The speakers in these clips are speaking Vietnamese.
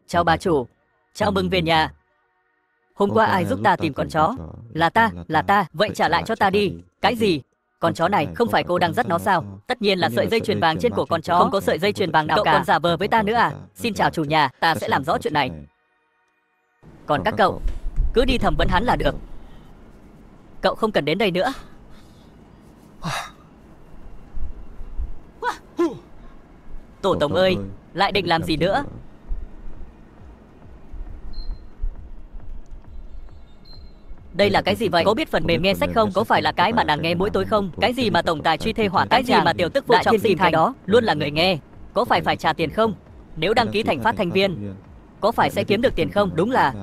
Chào bà chủ. Chào mừng về nhà. Hôm qua ai giúp ta tìm con chó? Là ta. Vậy trả lại cho ta đi. Cái gì? Con chó này, không phải cô đang dắt nó sao? Tất nhiên là sợi dây chuyền vàng trên cổ con chó. Không có sợi dây chuyền vàng nào cả. Cậu còn giả vờ với ta nữa à? Xin chào chủ nhà, ta sẽ làm rõ chuyện này. Còn các cậu, cứ đi thẩm vấn hắn là được. Cậu không cần đến đây nữa. Tổ tổng ơi, lại định làm gì nữa? Đây là cái gì vậy? Có biết phần mềm nghe sách không? Có phải là cái mà nàng nghe mỗi tối không? Cái gì mà tổng tài truy thê hỏa? Cái gì mà tiểu tức phụ trong sinh thành đó luôn là người nghe? Có phải trả tiền không? Nếu đăng ký thành phát thanh viên, có phải sẽ kiếm được tiền không? Đúng là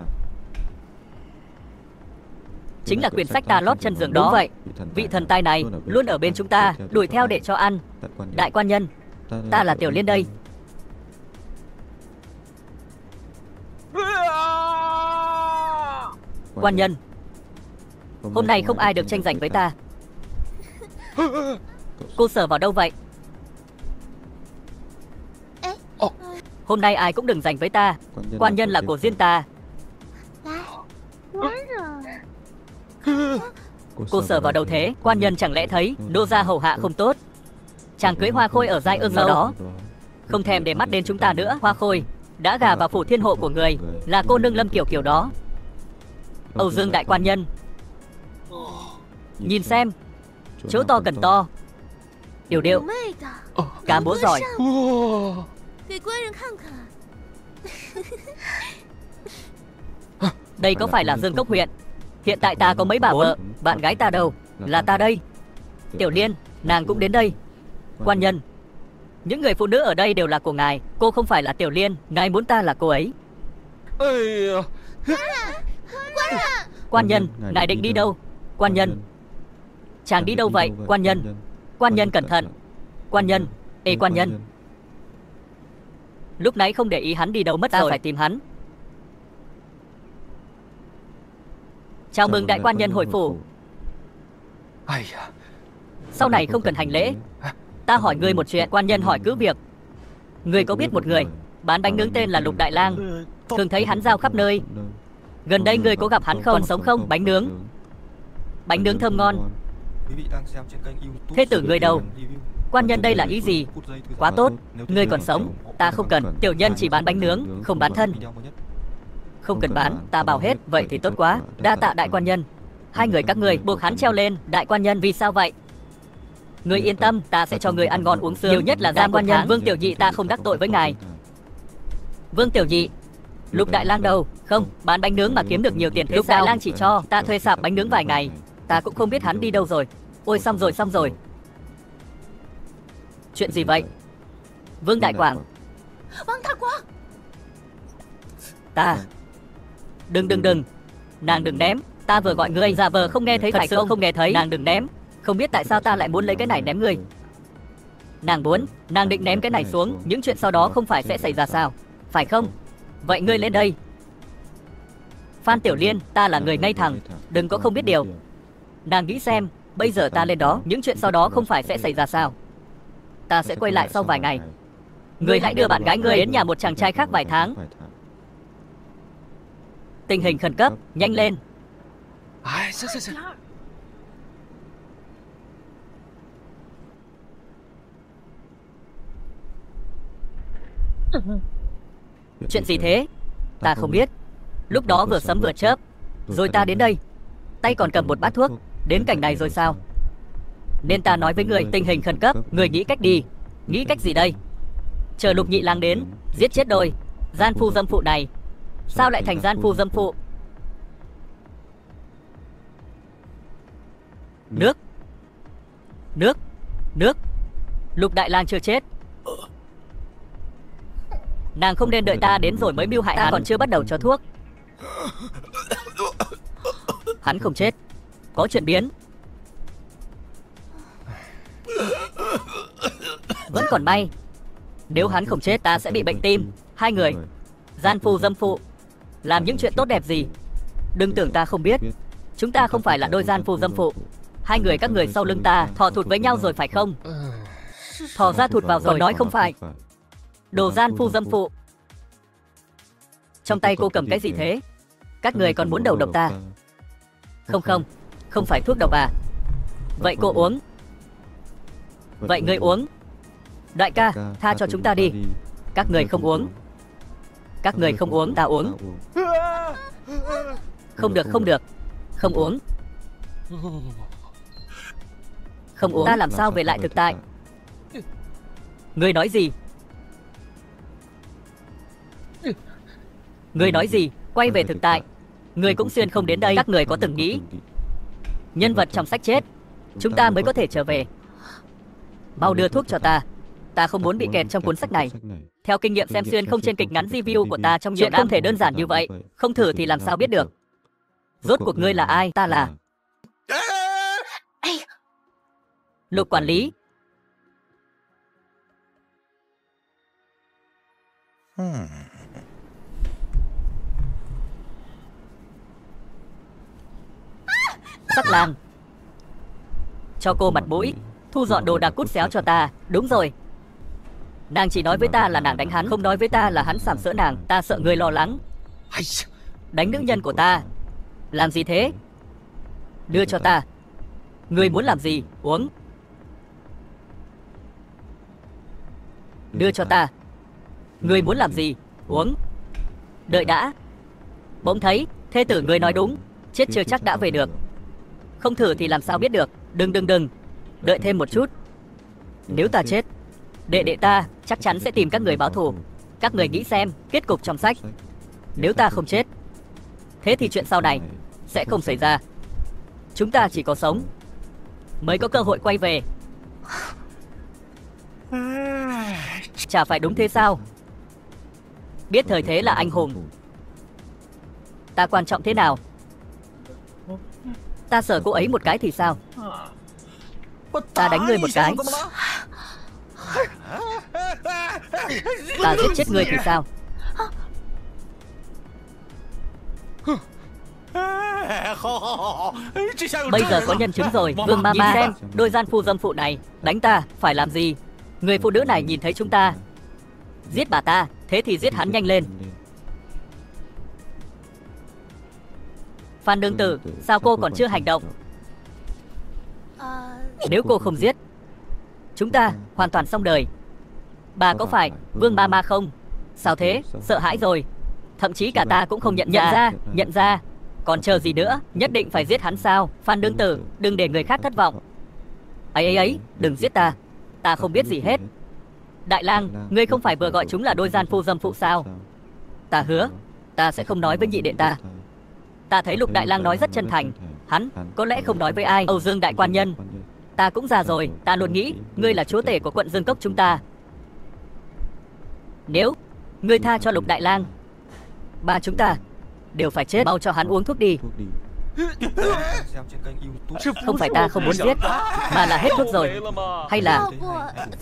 chính là quyển sách ta lót chân giường đó. Đúng vậy. Vị thần tài này luôn ở bên chúng ta, đuổi theo để cho ăn. Đại quan nhân, ta là Tiểu Liên đây. Quan nhân, hôm nay không ai được tranh giành với ta. Cô sờ vào đâu vậy? Hôm nay ai cũng đừng giành với ta. Quan nhân là của riêng ta. Cô sờ vào đâu thế? Quan nhân chẳng lẽ thấy nô gia hầu hạ không tốt? Chàng cưới Hoa Khôi ở Giai Ương sau đó không thèm để mắt đến chúng ta nữa. Hoa Khôi đã gả vào phủ thiên hộ của người, là cô nương Lâm Kiều Kiều đó. Âu Dương đại quan nhân, nhìn xem, chỗ to cần to. Điều điệu, cá búa giỏi. Đây có phải là Dương Cốc huyện? Hiện tại ta có mấy bà vợ, bạn gái ta đâu? Là ta đây. Tiểu Liên, nàng cũng đến đây. Quan nhân, những người phụ nữ ở đây đều là của ngài. Cô không phải là Tiểu Liên, ngài muốn ta là cô ấy. Quan nhân, ngài định đi đâu? Quan nhân, chàng đi đâu vậy? Quan nhân, quan nhân cẩn thận. Quan nhân, ê quan nhân. Lúc nãy không để ý hắn đi đâu mất rồi. Ta phải tìm hắn. Chào mừng đại quan nhân hồi phủ. Sau này không cần hành lễ. Ta hỏi ngươi một chuyện. Quan nhân hỏi cứ việc. Ngươi có biết một người bán bánh nướng tên là Lục Đại Lang, thường thấy hắn giao khắp nơi. Gần đây ngươi có gặp hắn không? Còn sống không? Bánh nướng thơm ngon. Thế tử ngươi đâu? Quan nhân đây là ý gì? Quá tốt, ngươi còn sống. Ta không cần. Tiểu nhân chỉ bán bánh nướng, không bán thân. Không cần bán, ta bảo hết. Vậy thì tốt quá. Đa tạ đại quan nhân. Hai người các ngươi buộc hắn treo lên. Đại quan nhân vì sao vậy? Ngươi yên tâm, ta sẽ cho ngươi ăn ngon uống sướng. Nhiều nhất là giam quan nhân. Vương Tiểu Nhị ta không đắc tội với ngài. Vương Tiểu Nhị, Lục Đại Lang đâu? Không, bán bánh nướng mà kiếm được nhiều tiền thế. Lục Đại Lang chỉ cho ta thuê sạp bánh nướng vài ngày. Ta cũng không biết hắn đi đâu rồi. Ôi xong rồi. Chuyện gì vậy? Vương Đại Quảng. Ta. Đừng. Nàng đừng ném. Ta vừa gọi ngươi, giả vờ không nghe thấy. Phải không? Không nghe thấy. Nàng đừng ném. Không biết tại sao ta lại muốn lấy cái này ném ngươi. Nàng định ném cái này xuống, những chuyện sau đó không phải sẽ xảy ra sao? Phải không? Vậy ngươi lên đây. Phan Tiểu Liên, ta là người ngây thẳng, đừng có không biết điều. Nàng nghĩ xem, bây giờ ta lên đó, những chuyện sau đó không phải sẽ xảy ra sao? Ta sẽ quay lại sau vài ngày. Ngươi hãy đưa bạn gái ngươi đến nhà một chàng trai khác vài tháng. Tình hình khẩn cấp, nhanh lên. Chuyện gì thế? Ta không biết. Lúc đó vừa sấm vừa chớp, rồi ta đến đây, tay còn cầm một bát thuốc. Đến cảnh này rồi sao? Nên ta nói với người, tình hình khẩn cấp, người nghĩ cách đi. Nghĩ cách gì đây? Chờ Lục Nhị Lang đến, giết chết đôi gian phu dâm phụ này. Sao lại thành gian phu dâm phụ? Nước. Lục Đại Lang chưa chết. Nàng không nên đợi ta đến rồi mới mưu hại hắn. Ta còn chưa bắt đầu cho thuốc. Hắn không chết. Có chuyện biến. Vẫn còn may. Nếu hắn không chết ta sẽ bị bệnh tim. Hai người gian phu dâm phụ làm những chuyện tốt đẹp gì? Đừng tưởng ta không biết. Chúng ta không phải là đôi gian phu dâm phụ. Hai người các người sau lưng ta thò thụt với nhau rồi phải không? Thò ra thụt vào rồi nói không phải. Đồ gian phu dâm phụ. Trong tay cô cầm cái gì thế? Các người còn muốn đầu độc ta? Không không, không phải thuốc độc à? Vậy cô uống. Vậy ngươi uống. Đại ca, tha cho chúng ta đi. Các người không uống. Các người không uống, ta uống. Không được, không được. Không uống. Không uống, ta làm sao về lại thực tại? Ngươi nói gì? Ngươi nói gì? Quay về thực tại. Ngươi cũng xuyên không đến đây. Các người có từng nghĩ nhân vật trong sách chết, chúng ta mới có thể trở về. Mau đưa thuốc cho ta. Ta không muốn bị kẹt trong cuốn sách này. Theo kinh nghiệm xem xuyên không trên kịch ngắn review của ta trong chuyện không thể đơn giản như vậy. Không thử thì làm sao biết được. Rốt cuộc ngươi là ai? Ta là Lục quản lý. Sắc lang, cho cô mặt mũi, thu dọn đồ đạc cút xéo cho ta. Đúng rồi, nàng chỉ nói với ta là nàng đánh hắn, không nói với ta là hắn sàm sỡ nàng. Ta sợ ngươi lo lắng. Đánh nữ nhân của ta. Làm gì thế? Đưa cho ta. Ngươi muốn làm gì? Uống. Đưa cho ta. Ngươi muốn làm gì? Uống. Đợi đã. Bỗng thấy thê tử ngươi nói đúng. Chết chưa chắc đã về được. Không thử thì làm sao biết được. Đừng. Đợi thêm một chút. Nếu ta chết, đệ đệ ta chắc chắn sẽ tìm các người báo thù. Các người nghĩ xem kết cục trong sách. Nếu ta không chết, thế thì chuyện sau này sẽ không xảy ra. Chúng ta chỉ có sống mới có cơ hội quay về. Chả phải đúng thế sao? Biết thời thế là anh hùng. Ta quan trọng thế nào? Ta sợ cô ấy một cái thì sao? Ta đánh ngươi một cái, ta giết chết ngươi thì sao? Bây giờ có nhân chứng rồi. Vương Mama, xem đôi gian phu dâm phụ này đánh ta phải làm gì? Người phụ nữ này nhìn thấy chúng ta giết bà ta, thế thì giết hắn nhanh lên. Phan Nương Tử, sao cô còn chưa hành động? Nếu cô không giết, chúng ta hoàn toàn xong đời. Bà có phải Vương Mama không? Sao thế? Sợ hãi rồi. Thậm chí cả ta cũng không nhận ra. Còn chờ gì nữa? Nhất định phải giết hắn sao? Phan Nương Tử, đừng để người khác thất vọng. Ấy, đừng giết ta. Ta không biết gì hết. Đại lang, ngươi không phải vừa gọi chúng là đôi gian phu dâm phụ sao? Ta hứa, ta sẽ không nói với nhị đệ ta. Ta thấy Lục Đại Lang nói rất chân thành. Hắn có lẽ không nói với ai. Âu Dương đại quan nhân, ta cũng già rồi. Ta luôn nghĩ ngươi là chúa tể của quận Dương Cốc chúng ta. Nếu ngươi tha cho Lục Đại Lang, ba chúng ta đều phải chết. Mau cho hắn uống thuốc đi. Không phải ta không muốn giết, mà là hết thuốc rồi. Hay là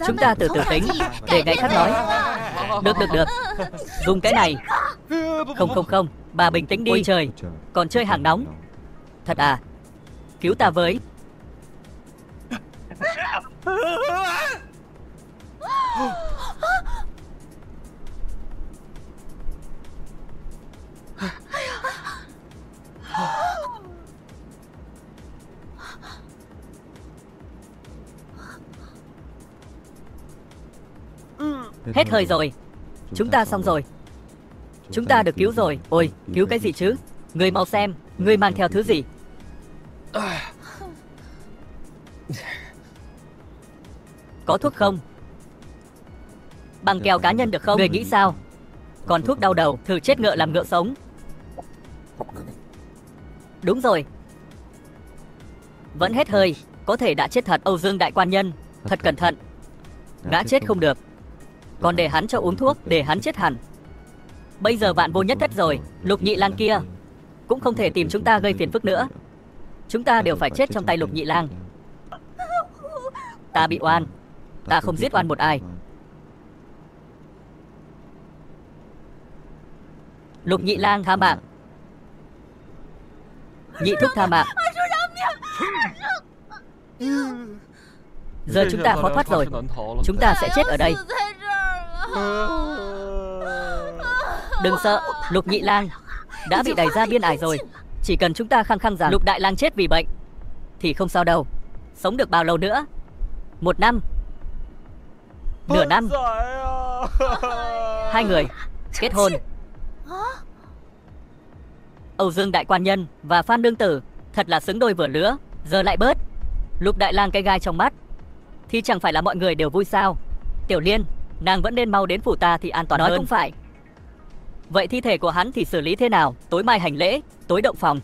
chúng ta từ từ tính, để ngày khác nói. Được. Dùng cái này. Không, bà bình tĩnh đi. Ôi trời, còn chơi hàng nóng. Thật à? Cứu ta với. Hết hơi rồi. Chúng ta xong rồi. Chúng ta được cứu rồi. Ôi, cứu cái gì chứ? Ngươi mau xem, ngươi mang theo thứ gì? Có thuốc không? Bằng keo cá nhân được không? Ngươi nghĩ sao? Còn thuốc đau đầu, thử chết ngựa làm ngựa sống. Đúng rồi. Vẫn hết hơi, có thể đã chết thật. Âu Dương đại quan nhân, thật cẩn thận. Ngã chết không được. Còn để hắn cho uống thuốc, để hắn chết hẳn. Bây giờ vạn vô nhất thất rồi. Lục Nhị Lang kia cũng không thể tìm chúng ta gây phiền phức nữa. Chúng ta đều phải chết trong tay Lục Nhị Lang. Ta bị oan. Ta không giết oan một ai. Lục Nhị Lang tha mạng. Nhị thúc tha mạng. Giờ chúng ta khó thoát rồi. Chúng ta sẽ chết ở đây. Đừng sợ, Lục Nhị Lang đã bị đẩy ra biên ải rồi. Chỉ cần chúng ta khăng khăng rằng Lục Đại Lang chết vì bệnh thì không sao đâu. Sống được bao lâu nữa? 1 năm, nửa năm, 2 người kết hôn. Âu Dương Đại Quan Nhân và Phan Nương Tử thật là xứng đôi vừa lứa. Giờ lại bớt Lục Đại Lang cái gai trong mắt thì chẳng phải là mọi người đều vui sao? Tiểu Liên, nàng vẫn nên mau đến phủ ta thì an toàn hơn. Nói cũng phải. Vậy thi thể của hắn thì xử lý thế nào? Tối mai hành lễ, tối động phòng.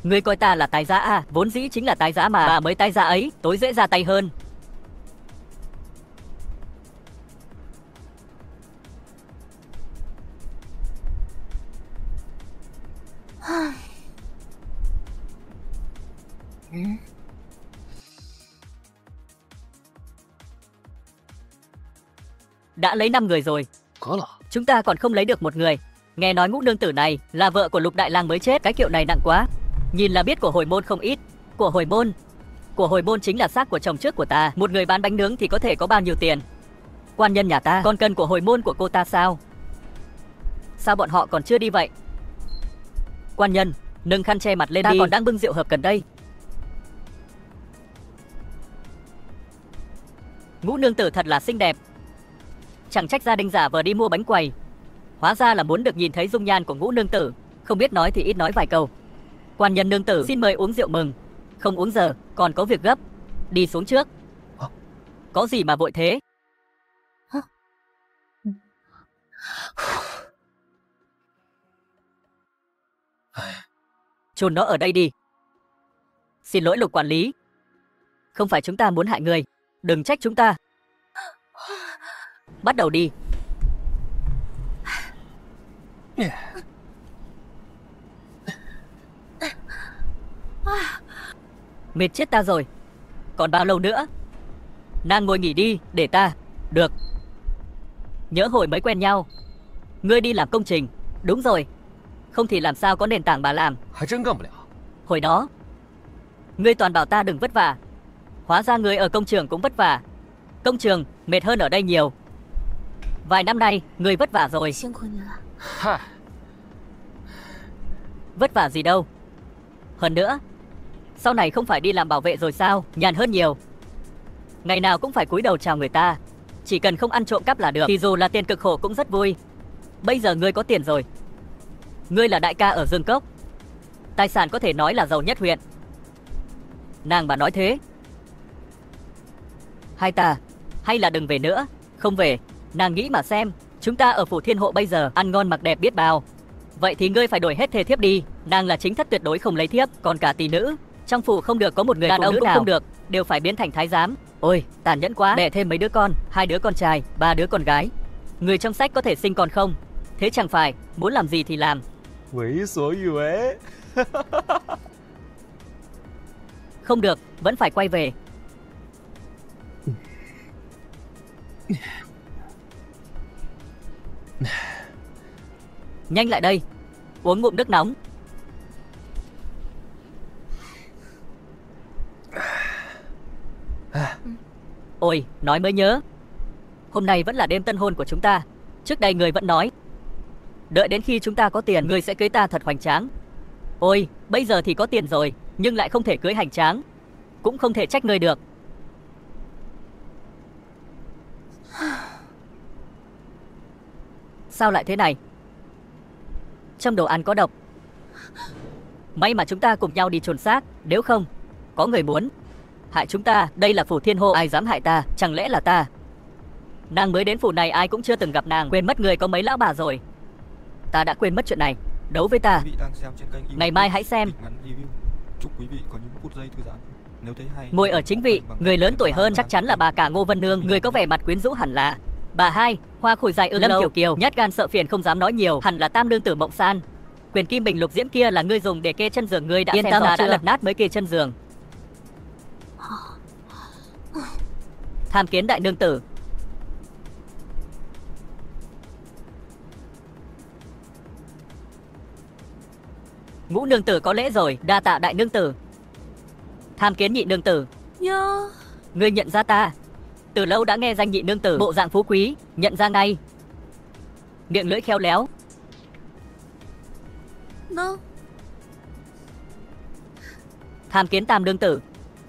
Ngươi coi ta là tái giá à? Vốn dĩ chính là tái giá mà. Bà mới tái giá ấy, tối dễ ra tay hơn. Đã lấy 5 người rồi, chúng ta còn không lấy được 1 người. Nghe nói Ngũ Nương Tử này là vợ của Lục Đại Lang mới chết. Cái kiệu này nặng quá. Nhìn là biết của hồi môn không ít. Của hồi môn chính là xác của chồng trước của ta. Một người bán bánh nướng thì có thể có bao nhiêu tiền? Quan nhân nhà ta còn cần của hồi môn của cô ta sao? Sao bọn họ còn chưa đi vậy? Quan nhân, nâng khăn che mặt lên đi. Ta còn đang bưng rượu hợp cần đây. Ngũ Nương Tử thật là xinh đẹp. Chẳng trách gia đình giả vờ đi mua bánh quầy, hóa ra là muốn được nhìn thấy dung nhan của Ngũ Nương Tử. Không biết nói thì ít nói vài câu. Quan nhân nương tử xin mời uống rượu mừng. Không uống giờ, còn có việc gấp. Đi xuống trước. Có gì mà vội thế? Chôn nó ở đây đi. Xin lỗi Lục quản lý, không phải chúng ta muốn hại người, đừng trách chúng ta. Bắt đầu đi. Mệt chết ta rồi. Còn bao lâu nữa? Nàng ngồi nghỉ đi, để ta. Được. Nhớ hồi mới quen nhau ngươi đi làm công trình. Đúng rồi, không thì làm sao có nền tảng mà làm. Hồi đó ngươi toàn bảo ta đừng vất vả, hóa ra ngươi ở công trường cũng vất vả. Công trường mệt hơn ở đây nhiều. Vài năm nay ngươi vất vả rồi. Vất vả gì đâu. Hơn nữa, sau này không phải đi làm bảo vệ rồi sao? Nhàn hơn nhiều. Ngày nào cũng phải cúi đầu chào người ta. Chỉ cần không ăn trộm cắp là được. Thì dù là tiền cực khổ cũng rất vui. Bây giờ ngươi có tiền rồi. Ngươi là đại ca ở Dương Cốc, tài sản có thể nói là giàu nhất huyện. Nàng bà nói thế. Hai ta, hay là đừng về nữa. Không về, nàng nghĩ mà xem, chúng ta ở phủ Thiên Hộ bây giờ ăn ngon mặc đẹp biết bao. Vậy thì ngươi phải đổi hết thê thiếp đi. Nàng là chính thất tuyệt đối không lấy thiếp. Còn cả tỷ nữ, trong phủ không được có một người đàn ông cũng không được, đều phải biến thành thái giám. Ôi, tàn nhẫn quá. Đẻ thêm mấy đứa con, 2 đứa con trai, 3 đứa con gái. Người trong sách có thể sinh con không? Thế chẳng phải muốn làm gì thì làm. Không được, vẫn phải quay về. Nhanh lại đây, uống ngụm nước nóng. Ôi, nói mới nhớ, hôm nay vẫn là đêm tân hôn của chúng ta. Trước đây người vẫn nói, đợi đến khi chúng ta có tiền, người sẽ cưới ta thật hoành tráng. Ôi, bây giờ thì có tiền rồi, nhưng lại không thể cưới hoành tráng. Cũng không thể trách người được. Sao lại thế này? Trong đồ ăn có độc. May mà chúng ta cùng nhau đi chôn xác. Nếu không, có người muốn hại chúng ta. Đây là phủ Thiên Hộ, ai dám hại ta? Chẳng lẽ là ta? Nàng mới đến phủ này ai cũng chưa từng gặp nàng. Quên mất người có mấy lão bà rồi. Ta đã quên mất chuyện này. Đấu với ta. Ngày mai hãy xem. Ngồi ở chính vị, người lớn tuổi hơn chắc chắn là bà cả Ngô Vân Nương. Người có vẻ mặt quyến rũ hẳn là bà hai, Hoa Khôi Dài Ương Lâm Kiều Kiều. Nhát gan sợ phiền không dám nói nhiều, hẳn là Tam Nương Tử Mộng San. Quyền kim bình lục diễm kia là ngươi dùng để kê chân giường. Ngươi đã yên tâm đã lật nát mới kê chân giường. Tham kiến đại nương tử. Ngũ nương tử có lễ rồi, đa tạ đại nương tử. Tham kiến nhị nương tử. Ngươi nhận ra ta? Từ lâu đã nghe danh nhị nương tử, bộ dạng phú quý, nhận ra ngay. Miệng lưỡi khéo léo. Tham kiến Tam nương tử.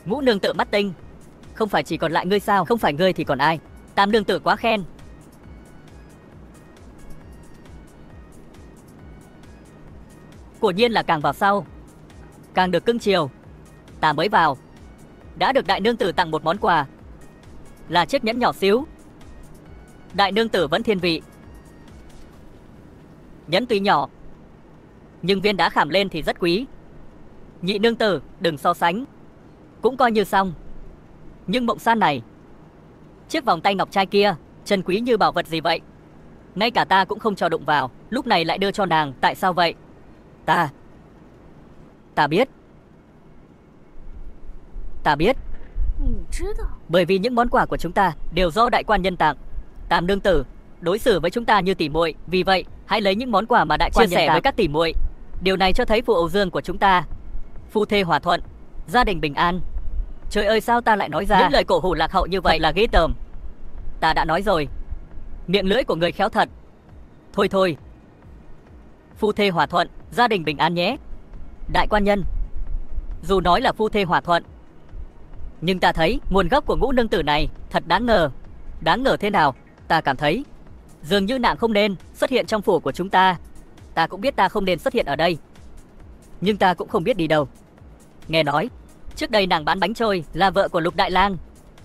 Ngũ nương tử mắt tinh. Không phải chỉ còn lại ngươi sao? Không phải ngươi thì còn ai? Tam nương tử quá khen. Quả nhiên là càng vào sau càng được cưng chiều. Ta mới vào đã được đại nương tử tặng một món quà, là chiếc nhẫn nhỏ xíu. Đại nương tử vẫn thiên vị. Nhẫn tuy nhỏ nhưng viên đá khảm lên thì rất quý. Nhị nương tử đừng so sánh, cũng coi như xong. Nhưng Mộng San này, chiếc vòng tay ngọc trai kia chân quý như bảo vật gì vậy? Ngay cả ta cũng không cho đụng vào, lúc này lại đưa cho nàng, tại sao vậy? Ta biết. Ta biết. Bởi vì những món quà của chúng ta đều do đại quan nhân tặng. Tam nương tử đối xử với chúng ta như tỉ muội, vì vậy hãy lấy những món quà mà đại quan nhân tặng với các tỉ muội. Điều này cho thấy phụ Âu Dương của chúng ta phu thê hòa thuận, gia đình bình an. Trời ơi, sao ta lại nói ra những lời cổ hủ lạc hậu như vậy, là ghê tởm. Ta đã nói rồi, miệng lưỡi của người khéo thật. Thôi, phu thê hòa thuận, gia đình bình an nhé. Đại quan nhân, dù nói là phu thê hòa thuận, nhưng ta thấy nguồn gốc của Ngũ nương tử này thật đáng ngờ. Đáng ngờ thế nào? Ta cảm thấy dường như nàng không nên xuất hiện trong phủ của chúng ta. Ta cũng biết ta không nên xuất hiện ở đây, nhưng ta cũng không biết đi đâu. Nghe nói trước đây nàng bán bánh trôi, là vợ của Lục Đại Lang.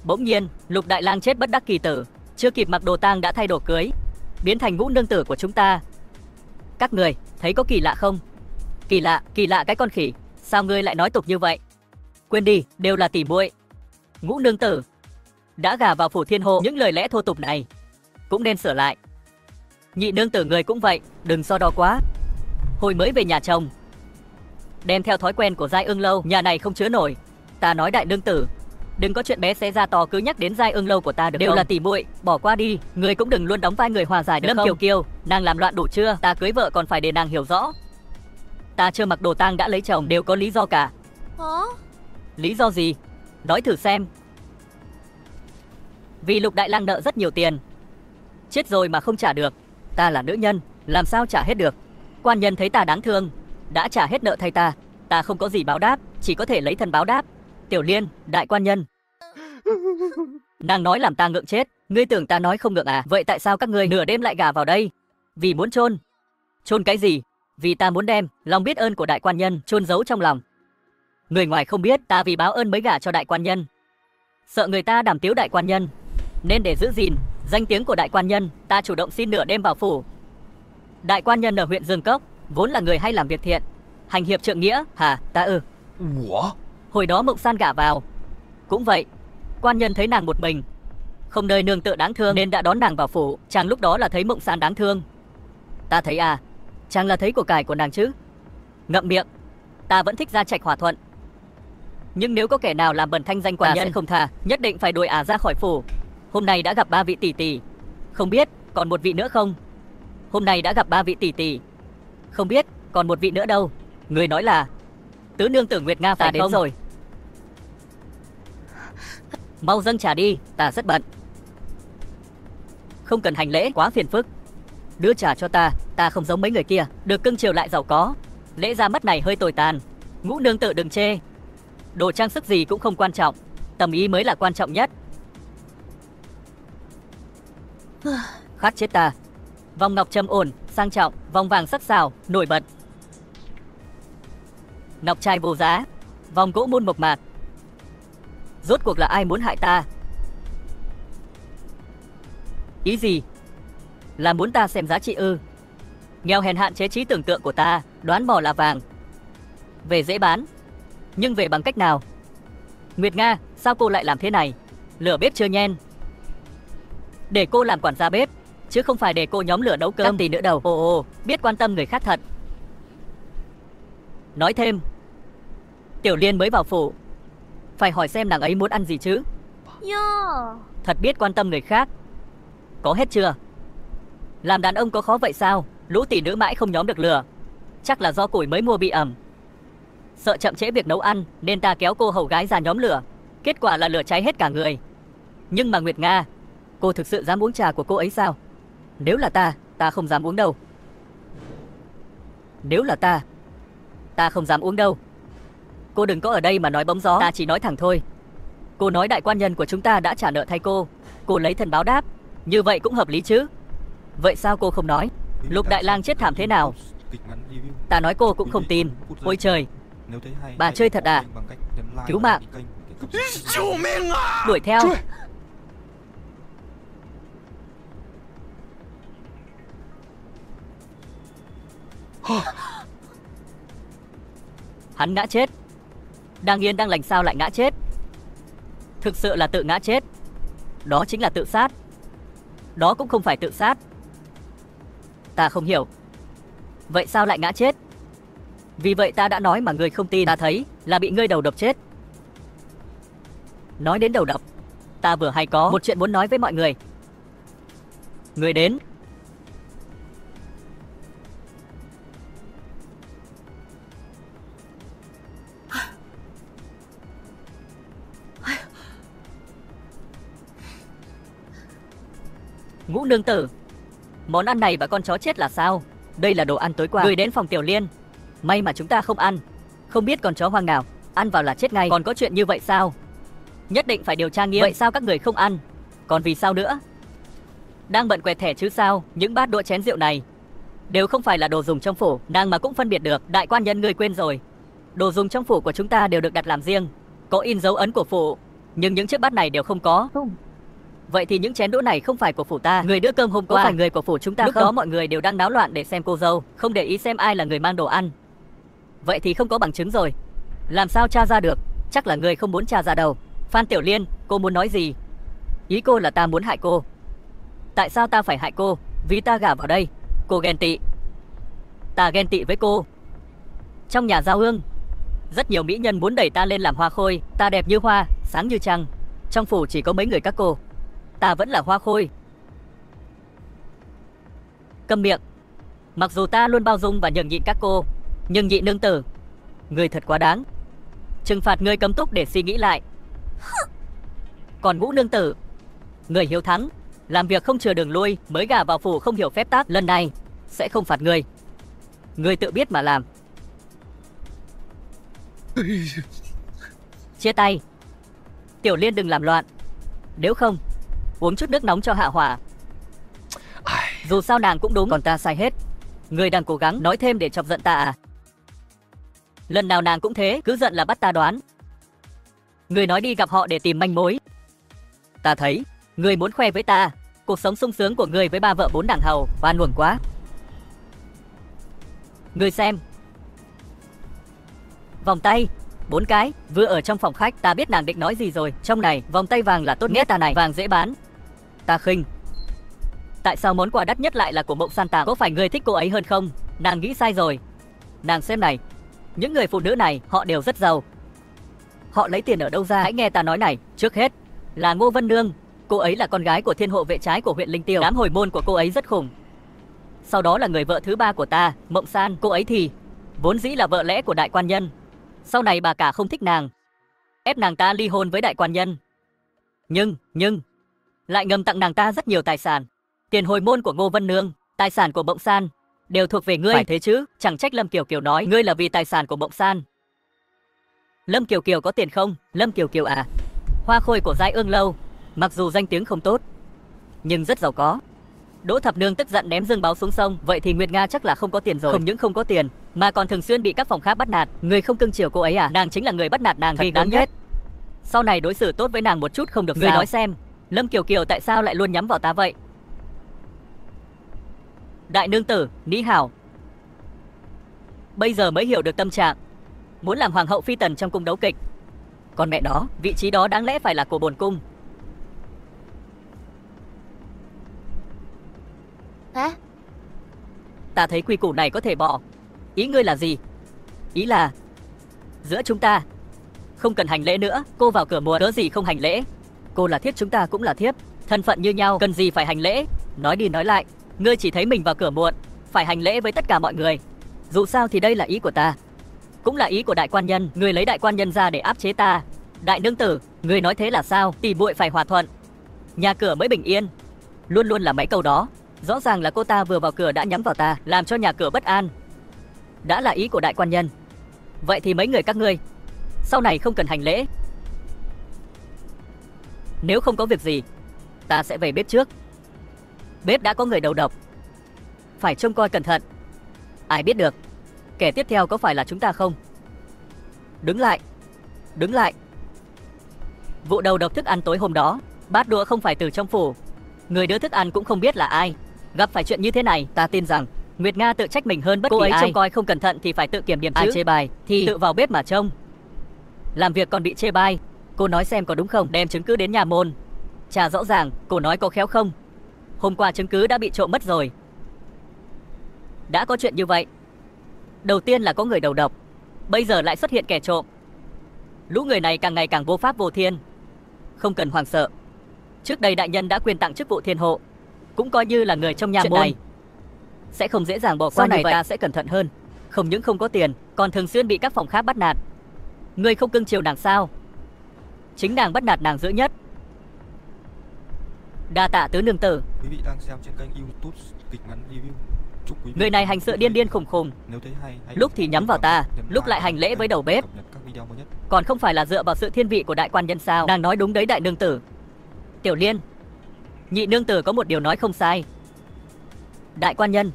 Bỗng nhiên Lục Đại Lang chết bất đắc kỳ tử, chưa kịp mặc đồ tang đã thay đồ cưới, biến thành Ngũ nương tử của chúng ta. Các người thấy có kỳ lạ không? Kỳ lạ cái con khỉ. Sao ngươi lại nói tục như vậy? Quên đi, đều là tỉ muội. Ngũ nương tử đã gả vào phủ Thiên Hộ, những lời lẽ thô tục này cũng nên sửa lại. Nhị nương tử người cũng vậy, đừng so đo quá. Hồi mới về nhà chồng, đem theo thói quen của Giai Ưng Lâu, nhà này không chứa nổi. Ta nói đại nương tử, đừng có chuyện bé xé ra to cứ nhắc đến Giai Ưng Lâu của ta được đều không? Là tỉ muội, bỏ qua đi. Người cũng đừng luôn đóng vai người hòa giải được Lâm không? Kiều, nàng làm loạn đủ chưa? Ta cưới vợ còn phải để nàng hiểu rõ. Ta chưa mặc đồ tang đã lấy chồng đều có lý do cả. Lý do gì? Nói thử xem. Vì Lục Đại Lang nợ rất nhiều tiền, chết rồi mà không trả được. Ta là nữ nhân, làm sao trả hết được? Quan nhân thấy ta đáng thương, đã trả hết nợ thay ta. Ta không có gì báo đáp, chỉ có thể lấy thân báo đáp. Tiểu Liên, đại quan nhân. Nàng nói làm ta ngượng chết. Ngươi tưởng ta nói không ngượng à? Vậy tại sao các ngươi nửa đêm lại gả vào đây? Vì muốn chôn. Chôn cái gì? Vì ta muốn đem lòng biết ơn của đại quan nhân chôn giấu trong lòng. Người ngoài không biết ta vì báo ơn mới gả cho đại quan nhân. Sợ người ta đàm tiếu đại quan nhân, nên để giữ gìn danh tiếng của đại quan nhân, ta chủ động xin nửa đêm vào phủ. Đại quan nhân ở huyện Dương Cốc vốn là người hay làm việc thiện, hành hiệp trượng nghĩa. Hả? Hồi đó Mộng San gả vào cũng vậy. Quan nhân thấy nàng một mình, không nơi nương tựa đáng thương, nên đã đón nàng vào phủ. Chàng lúc đó là thấy Mộng San đáng thương. Ta thấy chàng là thấy của cải của nàng chứ? Ngậm miệng. Ta vẫn thích Gia Trạch hòa thuận, nhưng nếu có kẻ nào làm bẩn thanh danh quan nhân sẽ không tha, nhất định phải đuổi ra khỏi phủ. Hôm nay đã gặp 3 vị tỷ tỷ, không biết còn một vị nữa không? Hôm nay đã gặp 3 vị tỷ tỷ, không biết còn một vị nữa đâu. Người nói là tứ nương tử Nguyệt Nga phải đến không? Rồi, mau dâng trà đi, ta rất bận. Không cần hành lễ, quá phiền phức. Đưa trà cho ta không giống mấy người kia, được cưng chiều lại giàu có. Lễ ra mắt này hơi tồi tàn. Ngũ nương tử đừng chê, đồ trang sức gì cũng không quan trọng, tâm ý mới là quan trọng nhất. Khát chết ta. Vòng ngọc trầm ổn, sang trọng, vòng vàng sắc sảo, nổi bật. Ngọc trai vô giá, vòng gỗ môn mộc mạc. Rốt cuộc là ai muốn hại ta? Ý gì? Là muốn ta xem giá trị ư? Nghèo hèn hạn chế trí tưởng tượng của ta, đoán mò là vàng. Về dễ bán, nhưng về bằng cách nào? Nguyệt Nga, sao cô lại làm thế này? Lửa bếp chưa nhen, để cô làm quản gia bếp, chứ không phải để cô nhóm lửa nấu cơm. Các tỷ nữa đầu. Ồ, biết quan tâm người khác thật. Nói thêm, Tiểu Liên mới vào phủ, phải hỏi xem nàng ấy muốn ăn gì chứ. Thật biết quan tâm người khác. Có hết chưa? Làm đàn ông có khó vậy sao? Lũ tỷ nữ mãi không nhóm được lửa, chắc là do củi mới mua bị ẩm. Sợ chậm trễ việc nấu ăn nên ta kéo cô hầu gái ra nhóm lửa, kết quả là lửa cháy hết cả người. Nhưng mà Nguyệt Nga, cô thực sự dám uống trà của cô ấy sao? Nếu là ta không dám uống đâu. Nếu là ta không dám uống đâu. Cô đừng có ở đây mà nói bóng gió, ta chỉ nói thẳng thôi. Cô nói đại quan nhân của chúng ta đã trả nợ thay cô lấy thân báo đáp, như vậy cũng hợp lý chứ. Vậy sao cô không nói Lục Đại Lang chết thảm thế nào? Ta nói cô cũng không tin. Ôi trời, bà chơi thật à? Cứu mạng, đuổi theo. Hắn ngã chết. Đang yên đang lành sao lại ngã chết? Thực sự là tự ngã chết. Đó chính là tự sát. Đó cũng không phải tự sát. Ta không hiểu. Vậy sao lại ngã chết? Vì vậy ta đã nói mà người không tin. Ta thấy là bị ngươi đầu độc chết. Nói đến đầu độc, ta vừa hay có một chuyện muốn nói với mọi người. Người đến. Ngũ nương tử, món ăn này và con chó chết là sao? Đây là đồ ăn tối qua gửi đến phòng Tiểu Liên. May mà chúng ta không ăn. Không biết con chó hoang nào ăn vào là chết ngay. Còn có chuyện như vậy sao? Nhất định phải điều tra nghiêm. Vậy sao các người không ăn? Còn vì sao nữa? Đang bận quẹt thẻ chứ sao? Những bát đũa chén rượu này đều không phải là đồ dùng trong phủ. Nàng mà cũng phân biệt được. Đại quan nhân, người quên rồi. Đồ dùng trong phủ của chúng ta đều được đặt làm riêng, có in dấu ấn của phủ. Nhưng những chiếc bát này đều không có. Vậy thì những chén đũa này không phải của phủ ta. Người đưa cơm hôm qua có phải người của phủ chúng ta lúc không? Đó mọi người đều đang náo loạn để xem cô dâu, không để ý xem ai là người mang đồ ăn. Vậy thì không có bằng chứng rồi. Làm sao tra ra được? Chắc là người không muốn tra ra đâu. Phan Tiểu Liên, cô muốn nói gì? Ý cô là ta muốn hại cô. Tại sao ta phải hại cô? Vì ta gả vào đây. Cô ghen tị. Ta ghen tị với cô. Trong nhà Giao Hương, rất nhiều mỹ nhân muốn đẩy ta lên làm hoa khôi. Ta đẹp như hoa, sáng như trăng. Trong phủ chỉ có mấy người các cô. Ta vẫn là hoa khôi. Câm miệng. Mặc dù ta luôn bao dung và nhường nhịn các cô, nhưng nhị nương tử, người thật quá đáng. Trừng phạt người cấm túc để suy nghĩ lại. Còn Ngũ nương tử, người hiếu thắng, làm việc không chừa đường lui, mới gả vào phủ không hiểu phép tắc. Lần này sẽ không phạt người. Người tự biết mà làm. Chia tay. Tiểu Liên đừng làm loạn. Nếu không, uống chút nước nóng cho hạ hỏa. Dù sao nàng cũng đúng, còn ta sai hết. Người đang cố gắng nói thêm để chọc giận ta à? Lần nào nàng cũng thế, cứ giận là bắt ta đoán. Người nói đi gặp họ để tìm manh mối. Ta thấy người muốn khoe với ta cuộc sống sung sướng của người với 3 vợ 4 đảng hầu, oan uổng quá. Người xem. Vòng tay 4 cái, vừa ở trong phòng khách. Ta biết nàng định nói gì rồi. Trong này vòng tay vàng là tốt nhất. Ta này vàng dễ bán. Ta khinh. Tại sao món quà đắt nhất lại là của Mộng San tặng? Có phải người thích cô ấy hơn không? Nàng nghĩ sai rồi. Nàng xem này, những người phụ nữ này họ đều rất giàu. Họ lấy tiền ở đâu ra? Hãy nghe ta nói này. Trước hết là Ngô Vân Nương. Cô ấy là con gái của thiên hộ vệ trái của huyện Linh Tiêu. Đám hồi môn của cô ấy rất khủng. Sau đó là người vợ thứ 3 của ta, Mộng San. Cô ấy thì vốn dĩ là vợ lẽ của đại quan nhân. Sau này bà cả không thích nàng, ép nàng ta ly hôn với đại quan nhân. Nhưng lại ngầm tặng nàng ta rất nhiều tài sản. Tiền hồi môn của Ngô Vân Nương, tài sản của Mộng San đều thuộc về ngươi. Phải thế chứ? Chẳng trách Lâm Kiều Kiều nói ngươi là vì tài sản của Mộng San. Lâm Kiều Kiều có tiền không? Lâm Kiều Kiều à? Hoa khôi của Giai Ương Lâu, mặc dù danh tiếng không tốt, nhưng rất giàu có. Đỗ Thập Nương tức giận ném Dương Báo xuống sông. Vậy thì Nguyệt Nga chắc là không có tiền rồi. Không những không có tiền, mà còn thường xuyên bị các phòng khác bắt nạt. Người không cưng chiều cô ấy à? Nàng chính là người bắt nạt nàng, vì đáng ghét. Sau này đối xử tốt với nàng một chút không được sao? Người nói xem, Lâm Kiều Kiều tại sao lại luôn nhắm vào ta vậy? Đại nương tử, Ní hảo. Bây giờ mới hiểu được tâm trạng. Muốn làm hoàng hậu phi tần trong cung đấu kịch. Còn mẹ đó, vị trí đó đáng lẽ phải là của bổn cung. Hả? Ta thấy quy củ này có thể bỏ. Ý ngươi là gì? Ý là giữa chúng ta không cần hành lễ nữa. Cô vào cửa muộn, cớ gì không hành lễ? Cô là thiếp, chúng ta cũng là thiếp, thân phận như nhau, cần gì phải hành lễ? Nói đi nói lại, ngươi chỉ thấy mình vào cửa muộn phải hành lễ với tất cả mọi người. Dù sao thì đây là ý của ta, cũng là ý của đại quan nhân. Ngươi lấy đại quan nhân ra để áp chế ta. Đại nương tử, ngươi nói thế là sao? Tỷ muội phải hòa thuận. Nhà cửa mới bình yên, luôn luôn là mấy câu đó. Rõ ràng là cô ta vừa vào cửa đã nhắm vào ta, làm cho nhà cửa bất an. Đã là ý của đại quan nhân, vậy thì mấy người các ngươi sau này không cần hành lễ. Nếu không có việc gì, ta sẽ về bếp trước. Bếp đã có người đầu độc, phải trông coi cẩn thận. Ai biết được kẻ tiếp theo có phải là chúng ta không? Đứng lại, đứng lại. Vụ đầu độc thức ăn tối hôm đó, bát đũa không phải từ trong phủ, người đưa thức ăn cũng không biết là ai. Gặp phải chuyện như thế này, ta tin rằng Nguyệt Nga tự trách mình hơn bất kỳ ai. Cô ấy trông coi không cẩn thận thì phải tự kiểm điểm chứ. Ai chê bai thì tự vào bếp mà trông. Làm việc còn bị chê bai, cô nói xem có đúng không? Đem chứng cứ đến nhà môn, trả rõ ràng. Cô nói có khéo không? Hôm qua chứng cứ đã bị trộm mất rồi. Đã có chuyện như vậy, đầu tiên là có người đầu độc, bây giờ lại xuất hiện kẻ trộm. Lũ người này càng ngày càng vô pháp vô thiên. Không cần hoảng sợ. Trước đây đại nhân đã quyền tặng chức vụ thiên hộ, cũng coi như là người trong nhà môn này sẽ không dễ dàng bỏ qua. Sau này ta sẽ cẩn thận hơn. Không những không có tiền, còn thường xuyên bị các phòng khác bắt nạt. Ngươi không cưng chiều nàng sao? Chính nàng bắt nạt nàng dữ nhất. Đa tạ tứ nương tử. Quý vị đang xem trên kênh YouTube kịch ngắn review. Người này hành sự điên điên khùng khùng, lúc thì nhắm vào ta, lúc lại hành lễ với đầu bếp. Còn không phải là dựa vào sự thiên vị của đại quan nhân sao? Nàng nói đúng đấy đại nương tử. Tiểu Liên, nhị nương tử có một điều nói không sai. Đại quan nhân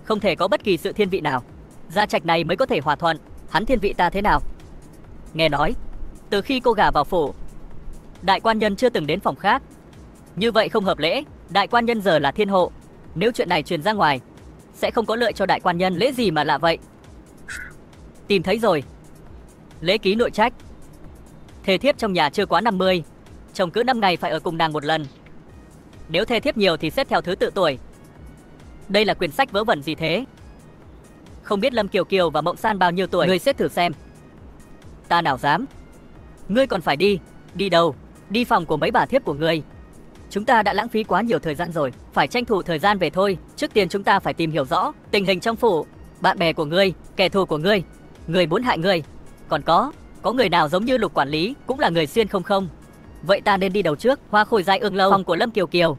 không thể có bất kỳ sự thiên vị nào, gia trạch này mới có thể hòa thuận. Hắn thiên vị ta thế nào? Nghe nói từ khi cô gả vào phủ, đại quan nhân chưa từng đến phòng khác. Như vậy không hợp lễ. Đại quan nhân giờ là thiên hộ, nếu chuyện này truyền ra ngoài sẽ không có lợi cho đại quan nhân. Lễ gì mà lạ vậy? Tìm thấy rồi. Lễ ký nội trách. Thê thiếp trong nhà chưa quá 50, chồng cứ 5 ngày phải ở cùng nàng một lần. Nếu thê thiếp nhiều thì xếp theo thứ tự tuổi. Đây là quyển sách vớ vẩn gì thế? Không biết Lâm Kiều Kiều và Mộng San bao nhiêu tuổi? Ngươi xếp thử xem. Ta nào dám. Ngươi còn phải đi. Đi đâu? Đi phòng của mấy bà thiếp của ngươi. Chúng ta đã lãng phí quá nhiều thời gian rồi, phải tranh thủ thời gian về thôi. Trước tiên chúng ta phải tìm hiểu rõ tình hình trong phủ, bạn bè của ngươi, kẻ thù của ngươi, người muốn hại ngươi. Còn có người nào giống như Lục quản lý cũng là người xuyên không? Vậy ta nên đi đầu trước. Hoa Khôi Giai Ương lâu, phòng của Lâm Kiều Kiều.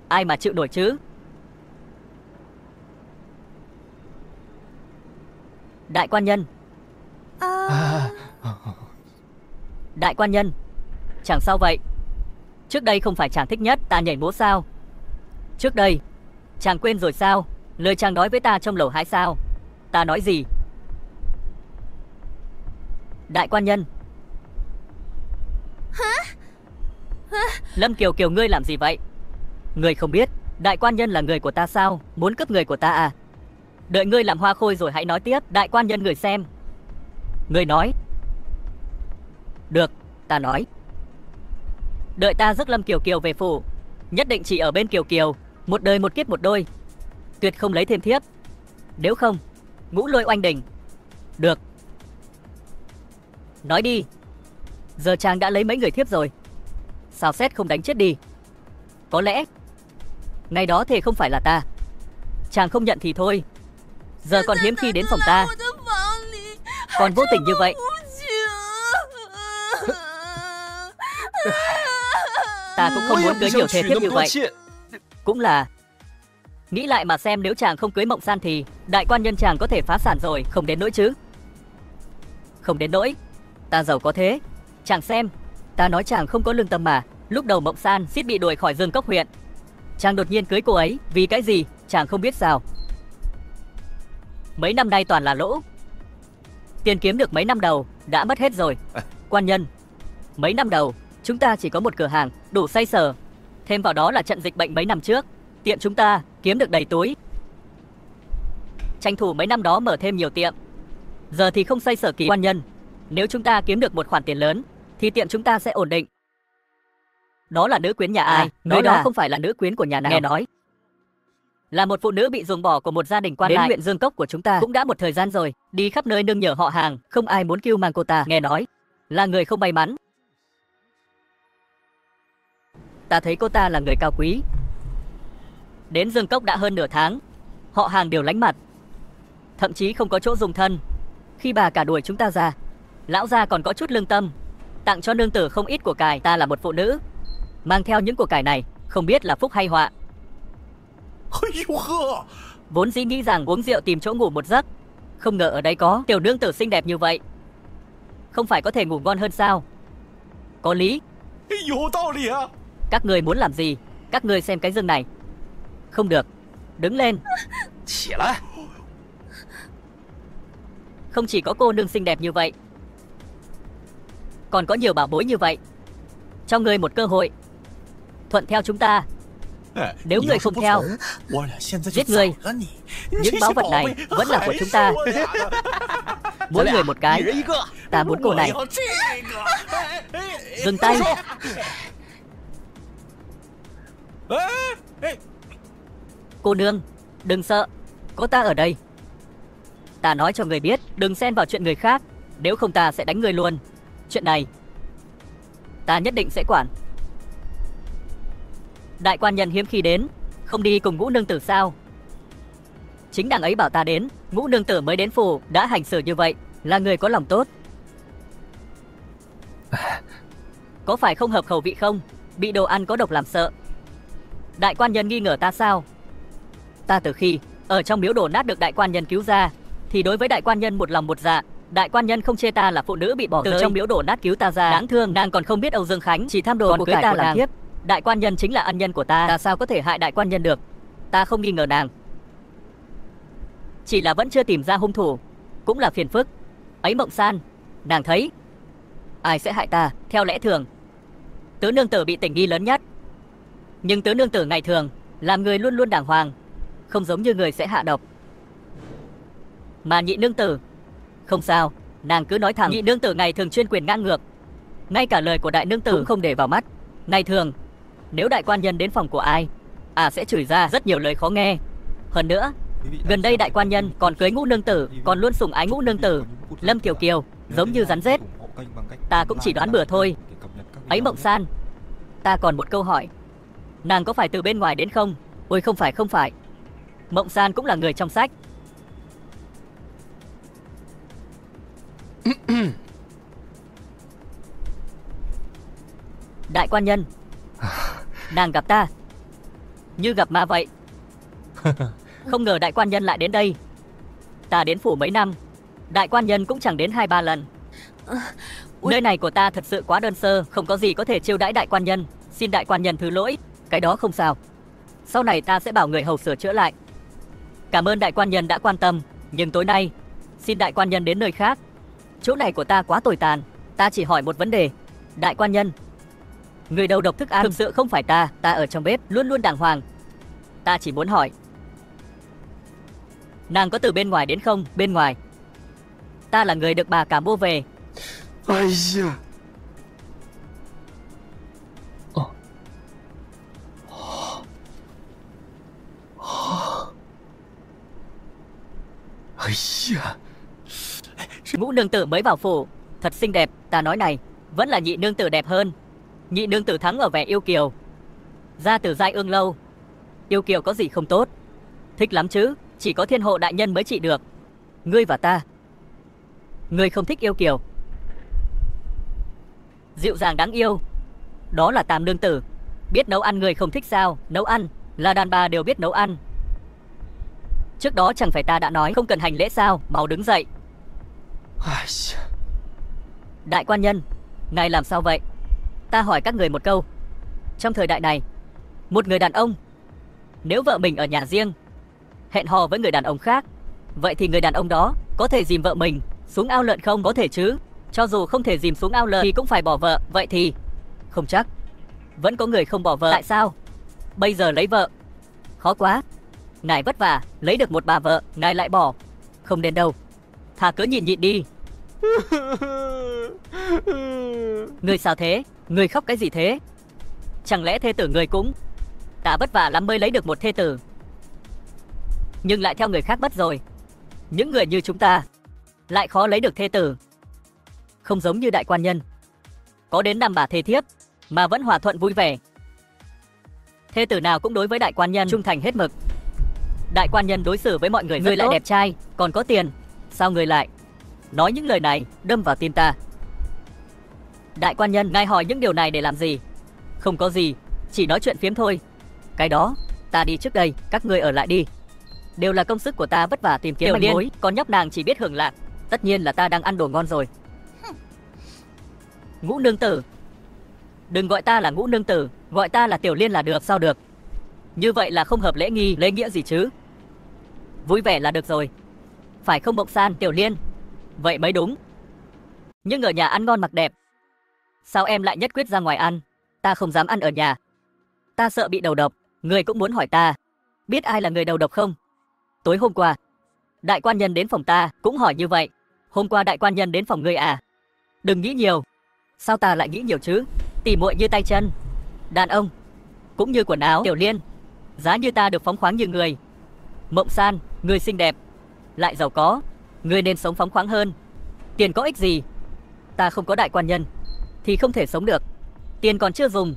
Ai mà chịu nổi chứ? Đại quan nhân. Đại quan nhân, chẳng sao vậy? Trước đây không phải chàng thích nhất ta nhảy múa sao? Trước đây chàng quên rồi sao? Lời chàng nói với ta trong lầu hái sao? Ta nói gì? Đại quan nhân. Lâm Kiều Kiều ngươi làm gì vậy? Ngươi không biết đại quan nhân là người của ta sao? Muốn cướp người của ta à? Đợi ngươi làm hoa khôi rồi hãy nói tiếp. Đại quan nhân người xem. Ngươi nói. Được, ta nói. Đợi ta rước Lâm Kiều Kiều về phủ, nhất định chỉ ở bên Kiều Kiều, một đời một kiếp một đôi, tuyệt không lấy thêm thiếp. Nếu không, ngũ lôi oanh đình. Được. Nói đi. Giờ chàng đã lấy mấy người thiếp rồi, sao xét không đánh chết đi? Có lẽ ngày đó thì không phải là ta. Chàng không nhận thì thôi. Giờ còn hiếm khi đến phòng ta, còn vô tình như vậy. Ta cũng không muốn cưới nhiều thê thiếp như vậy. Cũng là. Nghĩ lại mà xem, nếu chàng không cưới Mộng San thì đại quan nhân chàng có thể phá sản rồi. Không đến nỗi chứ? Không đến nỗi. Ta giàu có thế. Chàng xem, ta nói chàng không có lương tâm mà. Lúc đầu Mộng San suýt bị đuổi khỏi Dương Cốc huyện, chàng đột nhiên cưới cô ấy. Vì cái gì? Chàng không biết sao? Mấy năm nay toàn là lỗ. Tiền kiếm được mấy năm đầu đã mất hết rồi. Quan nhân, mấy năm đầu chúng ta chỉ có một cửa hàng đủ xoay sở, thêm vào đó là trận dịch bệnh mấy năm trước, tiệm chúng ta kiếm được đầy túi. Tranh thủ mấy năm đó mở thêm nhiều tiệm. Giờ thì không xoay sở kịp. Quan nhân, nếu chúng ta kiếm được một khoản tiền lớn thì tiệm chúng ta sẽ ổn định. Đó là nữ quyến nhà ai? Nói đó không phải là nữ quyến của nhà nào? Nghe nói là một phụ nữ bị ruồng bỏ của một gia đình quan lại. Đến huyện Dương Cốc của chúng ta cũng đã một thời gian rồi, đi khắp nơi nương nhờ họ hàng, không ai muốn kêu mang cô ta. Nghe nói là người không may mắn. Ta thấy cô ta là người cao quý. Đến Dương Cốc đã hơn nửa tháng, họ hàng đều lánh mặt. thậm chí không có chỗ dùng thân. Khi bà cả đuổi chúng ta ra, lão gia còn có chút lương tâm, tặng cho nương tử không ít của cải. Ta là một phụ nữ, mang theo những của cải này không biết là phúc hay họa. Vốn dĩ nghĩ rằng uống rượu tìm chỗ ngủ một giấc, không ngờ ở đây có tiểu nương tử xinh đẹp như vậy, không phải có thể ngủ ngon hơn sao? Có lý. Các người muốn làm gì? Các người xem cái rừng này. Không được, đứng lên. Không chỉ có cô nương xinh đẹp như vậy, còn có nhiều bảo bối như vậy. Cho người một cơ hội, thuận theo chúng ta. Nếu người không theo, giết người. Những báu vật này vẫn là của chúng ta, mỗi người một cái. Ta muốn cô này. Dừng tay. Cô nương, đừng sợ, có ta ở đây. Ta nói cho người biết, đừng xen vào chuyện người khác, nếu không ta sẽ đánh người luôn. Chuyện này ta nhất định sẽ quản. Đại quan nhân hiếm khi đến, không đi cùng Ngũ nương tử sao? Chính nàng ấy bảo ta đến, Ngũ nương tử mới đến phủ đã hành xử như vậy, là người có lòng tốt. Có phải không hợp khẩu vị không? Bị đồ ăn có độc làm sợ. Đại quan nhân nghi ngờ ta sao? Ta từ khi ở trong miếu đổ nát được đại quan nhân cứu ra, thì đối với đại quan nhân một lòng một dạ. Đại quan nhân không chê ta là phụ nữ bị bỏ rơi, từ trong miếu đổ nát cứu ta ra. Đáng thương, nàng còn không biết Âu Dương Khánh chỉ tham đồ của cưới ta làm thiếp. Đại quan nhân chính là ân nhân của ta, ta sao có thể hại đại quan nhân được? Ta không nghi ngờ nàng, chỉ là vẫn chưa tìm ra hung thủ, cũng là phiền phức. Ấy Mộng San, nàng thấy ai sẽ hại ta? Theo lẽ thường, tứ nương tử bị tình nghi lớn nhất, nhưng tứ nương tử ngày thường làm người luôn luôn đàng hoàng, không giống như người sẽ hạ độc. Mà nhị nương tử không sao, nàng cứ nói thẳng. Nhị nương tử ngày thường chuyên quyền ngang ngược, ngay cả lời của đại nương tử cũng không để vào mắt. Ngày thường nếu đại quan nhân đến phòng của ai, sẽ chửi ra rất nhiều lời khó nghe. Hơn nữa, gần đây đại quan nhân còn cưới Ngũ nương tử, còn luôn sủng ái Ngũ nương tử, Lâm Kiều Kiều, giống như rắn rết. Ta cũng chỉ đoán bừa thôi. Ấy Mộng San, ta còn một câu hỏi, nàng có phải từ bên ngoài đến không? Ôi không phải, không phải. Mộng San cũng là người trong sách. Đại quan nhân, nàng gặp ta như gặp ma vậy. Không ngờ đại quan nhân lại đến đây. Ta đến phủ mấy năm, đại quan nhân cũng chẳng đến 2-3 lần. Nơi này của ta thật sự quá đơn sơ, không có gì có thể chiêu đãi đại quan nhân. Xin đại quan nhân thứ lỗi. Cái đó không sao, sau này ta sẽ bảo người hầu sửa chữa lại. Cảm ơn đại quan nhân đã quan tâm, nhưng tối nay xin đại quan nhân đến nơi khác. Chỗ này của ta quá tồi tàn. Ta chỉ hỏi một vấn đề, đại quan nhân, người đầu độc thức ăn thực sự không phải ta. Ta ở trong bếp luôn luôn đàng hoàng. Ta chỉ muốn hỏi, nàng có từ bên ngoài đến không? Bên ngoài, ta là người được bà cả mua về. Ngũ nương tử mới vào phủ, thật xinh đẹp. Ta nói này, vẫn là nhị nương tử đẹp hơn. Nhị nương tử thắng ở vẻ yêu kiều, ra từ giai ương lâu. Yêu kiều có gì không tốt? Thích lắm chứ, chỉ có thiên hộ đại nhân mới trị được. Ngươi và ta, ngươi không thích yêu kiều, dịu dàng đáng yêu, đó là tam nương tử. Biết nấu ăn người không thích sao? Nấu ăn là đàn bà đều biết nấu ăn. Trước đó chẳng phải ta đã nói không cần hành lễ sao? Mau đứng dậy. Đại quan nhân, ngài làm sao vậy? Ta hỏi các người một câu, trong thời đại này, một người đàn ông nếu vợ mình ở nhà riêng hẹn hò với người đàn ông khác, vậy thì người đàn ông đó có thể dìm vợ mình xuống ao lợn không? Có thể chứ. Cho dù không thể dìm xuống ao lợn thì cũng phải bỏ vợ. Vậy thì không chắc, vẫn có người không bỏ vợ. Tại sao? Bây giờ lấy vợ khó quá. Ngài vất vả lấy được một bà vợ, ngài lại bỏ, không nên đâu. Thà cứ nhịn nhịn đi. Người sao thế? Người khóc cái gì thế? Chẳng lẽ thê tử người cũng... Ta vất vả lắm mới lấy được một thê tử, nhưng lại theo người khác mất rồi. Những người như chúng ta lại khó lấy được thê tử. Không giống như đại quan nhân, có đến 5 bà thê thiếp mà vẫn hòa thuận vui vẻ. Thê tử nào cũng đối với đại quan nhân trung thành hết mực. Đại quan nhân đối xử với mọi người rất lại tốt. đẹp trai, còn có tiền. Sao người lại nói những lời này đâm vào tim ta? Đại quan nhân, ngài hỏi những điều này để làm gì? Không có gì, chỉ nói chuyện phiếm thôi. Cái đó, ta đi trước đây, các ngươi ở lại đi. Đều là công sức của ta vất vả tìm kiếm manh mối, con nhóc nàng chỉ biết hưởng lạc. Tất nhiên là ta đang ăn đồ ngon rồi. Ngũ nương tử. Đừng gọi ta là Ngũ nương tử, gọi ta là Tiểu Liên là được. Sao được? Như vậy là không hợp lễ nghi, lễ nghĩa gì chứ? Vui vẻ là được rồi. Phải không Mộng San, Tiểu Liên? Vậy mới đúng. Nhưng ở nhà ăn ngon mặc đẹp. Sao em lại nhất quyết ra ngoài ăn? Ta không dám ăn ở nhà. Ta sợ bị đầu độc. Người cũng muốn hỏi ta, biết ai là người đầu độc không? Tối hôm qua, đại quan nhân đến phòng ta cũng hỏi như vậy. Hôm qua đại quan nhân đến phòng ngươi à? Đừng nghĩ nhiều. Sao ta lại nghĩ nhiều chứ? Tỉ muội như tay chân, đàn ông cũng như quần áo. Tiểu Liên, giá như ta được phóng khoáng như người. Mộng San, người xinh đẹp, lại giàu có, người nên sống phóng khoáng hơn. Tiền có ích gì? Ta không có đại quan nhân thì không thể sống được. Tiền còn chưa dùng,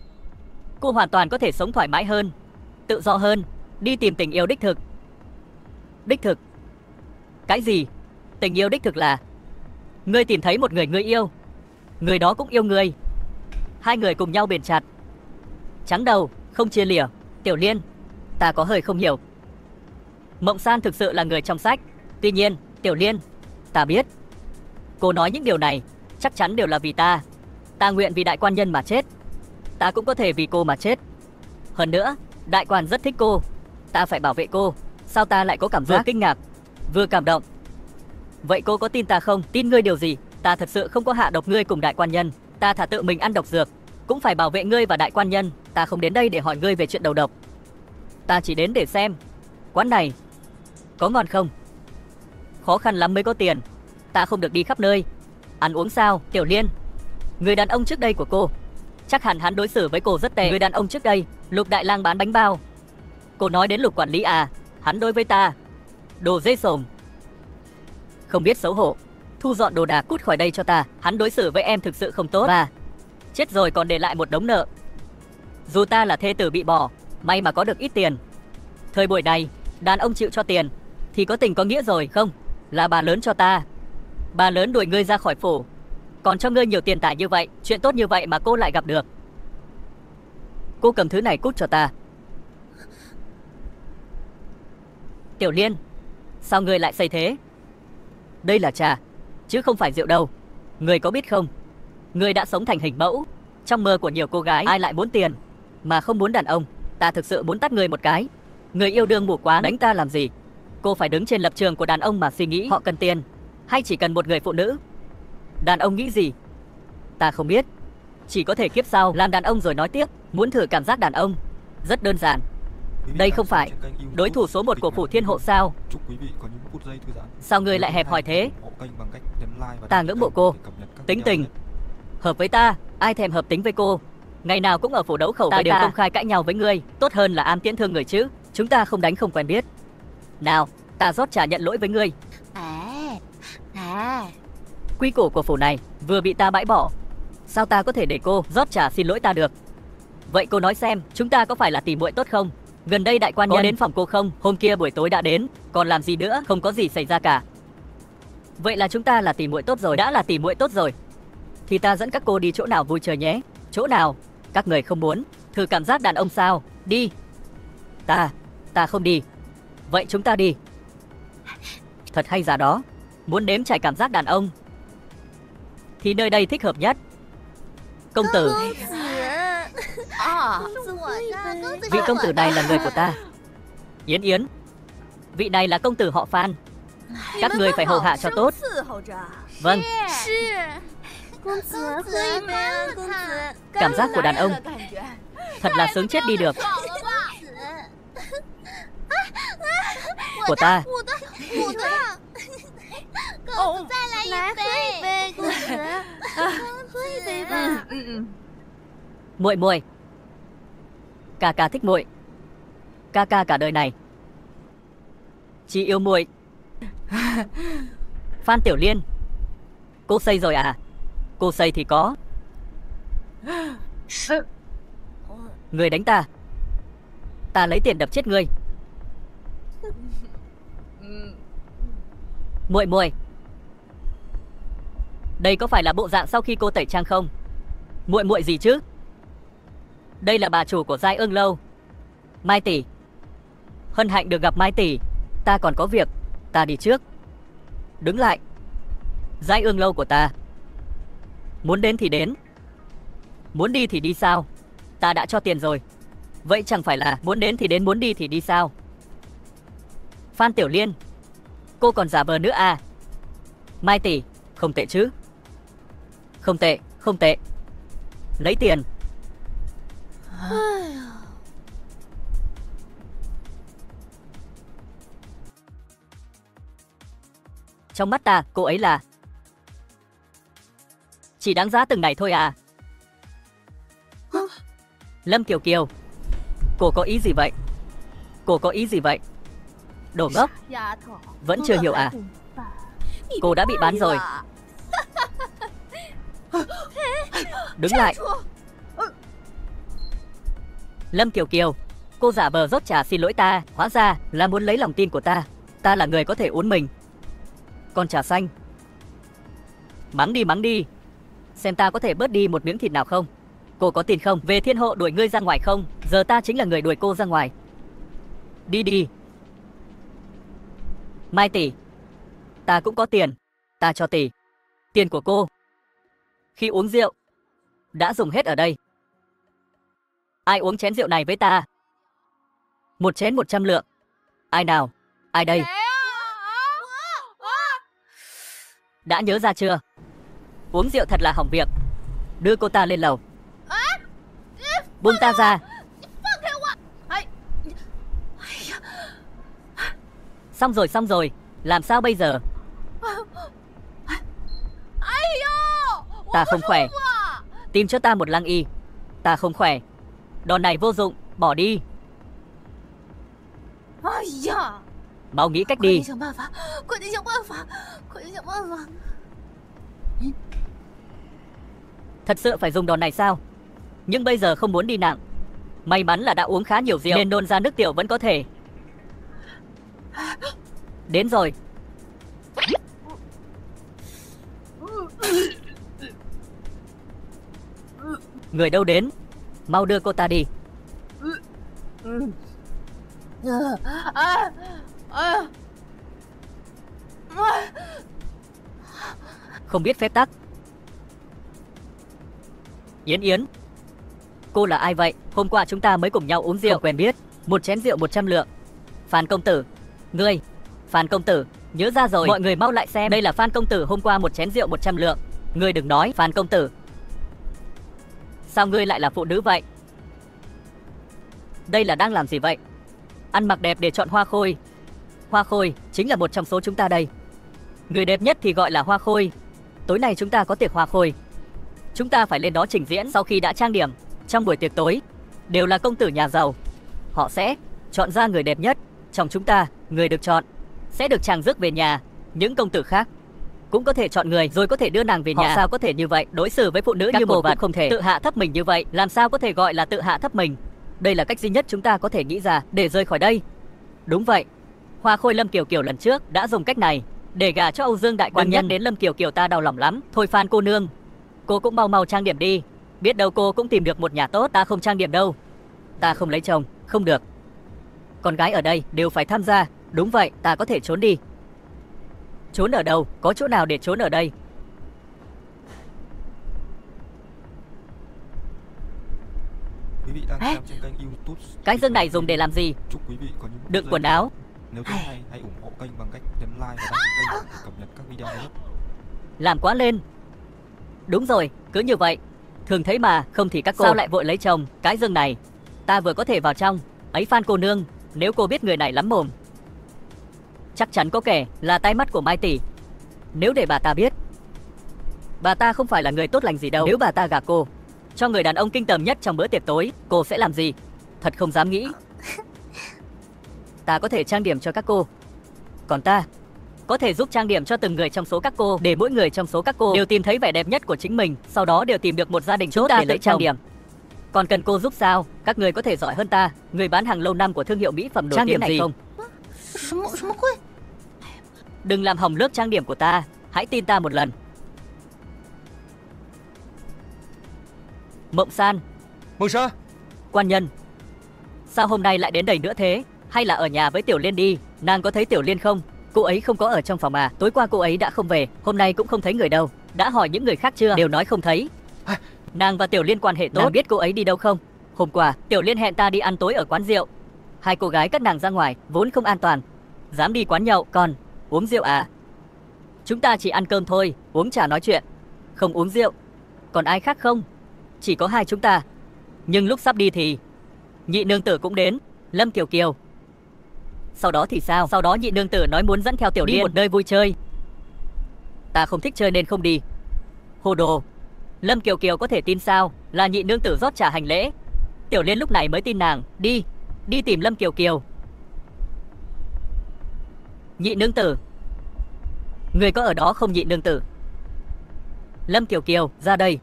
cô hoàn toàn có thể sống thoải mái hơn, tự do hơn, đi tìm tình yêu đích thực. Đích thực? Cái gì? Tình yêu đích thực là ngươi tìm thấy một người ngươi yêu, người đó cũng yêu ngươi, hai người cùng nhau bền chặt, trắng đầu, không chia lìa. Tiểu Liên, ta có hơi không hiểu. Mộng San thực sự là người trong sách. Tuy nhiên, Tiểu Liên, ta biết cô nói những điều này chắc chắn đều là vì ta. Ta nguyện vì đại quan nhân mà chết. Ta cũng có thể vì cô mà chết. Hơn nữa, đại quan rất thích cô. Ta phải bảo vệ cô. Sao ta lại có cảm giác vừa kinh ngạc, vừa cảm động? Vậy cô có tin ta không? Tin ngươi điều gì? Ta thật sự không có hạ độc ngươi cùng đại quan nhân. Ta thà tự mình ăn độc dược cũng phải bảo vệ ngươi và đại quan nhân. Ta không đến đây để hỏi ngươi về chuyện đầu độc. Ta chỉ đến để xem quán này có ngon không. Khó khăn lắm mới có tiền. Ta không được đi khắp nơi ăn uống sao? Tiểu Liên, người đàn ông trước đây của cô, chắc hẳn hắn đối xử với cô rất tệ. Người đàn ông trước đây, Lục đại lang bán bánh bao. Cô nói đến Lục quản lý à? Hắn đối với ta đồ dê sồm, không biết xấu hổ. Thu dọn đồ đạc cút khỏi đây cho ta. Hắn đối xử với em thực sự không tốt, và chết rồi còn để lại một đống nợ. Dù ta là thê tử bị bỏ, may mà có được ít tiền. Thời buổi này, đàn ông chịu cho tiền thì có tình có nghĩa rồi. Không, là bà lớn cho ta. Bà lớn đuổi ngươi ra khỏi phủ, còn cho ngươi nhiều tiền tài như vậy. Chuyện tốt như vậy mà cô lại gặp được. Cô cầm thứ này cút cho ta. Tiểu Liên, sao ngươi lại xây thế? Đây là trà, chứ không phải rượu đâu. Ngươi có biết không, ngươi đã sống thành hình mẫu trong mơ của nhiều cô gái. Ai lại muốn tiền mà không muốn đàn ông? Ta thực sự muốn tát ngươi một cái. Người yêu đương mù quáng đánh ta làm gì? Cô phải đứng trên lập trường của đàn ông mà suy nghĩ. Họ cần tiền hay chỉ cần một người phụ nữ? Đàn ông nghĩ gì ta không biết. Chỉ có thể kiếp sau làm đàn ông rồi nói tiếp. Muốn thử cảm giác đàn ông rất đơn giản. Đây không phải đối thủ số 1 của Phủ Thiên Hộ sao? Chúc quý vị có những phút giây thư giãn. Sao ngươi lại hẹp hòi thế? Ủng hộ kênh bằng cách nhấn like và Ta đăng ngưỡng ký mộ kênh cô, để cập nhật các tính video tình mới. hợp với ta. Ai thèm hợp tính với cô? Ngày nào cũng ở phủ đấu khẩu với đều công khai cãi nhau với ngươi. Tốt hơn là am tiễn thương người chứ. Chúng ta không đánh không quen biết. Nào, ta rót trà nhận lỗi với ngươi. Quy củ của phủ này vừa bị ta bãi bỏ, sao ta có thể để cô rót trà xin lỗi ta được? Vậy cô nói xem, chúng ta có phải là tỉ muội tốt không? Gần đây đại quan nhân đến phòng cô không? Hôm kia buổi tối đã đến, còn làm gì nữa? Không có gì xảy ra cả. Vậy là chúng ta là tỉ muội tốt rồi. Đã là tỉ muội tốt rồi thì ta dẫn các cô đi chỗ nào vui chơi nhé. Chỗ nào? Các người không muốn thử cảm giác đàn ông sao? Đi. Ta không đi. Vậy chúng ta đi. Thật hay giả đó. Muốn nếm trải cảm giác đàn ông thì nơi đây thích hợp nhất. Công tử. Vị công tử này là người của ta. Yến Yến, vị này là công tử họ Phan. Các người phải hầu hạ cho tốt. Vâng. Cảm giác của đàn ông thật là sướng chết đi được. Của ta. Muội muội. Ca ca thích muội. Ca ca cả đời này chỉ yêu muội. Phan Tiểu Liên, cô xây rồi à? Cô xây thì có. Người đánh ta, ta lấy tiền đập chết ngươi. Muội muội, đây có phải là bộ dạng sau khi cô tẩy trang không? Muội muội gì chứ? Đây là bà chủ của Giai Ương Lâu, Mai tỷ. Hân hạnh được gặp Mai tỷ. Ta còn có việc, ta đi trước. Đứng lại. Giai Ương Lâu của ta, muốn đến thì đến, muốn đi thì đi sao? Ta đã cho tiền rồi. Vậy chẳng phải là muốn đến thì đến, muốn đi thì đi sao? Phan Tiểu Liên, cô còn giả vờ nữa à? Mai tỷ, không tệ chứ? Không tệ, không tệ. Lấy tiền. Trong mắt ta, cô ấy là chỉ đáng giá từng này thôi à? Lâm Kiều Kiều, cô có ý gì vậy? Cô có ý gì vậy? Đồ ngốc, vẫn chưa hiểu à? Cô đã bị bán rồi. Đứng lại. Lâm Kiều Kiều, cô giả vờ rót trà xin lỗi ta, hóa ra là muốn lấy lòng tin của ta. Ta là người có thể uống mình. Con trà xanh. Mắng đi. Xem ta có thể bớt đi một miếng thịt nào không? Cô có tin không? Về thiên hộ đuổi ngươi ra ngoài không? Giờ ta chính là người đuổi cô ra ngoài. Đi đi. Mai tỷ, ta cũng có tiền. Ta cho tỷ. Tiền của cô khi uống rượu đã dùng hết ở đây. Ai uống chén rượu này với ta? Một chén 100 lượng. Ai nào? Ai đây? Đã nhớ ra chưa? Uống rượu thật là hỏng việc. Đưa cô ta lên lầu. Buông ta ra. Xong rồi. Làm sao bây giờ? Ta không khỏe. Tìm cho ta một lăng y. Ta không khỏe. Đòn này vô dụng, bỏ đi. Mau nghĩ cách đi. Thật sự phải dùng đòn này sao? Nhưng bây giờ không muốn đi nặng. May mắn là đã uống khá nhiều rượu nên nôn ra nước tiểu vẫn có thể. Đến rồi. Người đâu đến? Mau đưa cô ta đi. Không biết phép tắc. Yến, cô là ai vậy? Hôm qua chúng ta mới cùng nhau uống rượu. Không quen biết. Một chén rượu 100 lượng. Phan công tử. Ngươi. Phan công tử, nhớ ra rồi. Mọi người mau lại xem. Đây là Phan công tử hôm qua một chén rượu 100 lượng. Ngươi đừng nói. Phan công tử, sao ngươi lại là phụ nữ vậy? Đây là đang làm gì vậy? Ăn mặc đẹp để chọn Hoa Khôi. Hoa Khôi chính là một trong số chúng ta đây. Người đẹp nhất thì gọi là Hoa Khôi. Tối nay chúng ta có tiệc Hoa Khôi. Chúng ta phải lên đó trình diễn. Sau khi đã trang điểm, trong buổi tiệc tối đều là công tử nhà giàu. Họ sẽ chọn ra người đẹp nhất trong chúng ta. Người được chọn sẽ được chàng rước về nhà. Những công tử khác cũng có thể chọn người rồi có thể đưa nàng về nhà. Họ sao có thể như vậy? Đối xử với phụ nữ như một vật, không thể tự hạ thấp mình như vậy. Làm sao có thể gọi là tự hạ thấp mình? Đây là cách duy nhất chúng ta có thể nghĩ ra để rời khỏi đây. Đúng vậy. Hoa Khôi Lâm Kiều Kiều lần trước đã dùng cách này để gả cho Âu Dương đại quan nhân. Đến Lâm Kiều Kiều ta đau lòng lắm. Thôi Phan cô nương, cô cũng mau trang điểm đi. Biết đâu cô cũng tìm được một nhà tốt. Ta không trang điểm đâu. Ta không lấy chồng. Không được. Con gái ở đây đều phải tham gia. Đúng vậy, ta có thể trốn đi. Trốn ở đâu? Có chỗ nào để trốn ở đây? Quý vị đang xem trên kênh YouTube. Cái dương này dùng để làm gì? Chúc quý vị có những đựng quần áo. Nếu thấy hay, hãy ủng hộ kênh bằng cách nhấn like và đăng ký kênh để cập nhật các video mới nhất. Làm quá lên. Đúng rồi, cứ như vậy. Thường thấy mà, không thì các cô sao lại vội lấy chồng? Cái dương này ta vừa có thể vào trong. Ấy Phan cô nương, nếu cô biết người này lắm mồm, chắc chắn có kẻ là tai mắt của Mai tỷ. Nếu để bà ta biết, bà ta không phải là người tốt lành gì đâu. Nếu bà ta gả cô cho người đàn ông kinh tởm nhất trong bữa tiệc tối, cô sẽ làm gì? Thật không dám nghĩ. Ta có thể trang điểm cho các cô, còn ta có thể giúp trang điểm cho từng người trong số các cô, để mỗi người trong số các cô đều tìm thấy vẻ đẹp nhất của chính mình, sau đó đều tìm được một gia đình tốt để lấy trang điểm. Còn cần cô giúp sao? Các người có thể giỏi hơn ta. Người bán hàng lâu năm của thương hiệu mỹ phẩm nổi tiếng này không? Đừng làm hỏng lớp trang điểm của ta, hãy tin ta một lần. Mộng San. Mộng San. Quan nhân. Sao hôm nay lại đến đây nữa thế? Hay là ở nhà với Tiểu Liên đi? Nàng có thấy Tiểu Liên không? Cô ấy không có ở trong phòng à? Tối qua cô ấy đã không về, hôm nay cũng không thấy người đâu. Đã hỏi những người khác chưa? Đều nói không thấy. Nàng và Tiểu Liên quan hệ tốt. Nàng biết cô ấy đi đâu không? Hôm qua Tiểu Liên hẹn ta đi ăn tối ở quán rượu. Hai cô gái các nàng ra ngoài vốn không an toàn, dám đi quán nhậu, còn uống rượu à? Chúng ta chỉ ăn cơm thôi, uống trà nói chuyện, không uống rượu. Còn ai khác không? Chỉ có hai chúng ta. Nhưng lúc sắp đi thì nhị nương tử cũng đến, Lâm Kiều Kiều. Sau đó thì sao? Sau đó nhị nương tử nói muốn dẫn theo Tiểu Liên đi một nơi vui chơi. Ta không thích chơi nên không đi. Hồ đồ. Lâm Kiều Kiều có thể tin sao? Là nhị nương tử rót trà hành lễ. Tiểu Liên lúc này mới tin nàng. Đi tìm Lâm Kiều Kiều. Nhị nương tử, người có ở đó không nhị nương tử? Lâm Kiều Kiều, ra đây.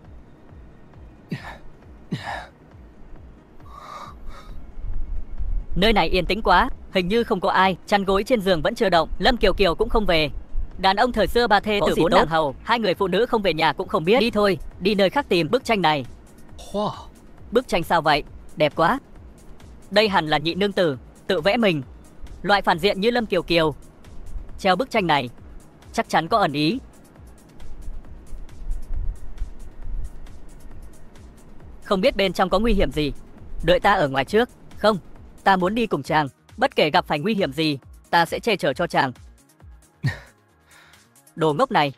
Nơi này yên tĩnh quá, hình như không có ai, chăn gối trên giường vẫn chưa động, Lâm Kiều Kiều cũng không về. Đàn ông thời xưa ba thê tử bốn nàng hầu, hai người phụ nữ không về nhà cũng không biết. Đi thôi, đi nơi khác tìm bức tranh này. Bức tranh sao vậy? Đẹp quá. Đây hẳn là nhị nương tử tự vẽ mình. Loại phản diện như Lâm Kiều Kiều treo bức tranh này chắc chắn có ẩn ý. Không biết bên trong có nguy hiểm gì. Đợi ta ở ngoài trước. Không, ta muốn đi cùng chàng. Bất kể gặp phải nguy hiểm gì, ta sẽ che chở cho chàng. Đồ ngốc này.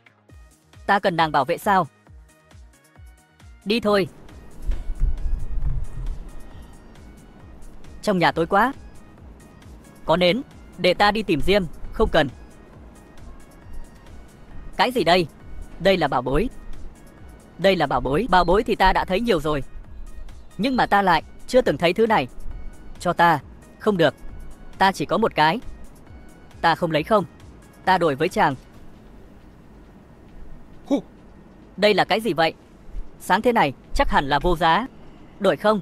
Ta cần nàng bảo vệ sao? Đi thôi. Trong nhà tối quá. Có nến, để ta đi tìm diêm. Không cần. Cái gì đây? Đây là bảo bối. Đây là bảo bối. Bảo bối thì ta đã thấy nhiều rồi, nhưng mà ta lại chưa từng thấy thứ này. Cho ta. Không được. Ta chỉ có một cái. Ta không lấy không. Ta đổi với chàng. Đây là cái gì vậy? Sáng thế này chắc hẳn là vô giá. Đổi không?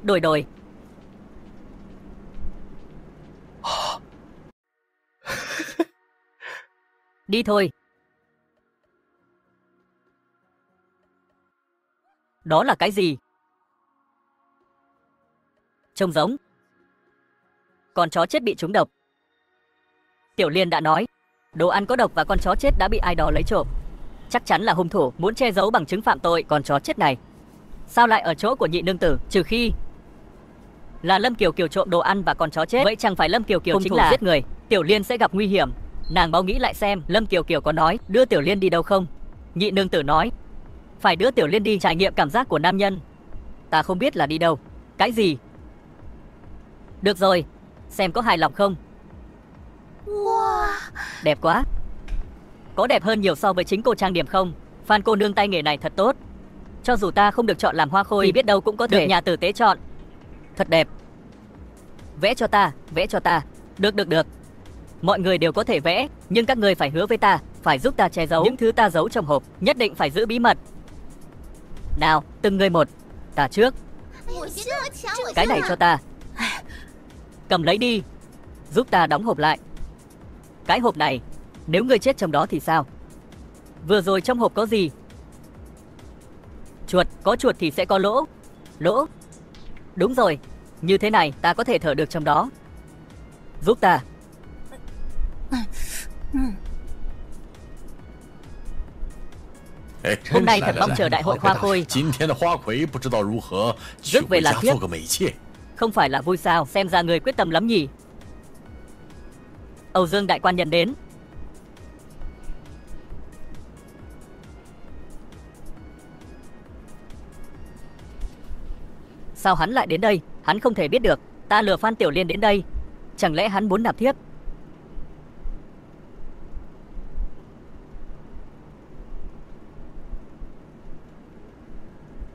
Đổi. Đi thôi. Đó là cái gì? Trông giống con chó chết bị trúng độc. Tiểu Liên đã nói đồ ăn có độc và con chó chết đã bị ai đó lấy trộm. Chắc chắn là hung thủ muốn che giấu bằng chứng phạm tội. Con chó chết này sao lại ở chỗ của nhị nương tử? Trừ khi là Lâm Kiều Kiều trộm đồ ăn và con chó chết. Vậy chẳng phải Lâm Kiều Kiều hung chính là giết người? Tiểu Liên sẽ gặp nguy hiểm. Nàng mau nghĩ lại xem, Lâm Kiều Kiều có nói đưa Tiểu Liên đi đâu không? Nhị nương tử nói phải đưa Tiểu Liên đi trải nghiệm cảm giác của nam nhân. Ta không biết là đi đâu. Cái gì? Được rồi, xem có hài lòng không? Wow. Đẹp quá. Có đẹp hơn nhiều so với chính cô trang điểm không? Phan cô nương tay nghề này thật tốt. Cho dù ta không được chọn làm hoa khôi thì biết đâu cũng có thể được nhà tử tế chọn. Thật đẹp. Vẽ cho ta, vẽ cho ta. Được. Mọi người đều có thể vẽ, nhưng các người phải hứa với ta, phải giúp ta che giấu những thứ ta giấu trong hộp, nhất định phải giữ bí mật. Nào, từng người một. Ta trước. Cái này cho ta. Cầm lấy đi. Giúp ta đóng hộp lại. Cái hộp này, nếu người chết trong đó thì sao? Vừa rồi trong hộp có gì? Chuột, có chuột thì sẽ có lỗ. Lỗ. Đúng rồi, như thế này ta có thể thở được trong đó. Giúp ta. Hôm nay thật mong chờ đại hội hoa khôi. Rước về là thiếp. Không phải là vui sao? Xem ra người quyết tâm lắm nhỉ. Âu Dương đại quan nhân đến. Sao hắn lại đến đây? Hắn không thể biết được ta lừa Phan Tiểu Liên đến đây. Chẳng lẽ hắn muốn nạp thiếp?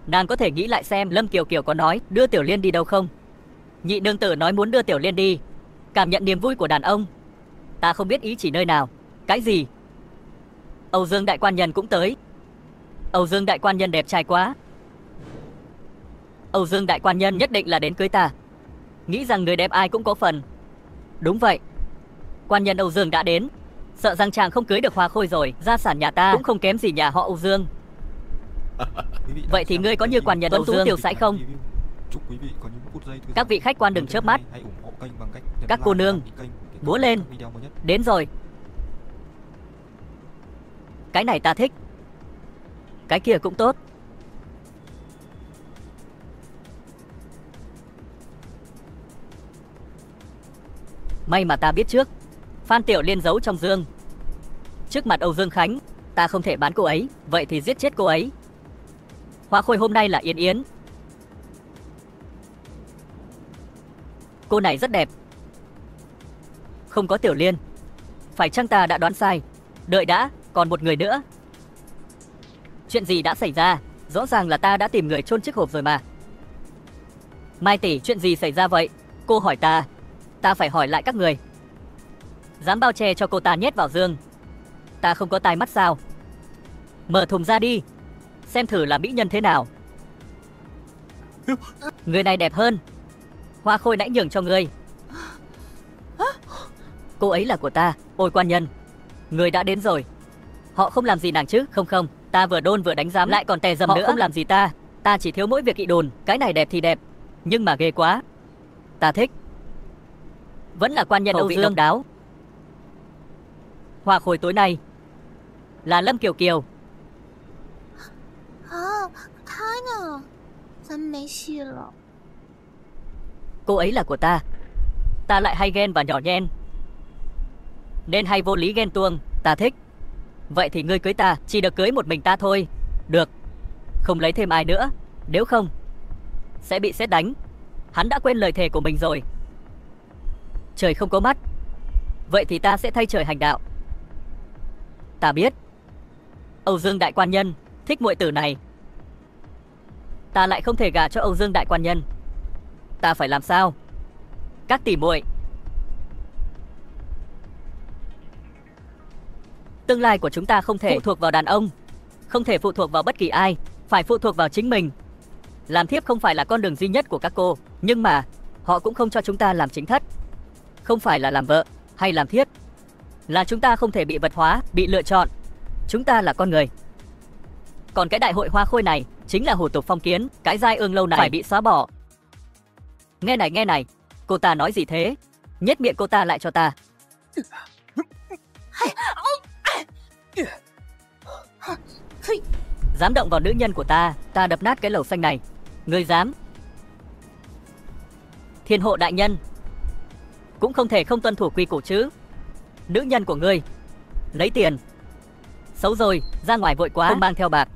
Nàng có thể nghĩ lại xem Lâm Kiều Kiều có nói đưa Tiểu Liên đi đâu không? Nhị nương tử nói muốn đưa Tiểu Liên đi. Cảm nhận niềm vui của đàn ông. Ta không biết ý chỉ nơi nào. Cái gì? Âu Dương đại quan nhân cũng tới. Âu Dương đại quan nhân đẹp trai quá. Âu Dương đại quan nhân nhất định là đến cưới ta. Nghĩ rằng người đẹp ai cũng có phần. Đúng vậy. Quan nhân Âu Dương đã đến. Sợ rằng chàng không cưới được Hoa Khôi rồi. Gia sản nhà ta cũng không kém gì nhà họ Âu Dương. Vậy thì ngươi có như quan nhân Âu Dương tiêu sái không? Chúc quý vị có những phút giây thư Các vị khách quan đừng chớp mắt. hãy ủng hộ kênh bằng cách nhấn Các like cô nương, và đăng ký kênh để búa cập nhật lên. các video mới nhất. Đến rồi. Cái này ta thích. Cái kia cũng tốt. May mà ta biết trước. Phan Tiểu Liên giấu trong dương. Trước mặt Âu Dương Khánh, ta không thể bán cô ấy. Vậy thì giết chết cô ấy. Hoa Khôi hôm nay là Yên Yến. Cô này rất đẹp. Không có Tiểu Liên. Phải chăng ta đã đoán sai? Đợi đã, còn một người nữa. Chuyện gì đã xảy ra? Rõ ràng là ta đã tìm người chôn chiếc hộp rồi mà. Mai tỷ, chuyện gì xảy ra vậy? Cô hỏi ta. Ta phải hỏi lại các người. Dám bao che cho cô ta nhét vào dương. Ta không có tai mắt sao? Mở thùng ra đi. Xem thử là mỹ nhân thế nào. Người này đẹp hơn. Hoa Khôi nãy nhường cho ngươi. Cô ấy là của ta. Ôi quan nhân, người đã đến rồi. Họ không làm gì nàng chứ? Không không, ta vừa đôn vừa đánh giám lại còn tè dầm nữa. Họ không làm gì ta. Ta chỉ thiếu mỗi việc kỵ đồn. Cái này đẹp thì đẹp, nhưng mà ghê quá. Ta thích. Vẫn là quan nhân Âu Dương độc đáo. Hoa Khôi tối nay là Lâm Kiều Kiều. 啊，他呢？咱们没戏了。 Cô ấy là của ta. Ta lại hay ghen và nhỏ nhen, nên hay vô lý ghen tuông. Ta thích. Vậy thì ngươi cưới ta, chỉ được cưới một mình ta thôi. Được. Không lấy thêm ai nữa. Nếu không sẽ bị sét đánh. Hắn đã quên lời thề của mình rồi. Trời không có mắt. Vậy thì ta sẽ thay trời hành đạo. Ta biết Âu Dương đại quan nhân thích muội tử này. Ta lại không thể gả cho Âu Dương đại quan nhân. Ta phải làm sao? Các tỷ muội, tương lai của chúng ta không thể phụ thuộc vào đàn ông, không thể phụ thuộc vào bất kỳ ai, phải phụ thuộc vào chính mình. Làm thiếp không phải là con đường duy nhất của các cô, nhưng mà họ cũng không cho chúng ta làm chính thất. Không phải là làm vợ hay làm thiếp, là chúng ta không thể bị vật hóa, bị lựa chọn. Chúng ta là con người. Còn cái đại hội Hoa Khôi này chính là hủ tục phong kiến. Cái giai ương lâu này phải bị xóa bỏ. Nghe này, cô ta nói gì thế? Nhét miệng cô ta lại cho ta. Dám động vào nữ nhân của ta, ta đập nát cái lẩu xanh này. Ngươi dám? Thiên hộ đại nhân cũng không thể không tuân thủ quy củ chứ. Nữ nhân của ngươi lấy tiền. Xấu rồi, ra ngoài vội quá, không mang theo bạc.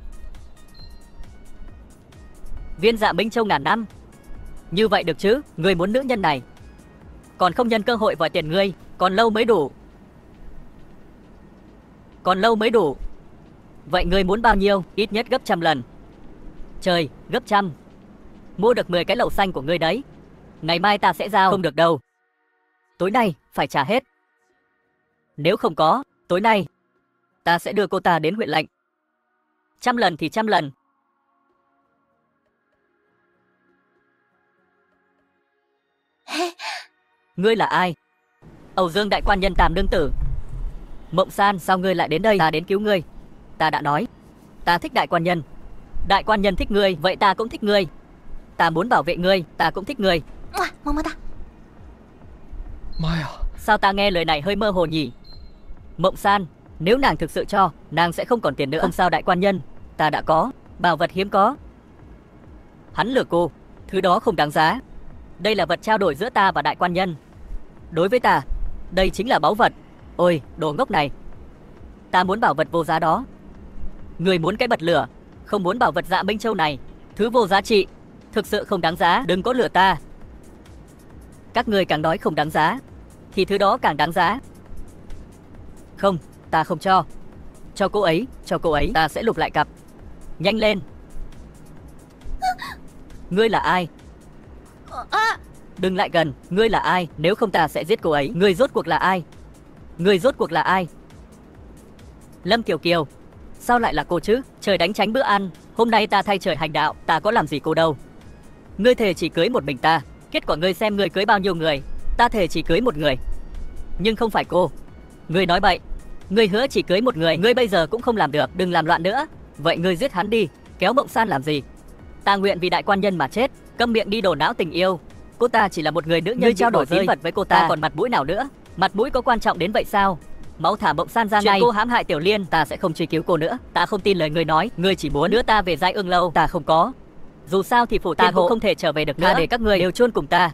Viên Dạ Minh Châu ngàn năm. Như vậy được chứ? Ngươi muốn nữ nhân này, còn không nhân cơ hội vòi tiền ngươi. Còn lâu mới đủ. Còn lâu mới đủ. Vậy ngươi muốn bao nhiêu? Ít nhất gấp 100 lần. Trời, gấp 100. Mua được 10 cái lẩu xanh của ngươi đấy. Ngày mai ta sẽ giao. Không được đâu. Tối nay phải trả hết. Nếu không có, tối nay ta sẽ đưa cô ta đến huyện lệnh. 100 lần thì 100 lần. Ngươi là ai? Âu Dương đại quan nhân Tam nương tử. Mộng San, sao ngươi lại đến đây? Ta đến cứu ngươi. Ta đã nói, ta thích đại quan nhân. Đại quan nhân thích ngươi, vậy ta cũng thích ngươi. Ta muốn bảo vệ ngươi, ta cũng thích ngươi.么么哒。 Mai à? Sao ta nghe lời này hơi mơ hồ nhỉ? Mộng San, nếu nàng thực sự cho, nàng sẽ không còn tiền nữa. Không sao đại quan nhân, ta đã có bảo vật hiếm có. Hắn lừa cô, thứ đó không đáng giá. Đây là vật trao đổi giữa ta và đại quan nhân. Đối với ta, đây chính là báu vật. Ôi, đồ ngốc này. Ta muốn bảo vật vô giá đó. Người muốn cái bật lửa, không muốn bảo vật Dạ Minh Châu này. Thứ vô giá trị, thực sự không đáng giá. Đừng có lừa ta. Các người càng nói không đáng giá, thì thứ đó càng đáng giá. Không, ta không cho. Cho cô ấy, ta sẽ lục lại cặp. Nhanh lên. Ngươi là ai? Đừng lại gần, ngươi là ai? Nếu không ta sẽ giết cô ấy. Ngươi rốt cuộc là ai? Ngươi rốt cuộc là ai? Lâm Kiều Kiều. Sao lại là cô chứ? Trời đánh tránh bữa ăn. Hôm nay ta thay trời hành đạo, ta có làm gì cô đâu. Ngươi thề chỉ cưới một mình ta. Kết quả ngươi xem ngươi cưới bao nhiêu người. Ta thề chỉ cưới một người. Nhưng không phải cô. Ngươi nói bậy. Ngươi hứa chỉ cưới một người, ngươi bây giờ cũng không làm được, đừng làm loạn nữa. Vậy ngươi giết hắn đi, kéo Mộng San làm gì? Ta nguyện vì đại quan nhân mà chết. Câm miệng đi, đổ não tình yêu. Cô ta chỉ là một người nữ nhân, ngươi trao đổi tín vật với cô ta còn mặt mũi nào nữa? Mặt mũi có quan trọng đến vậy sao? Mau thả Mộng San ra ngay. Cô hãm hại Tiểu Liên, ta sẽ không truy cứu cô nữa. Ta không tin lời ngươi nói, ngươi chỉ muốn đưa ta về Giai Ương lâu, ta không có. Dù sao thì phủ ta cũng không thể trở về được nữa, để các ngươi đều chôn cùng ta.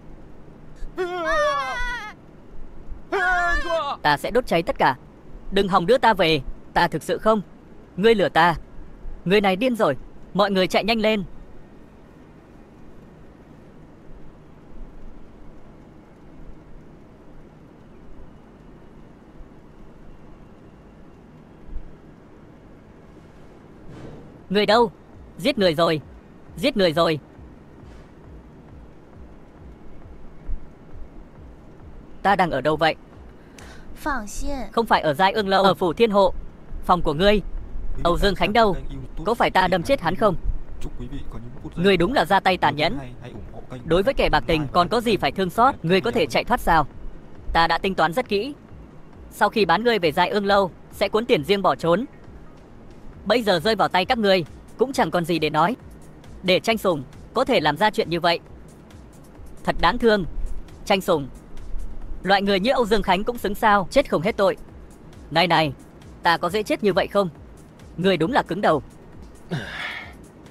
Ta sẽ đốt cháy tất cả. Đừng hòng đưa ta về, ta thực sự không. Ngươi lừa ta. Người này điên rồi. Mọi người chạy nhanh lên. Người đâu? Giết người rồi. Giết người rồi. Ta đang ở đâu vậy? Không phải ở Giai Ương lâu, ở phủ Thiên Hộ. Phòng của ngươi. Âu Dương Khánh đâu? Có phải ta đâm chết hắn không? Ngươi đúng là ra tay tàn nhẫn. Đối với kẻ bạc tình còn có gì phải thương xót. Ngươi có thể chạy thoát sao? Ta đã tính toán rất kỹ. Sau khi bán ngươi về Giai Ương lâu, sẽ cuốn tiền riêng bỏ trốn. Bây giờ rơi vào tay các ngươi, cũng chẳng còn gì để nói. Để Tranh Sùng có thể làm ra chuyện như vậy, thật đáng thương. Tranh Sùng, loại người như Âu Dương Khánh cũng xứng sao chết không hết tội. Này này, ta có dễ chết như vậy không? Ngươi đúng là cứng đầu.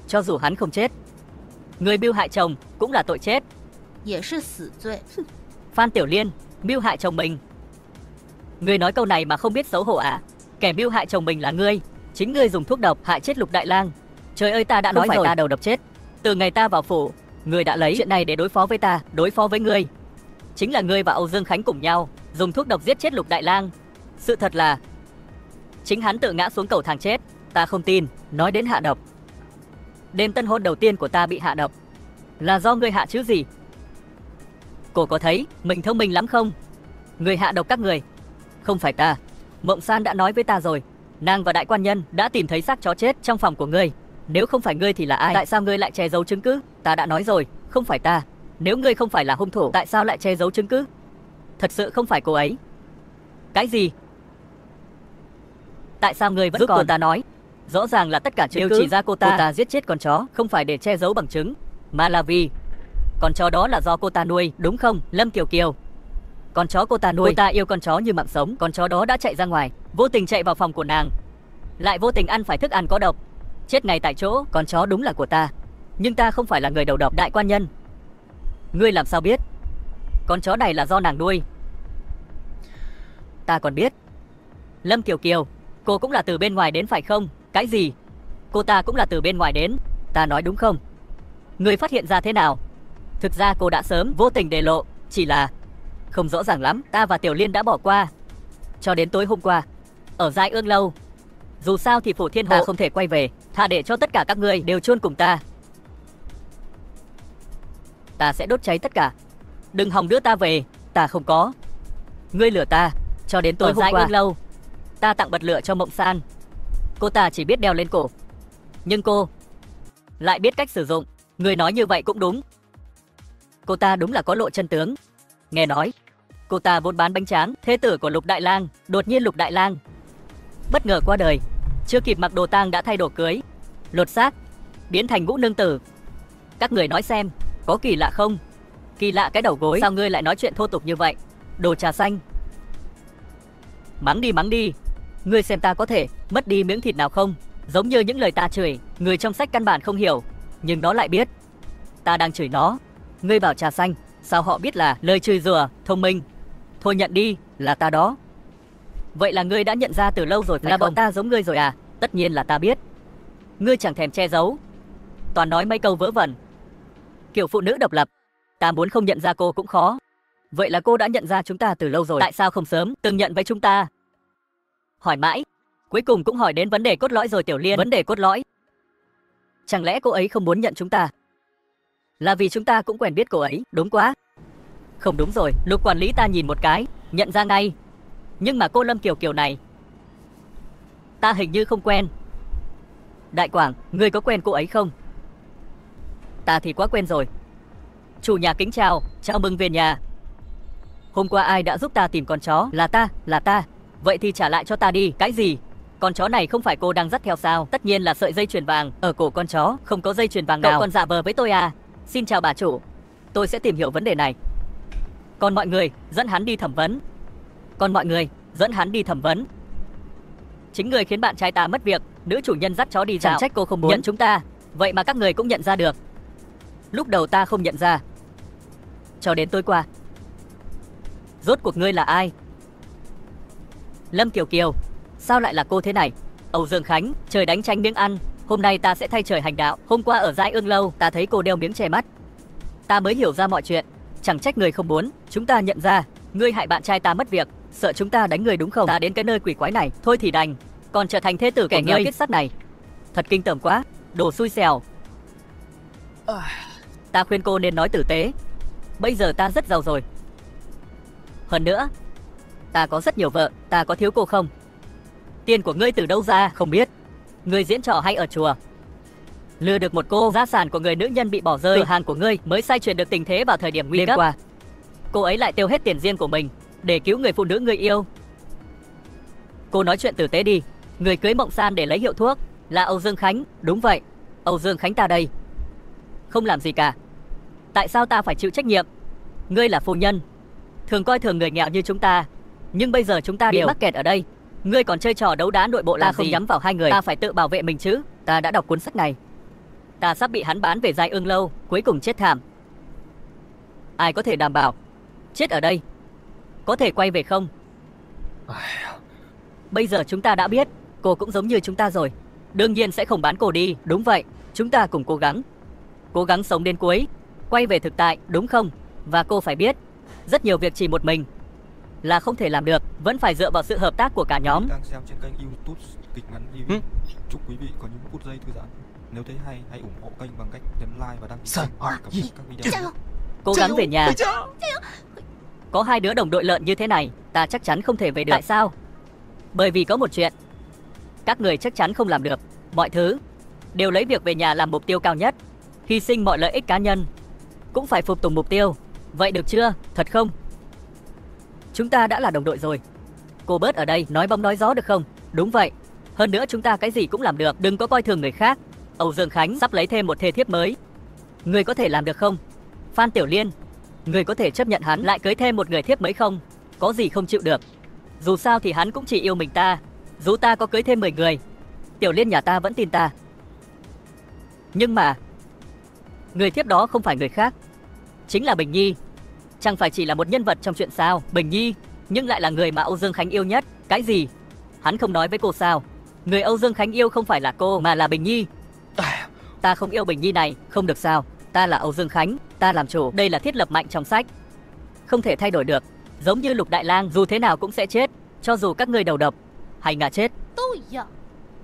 Cho dù hắn không chết, người mưu hại chồng cũng là tội chết. Phan Tiểu Liên, mưu hại chồng mình. Ngươi nói câu này mà không biết xấu hổ à? Kẻ mưu hại chồng mình là ngươi. Chính ngươi dùng thuốc độc hại chết Lục Đại Lang. Trời ơi, ta đã nói rồi, ta đầu độc chết. Từ ngày ta vào phủ, ngươi đã lấy chuyện này để đối phó với ta, đối phó với ngươi. Chính là ngươi và Âu Dương Khánh cùng nhau dùng thuốc độc giết chết Lục Đại Lang. Sự thật là chính hắn tự ngã xuống cầu thang chết. Ta không tin. Nói đến hạ độc, đêm tân hôn đầu tiên của ta bị hạ độc là do ngươi hạ chứ gì? Cô có thấy mình thông minh lắm không? Ngươi hạ độc các người, không phải ta. Mộng San đã nói với ta rồi, nàng và đại quan nhân đã tìm thấy xác chó chết trong phòng của ngươi. Nếu không phải ngươi thì là ai? Tại sao ngươi lại che giấu chứng cứ? Ta đã nói rồi, không phải ta. Nếu ngươi không phải là hung thủ, tại sao lại che giấu chứng cứ? Thật sự không phải cô ấy. Cái gì? Tại sao ngươi vẫn giúp còn? Ta nói, rõ ràng là tất cả chứng cứ chỉ ra cô ta giết chết con chó, không phải để che giấu bằng chứng, mà là vì con chó đó là do cô ta nuôi, đúng không, Lâm Kiều Kiều? Con chó cô ta nuôi, cô ta yêu con chó như mạng sống. Con chó đó đã chạy ra ngoài, vô tình chạy vào phòng của nàng, lại vô tình ăn phải thức ăn có độc, chết ngay tại chỗ. Con chó đúng là của ta, nhưng ta không phải là người đầu độc. Đại quan nhân, ngươi làm sao biết con chó này là do nàng nuôi? Ta còn biết. Lâm Kiều Kiều, cô cũng là từ bên ngoài đến phải không? Cái gì? Cô ta cũng là từ bên ngoài đến. Ta nói đúng không? Ngươi phát hiện ra thế nào? Thực ra cô đã sớm vô tình để lộ, chỉ là không rõ ràng lắm. Ta và Tiểu Liên đã bỏ qua cho đến tối hôm qua ở Giai Ương lâu. Dù sao thì phủ Thiên Hộ ta không thể quay về, thà để cho tất cả các ngươi đều chôn cùng ta. Ta sẽ đốt cháy tất cả. Đừng hòng đưa ta về, ta không có. Ngươi lừa ta. Cho đến tối hôm qua, Giai Ương lâu, ta tặng bật lửa cho Mộng San. Cô ta chỉ biết đeo lên cổ, nhưng cô lại biết cách sử dụng. Người nói như vậy cũng đúng. Cô ta đúng là có lộ chân tướng. Nghe nói cô ta vốn bán bánh tráng, thê tử của Lục Đại Lang. Đột nhiên Lục Đại Lang bất ngờ qua đời, chưa kịp mặc đồ tang đã thay đồ cưới, lột xác biến thành Ngũ Nương Tử. Các người nói xem, có kỳ lạ không? Kỳ lạ cái đầu gối. Sao ngươi lại nói chuyện thô tục như vậy? Đồ trà xanh. Mắng đi, mắng đi. Ngươi xem ta có thể mất đi miếng thịt nào không? Giống như những lời ta chửi, người trong sách căn bản không hiểu, nhưng nó lại biết ta đang chửi nó. Ngươi bảo trà xanh, sao họ biết là lời chửi rủa? Thông minh. Thôi nhận đi, là ta đó. Vậy là ngươi đã nhận ra từ lâu rồi phải là không? Bọn ta giống ngươi rồi à? Tất nhiên là ta biết. Ngươi chẳng thèm che giấu, toàn nói mấy câu vớ vẩn. Kiểu phụ nữ độc lập, ta muốn không nhận ra cô cũng khó. Vậy là cô đã nhận ra chúng ta từ lâu rồi. Tại sao không sớm từng nhận với chúng ta? Hỏi mãi, cuối cùng cũng hỏi đến vấn đề cốt lõi rồi Tiểu Liên. Vấn đề cốt lõi? Chẳng lẽ cô ấy không muốn nhận chúng ta là vì chúng ta cũng quen biết cô ấy? Đúng quá. Không đúng rồi, Lục quản lý ta nhìn một cái, nhận ra ngay. Nhưng mà cô Lâm Kiều Kiều này, ta hình như không quen. Đại Quảng, ngươi có quen cô ấy không? Ta thì quá quen rồi. Chủ nhà kính chào, chào mừng về nhà. Hôm qua ai đã giúp ta tìm con chó? Là ta. Vậy thì trả lại cho ta đi. Cái gì? Con chó này không phải cô đang dắt theo sao? Tất nhiên là sợi dây chuyền vàng. Ở cổ con chó không có dây chuyền vàng nào. Cậu còn giả vờ với tôi à? Xin chào bà chủ. Tôi sẽ tìm hiểu vấn đề này. Còn mọi người, dẫn hắn đi thẩm vấn. Chính người khiến bạn trai ta mất việc. Nữ chủ nhân dắt chó đi dạo. Chẳng trách cô không muốn nhận chúng ta. Vậy mà các người cũng nhận ra được. Lúc đầu ta không nhận ra, cho đến tối qua. Rốt cuộc ngươi là ai? Lâm Kiều Kiều. Sao lại là cô thế này? Âu Dương Khánh, trời đánh tranh miếng ăn. Hôm nay ta sẽ thay trời hành đạo. Hôm qua ở Giai Ương Lâu, ta thấy cô đeo miếng che mắt. Ta mới hiểu ra mọi chuyện. Chẳng trách người không muốn. Chúng ta nhận ra, ngươi hại bạn trai ta mất việc. Sợ chúng ta đánh người đúng không? Ta đến cái nơi quỷ quái này, thôi thì đành. Còn trở thành thế tử kẻ nghèo kết sắt này. Thật kinh tởm quá, đồ xui xẻo. Ta khuyên cô nên nói tử tế. Bây giờ ta rất giàu rồi. Hơn nữa, ta có rất nhiều vợ. Ta có thiếu cô không? Tiền của ngươi từ đâu ra? Không biết. Ngươi diễn trò hay ở chùa? Lừa được một cô, gia sản của người nữ nhân bị bỏ rơi. Cửa hàng của ngươi mới xoay chuyển được tình thế vào thời điểm nguy cấp. Qua, cô ấy lại tiêu hết tiền riêng của mình để cứu người phụ nữ người yêu. Cô nói chuyện tử tế đi. Người cưới Mộng San để lấy hiệu thuốc là Âu Dương Khánh. Đúng vậy, Âu Dương Khánh ta đây. Không làm gì cả. Tại sao ta phải chịu trách nhiệm? Ngươi là phu nhân, thường coi thường người nghèo như chúng ta. Nhưng bây giờ chúng ta bị mắc kẹt ở đây. Ngươi còn chơi trò đấu đá nội bộ làm gì? Ta không nhắm vào hai người. Ta phải tự bảo vệ mình chứ. Ta đã đọc cuốn sách này. Ta sắp bị hắn bán về Giai Ương Lâu, cuối cùng chết thảm. Ai có thể đảm bảo chết ở đây có thể quay về không? Bây giờ chúng ta đã biết cô cũng giống như chúng ta rồi. Đương nhiên sẽ không bán cô đi. Đúng vậy, chúng ta cùng cố gắng sống đến cuối, quay về thực tại, đúng không? Và cô phải biết, rất nhiều việc chỉ một mình là không thể làm được, vẫn phải dựa vào sự hợp tác của cả nhóm. Đang xem trên kênh YouTube Kịch Ngắn TV. Chúc quý vị có những phút giây thư giãn. Nếu thấy hay, hãy ủng hộ kênh bằng cách nhấn like và đăng ký kênh để cập nhật các video. Cố gắng về nhà. Có hai đứa đồng đội lợn như thế này, ta chắc chắn không thể về được. Tại sao? Bởi vì có một chuyện, các người chắc chắn không làm được. Mọi thứ đều lấy việc về nhà làm mục tiêu cao nhất, hy sinh mọi lợi ích cá nhân cũng phải phục tùng mục tiêu. Vậy được chưa? Thật không? Chúng ta đã là đồng đội rồi. Cô bớt ở đây nói bóng nói gió được không? Đúng vậy. Hơn nữa chúng ta cái gì cũng làm được. Đừng có coi thường người khác. Âu Dương Khánh sắp lấy thêm một thê thiếp mới. Người có thể làm được không? Phan Tiểu Liên, người có thể chấp nhận hắn lại cưới thêm một người thiếp mới không? Có gì không chịu được? Dù sao thì hắn cũng chỉ yêu mình ta. Dù ta có cưới thêm 10 người, Tiểu Liên nhà ta vẫn tin ta. Nhưng mà người thiếp đó không phải người khác, chính là Bình Nhi. Chẳng phải chỉ là một nhân vật trong chuyện sao? Bình Nhi nhưng lại là người mà Âu Dương Khánh yêu nhất. Cái gì? Hắn không nói với cô sao? Người Âu Dương Khánh yêu không phải là cô mà là Bình Nhi. Ta không yêu Bình Nhi này, không được sao? Ta là Âu Dương Khánh, ta làm chủ. Đây là thiết lập mạnh trong sách, không thể thay đổi được. Giống như Lục Đại Lang, dù thế nào cũng sẽ chết, cho dù các ngươi đầu độc hay ngã chết.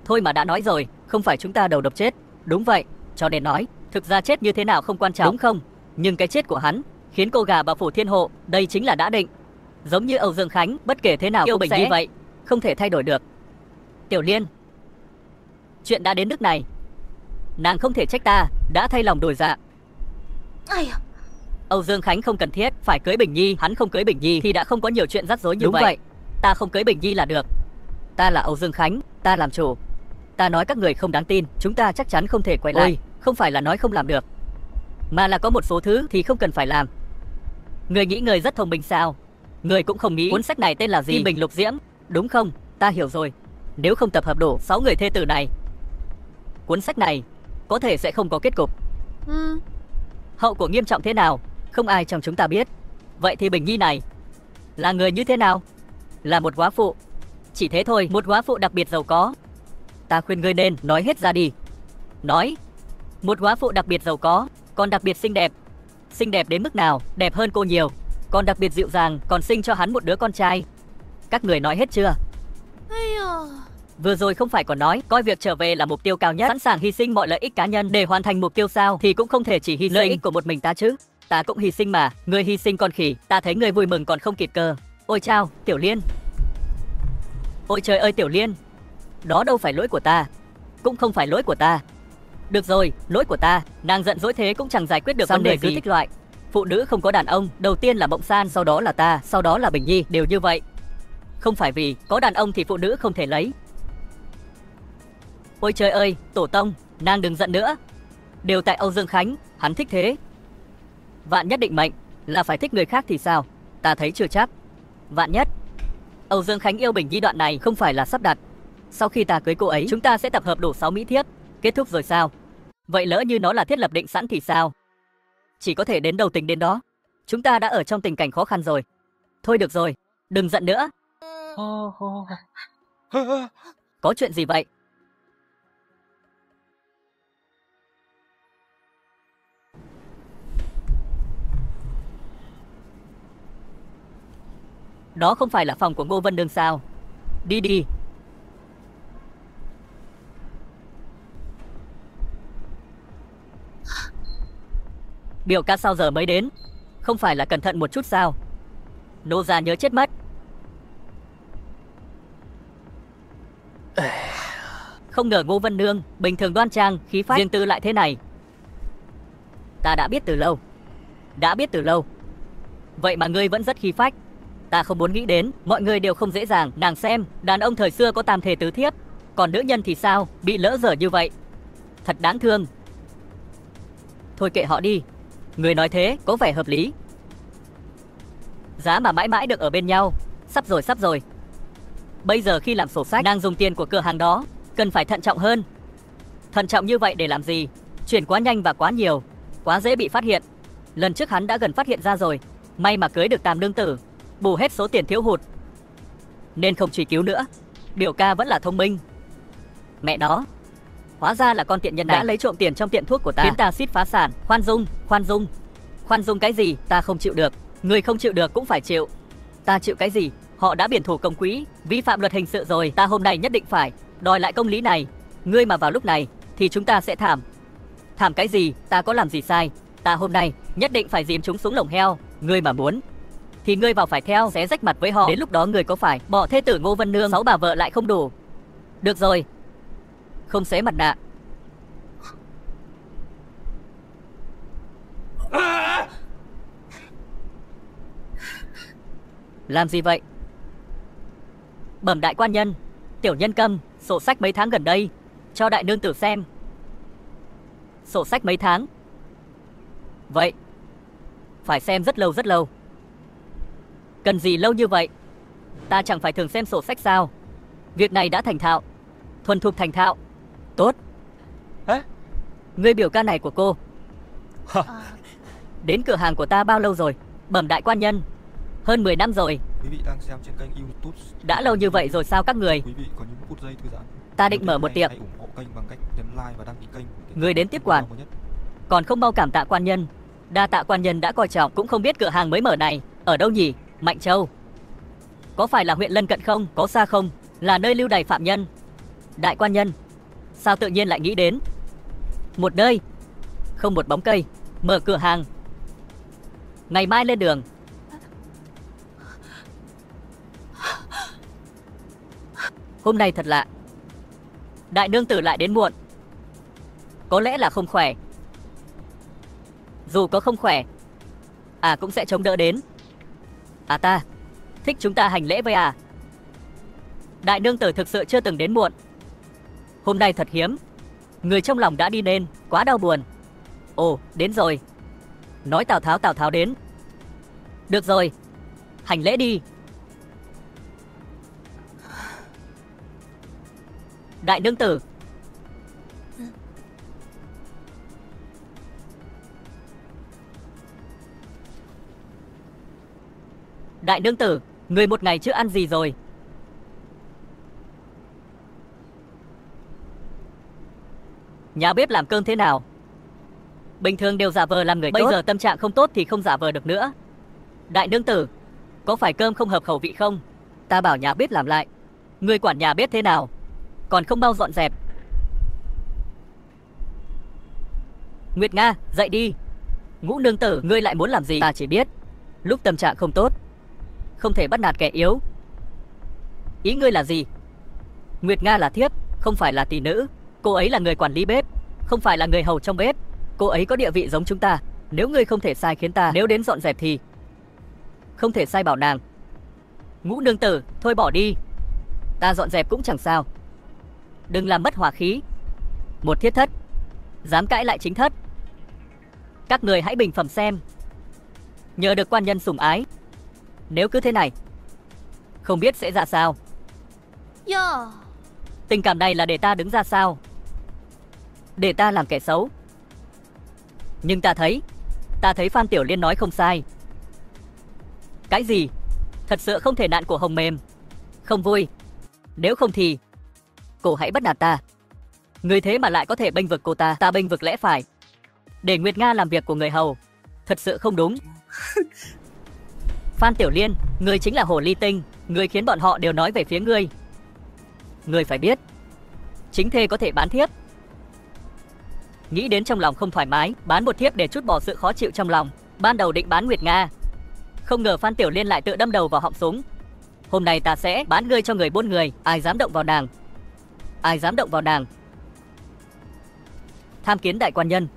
Thôi mà đã nói rồi, không phải chúng ta đầu độc chết. Đúng vậy, cho nên nói, thực ra chết như thế nào không quan trọng, đúng không? Nhưng cái chết của hắn khiến cô gà vào phủ thiên hộ, đây chính là đã định. Giống như Âu Dương Khánh, bất kể thế nào yêu Bình Nhi vậy, không thể thay đổi được. Tiểu Liên, chuyện đã đến nước này, nàng không thể trách ta đã thay lòng đổi dạ. Âu Dương Khánh không cần thiết phải cưới Bình Nhi. Hắn không cưới Bình Nhi thì đã không có nhiều chuyện rắc rối như vậy. Đúng vậy, ta không cưới Bình Nhi là được. Ta là Âu Dương Khánh, ta làm chủ. Ta nói các người không đáng tin, chúng ta chắc chắn không thể quay lại. Không phải là nói không làm được, mà là có một số thứ thì không cần phải làm. Người nghĩ người rất thông minh sao? Người cũng không nghĩ cuốn sách này tên là gì? Kim Bình Lục Diễm, đúng không? Ta hiểu rồi. Nếu không tập hợp đủ 6 người thê tử này, cuốn sách này có thể sẽ không có kết cục. Hậu果nghiêm trọng thế nào, không ai trong chúng ta biết. Vậy thì Bình Nhi này là người như thế nào? Là một góa phụ, chỉ thế thôi. Một góa phụ đặc biệt giàu có. Ta khuyên ngươi nên nói hết ra đi. Nói. Một góa phụ đặc biệt giàu có, còn đặc biệt xinh đẹp. Xinh đẹp đến mức nào? Đẹp hơn cô nhiều. Còn đặc biệt dịu dàng, còn sinh cho hắn một đứa con trai. Các người nói hết chưa? Vừa rồi không phải còn nói coi việc trở về là mục tiêu cao nhất, sẵn sàng hy sinh mọi lợi ích cá nhân để hoàn thành mục tiêu sao? Thì cũng không thể chỉ hy sinh lợi ích của một mình ta chứ. Ta cũng hy sinh mà. Ngươi hy sinh con khỉ, ta thấy ngươi vui mừng còn không kịp cơ. Ôi chao, Tiểu Liên. Ôi trời ơi Tiểu Liên, đó đâu phải lỗi của ta, cũng không phải lỗi của ta. Được rồi, lỗi của ta. Nàng giận dỗi thế cũng chẳng giải quyết được vấn đề, cứ tích loại. Phụ nữ không có đàn ông, đầu tiên là Mộng San, sau đó là ta, sau đó là Bình Nhi, đều như vậy. Không phải vì có đàn ông thì phụ nữ không thể lấy. Ôi trời ơi, tổ tông, nàng đừng giận nữa. Đều tại Âu Dương Khánh, hắn thích thế. Vạn nhất định mệnh là phải thích người khác thì sao? Ta thấy chưa chắc. Vạn nhất Âu Dương Khánh yêu Bình Nhi đoạn này không phải là sắp đặt. Sau khi ta cưới cô ấy, chúng ta sẽ tập hợp đủ 6 mỹ thiếp. Kết thúc rồi sao? Vậy lỡ như nó là thiết lập định sẵn thì sao? Chỉ có thể đến đầu tình đến đó. Chúng ta đã ở trong tình cảnh khó khăn rồi. Thôi được rồi, đừng giận nữa. Có chuyện gì vậy? Đó không phải là phòng của Ngô Vân Nương sao? Đi đi. Biểu ca sao giờ mới đến? Không phải là cẩn thận một chút sao? Nô già nhớ chết mất. Không ngờ Ngô Vân Nương bình thường đoan trang, khí phách, riêng tư lại thế này. Ta đã biết từ lâu. Đã biết từ lâu. Vậy mà ngươi vẫn rất khí phách. Ta không muốn nghĩ đến, mọi người đều không dễ dàng. Nàng xem, đàn ông thời xưa có tam thể tứ thiếp, còn nữ nhân thì sao, bị lỡ dở như vậy. Thật đáng thương. Thôi kệ họ đi. Người nói thế có vẻ hợp lý. Giá mà mãi mãi được ở bên nhau. Sắp rồi, sắp rồi. Bây giờ khi làm sổ sách, nàng dùng tiền của cửa hàng đó, cần phải thận trọng hơn. Thận trọng như vậy để làm gì? Chuyển quá nhanh và quá nhiều, quá dễ bị phát hiện. Lần trước hắn đã gần phát hiện ra rồi. May mà cưới được Tam nương tử, bù hết số tiền thiếu hụt, nên không truy cứu nữa. Biểu ca vẫn là thông minh. Mẹ nó, hóa ra là con tiện nhân này đã lấy trộm tiền trong tiệm thuốc của ta, khiến ta suýt phá sản. Khoan dung, khoan dung. Khoan dung cái gì? Ta không chịu được. Người không chịu được cũng phải chịu. Ta chịu cái gì? Họ đã biển thủ công quỹ, vi phạm luật hình sự rồi. Ta hôm nay nhất định phải đòi lại công lý này. Ngươi mà vào lúc này thì chúng ta sẽ thảm. Thảm cái gì? Ta có làm gì sai? Ta hôm nay nhất định phải dìm chúng xuống lồng heo. Ngươi mà muốn thì ngươi vào phải theo, xé rách mặt với họ. Đến lúc đó ngươi có phải bỏ thê tử Ngô Vân Nương 6 bà vợ lại không đủ? Được rồi, không xé mặt nạ. Làm gì vậy? Bẩm đại quan nhân, tiểu nhân Câm, sổ sách mấy tháng gần đây, cho đại nương tử xem. Sổ sách mấy tháng? Vậy phải xem rất lâu rất lâu. Cần gì lâu như vậy? Ta chẳng phải thường xem sổ sách sao? Việc này đã thành thạo, thuần thục thành thạo. Tốt. Người biểu ca này của cô đến cửa hàng của ta bao lâu rồi? Bẩm đại quan nhân, hơn 10 năm rồi. Quý vị đang xem trên kênh YouTube. Đã lâu như vậy rồi sao các người? Quý vị có những phút giây thư giãn. Ta định mở một tiệm. Hãy ủng hộ kênh bằng cách nhấn like và đăng ký kênh. Người đến tiếp quản, còn không mau cảm tạ quan nhân. Đa tạ quan nhân đã coi trọng. Cũng không biết cửa hàng mới mở này ở đâu nhỉ? Mạnh Châu. Có phải là huyện lân cận không? Có xa không? Là nơi lưu đày phạm nhân. Đại quan nhân, sao tự nhiên lại nghĩ đến một nơi không một bóng cây mở cửa hàng? Ngày mai lên đường. Hôm nay thật lạ, đại nương tử lại đến muộn. Có lẽ là không khỏe. Dù có không khỏe, cũng sẽ chống đỡ đến. Ta thích chúng ta hành lễ với đại nương tử thực sự chưa từng đến muộn. Hôm nay thật hiếm. Người trong lòng đã đi nên, quá đau buồn. Ồ, đến rồi. Nói Tào Tháo đến. Được rồi, hành lễ đi. Đại nương tử. Đại nương tử, người một ngày chưa ăn gì rồi? Nhà bếp làm cơm thế nào? Bình thường đều giả vờ làm người tốt. Bây giờ tâm trạng không tốt thì không giả vờ được nữa. Đại nương tử, có phải cơm không hợp khẩu vị không? Ta bảo nhà bếp làm lại, người quản nhà bếp thế nào? Còn không mau dọn dẹp. Nguyệt Nga, dậy đi. Ngũ nương tử, ngươi lại muốn làm gì? Ta chỉ biết lúc tâm trạng không tốt không thể bắt nạt kẻ yếu. Ý ngươi là gì? Nguyệt Nga là thiếp, không phải là tỷ nữ. Cô ấy là người quản lý bếp, không phải là người hầu trong bếp. Cô ấy có địa vị giống chúng ta. Nếu ngươi không thể sai khiến ta, nếu đến dọn dẹp thì không thể sai bảo nàng. Ngũ nương tử, thôi bỏ đi. Ta dọn dẹp cũng chẳng sao. Đừng làm mất hòa khí. Một thiết thất dám cãi lại chính thất. Các người hãy bình phẩm xem. Nhờ được quan nhân sủng ái, nếu cứ thế này không biết sẽ ra sao. Yo. Tình cảm này là để ta đứng ra sao? Để ta làm kẻ xấu. Nhưng ta thấy Phan Tiểu Liên nói không sai. Cái gì? Thật sự không thể nạn cổ hồng mềm. Không vui. Nếu không thì cô hãy bắt nạt ta. Người thế mà lại có thể bênh vực cô ta. Ta bênh vực lẽ phải. Để Nguyệt Nga làm việc của người hầu, thật sự không đúng. Phan Tiểu Liên, ngươi chính là hồ ly tinh. Ngươi khiến bọn họ đều nói về phía ngươi. Ngươi phải biết, chính thê có thể bán thiếp. Nghĩ đến trong lòng không thoải mái, bán một thiếp để trút bỏ sự khó chịu trong lòng. Ban đầu định bán Nguyệt Nga, không ngờ Phan Tiểu Liên lại tự đâm đầu vào họng súng. Hôm nay ta sẽ bán ngươi cho người buôn người. Ai dám động vào nàng? Ai dám động vào nàng? Tham kiến đại quan nhân.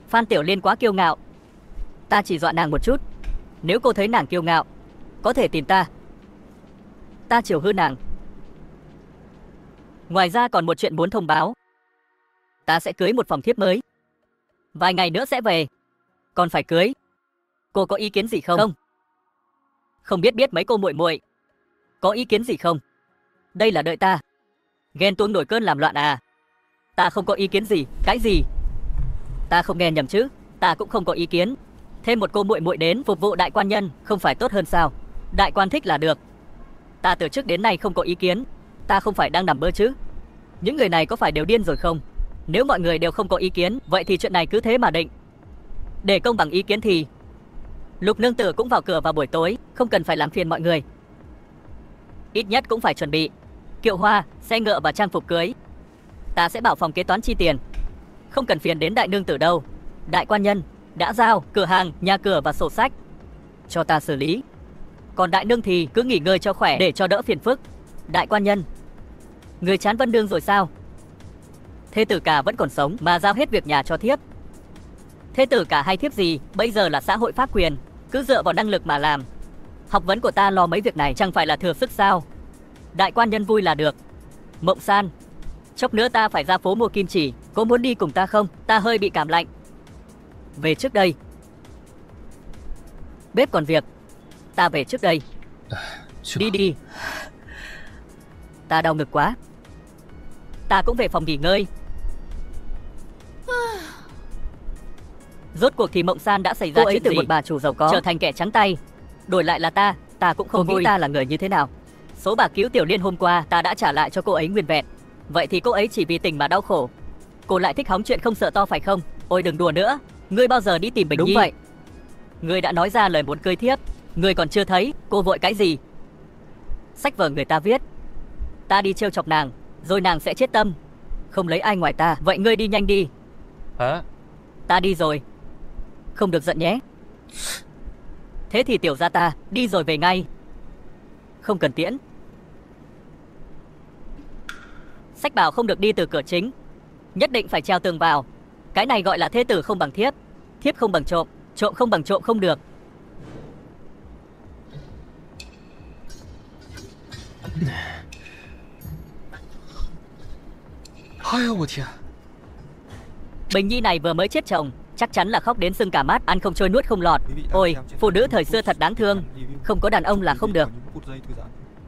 Phan Tiểu Liên quá kiêu ngạo. Ta chỉ dọa nàng một chút. Nếu cô thấy nàng kiêu ngạo, có thể tìm ta. Ta chiều hư nàng. Ngoài ra còn một chuyện muốn thông báo. Ta sẽ cưới một phòng thiếp mới. Vài ngày nữa sẽ về. Còn phải cưới. Cô có ý kiến gì không? Không biết mấy cô muội muội có ý kiến gì không? Đây là đợi ta. Ghen tuông nổi cơn làm loạn à? Ta không có ý kiến gì. Cái gì? Ta không nghe nhầm chứ? Ta cũng không có ý kiến. Thêm một cô muội muội đến phục vụ đại quan nhân không phải tốt hơn sao? Đại quan thích là được. Ta từ trước đến nay không có ý kiến. Ta không phải đang nằm mơ chứ? Những người này có phải đều điên rồi không? Nếu mọi người đều không có ý kiến, vậy thì chuyện này cứ thế mà định. Để công bằng ý kiến thì Lục nương tử cũng vào cửa vào buổi tối, không cần phải làm phiền mọi người. Ít nhất cũng phải chuẩn bị kiệu hoa, xe ngựa và trang phục cưới. Ta sẽ bảo phòng kế toán chi tiền. Không cần phiền đến đại nương tử đâu. Đại quan nhân đã giao cửa hàng, nhà cửa và sổ sách cho ta xử lý. Còn đại nương thì cứ nghỉ ngơi cho khỏe để cho đỡ phiền phức. Đại quan nhân, người chán Vân Nương rồi sao? Thê tử cả vẫn còn sống mà giao hết việc nhà cho thiếp. Thê tử cả hay thiếp gì, bây giờ là xã hội pháp quyền, cứ dựa vào năng lực mà làm. Học vấn của ta lo mấy việc này chẳng phải là thừa sức sao? Đại quan nhân vui là được. Mộng San, chốc nữa ta phải ra phố mua kim chỉ, có muốn đi cùng ta không? Ta hơi bị cảm lạnh. Về trước đây. Bếp còn việc, ta về trước đây. Đi đi. Ta đau ngực quá. Ta cũng về phòng nghỉ ngơi. Rốt cuộc thì Mộng San đã xảy ra chuyện từ một bà chủ giàu có trở thành kẻ trắng tay, đổi lại là ta cũng không nghĩ ta là người như thế nào. Số bạc cứu Tiểu Liên hôm qua ta đã trả lại cho cô ấy nguyên vẹn. Vậy thì cô ấy chỉ vì tình mà đau khổ. Cô lại thích hóng chuyện không sợ to phải không? Ôi đừng đùa nữa. Ngươi bao giờ đi tìm Bình Nhi? Đúng vậy. Ngươi đã nói ra lời muốn cưới thiếp, ngươi còn chưa thấy, cô vội cái gì? Sách vở người ta viết, ta đi trêu chọc nàng, rồi nàng sẽ chết tâm, không lấy ai ngoài ta. Vậy ngươi đi nhanh đi. Hả? Ta đi rồi. Không được giận nhé. Thế thì tiểu gia ta đi rồi về ngay. Không cần tiễn. Sách bảo không được đi từ cửa chính, nhất định phải treo tường vào. Cái này gọi là thê tử không bằng thiếp, thiếp không bằng trộm, trộm không bằng trộm không được. Bình Nhi này vừa mới chết chồng, chắc chắn là khóc đến sưng cả mắt, ăn không trôi nuốt không lọt. Ôi, phụ nữ thời xưa thật đáng thương, không có đàn ông là không được.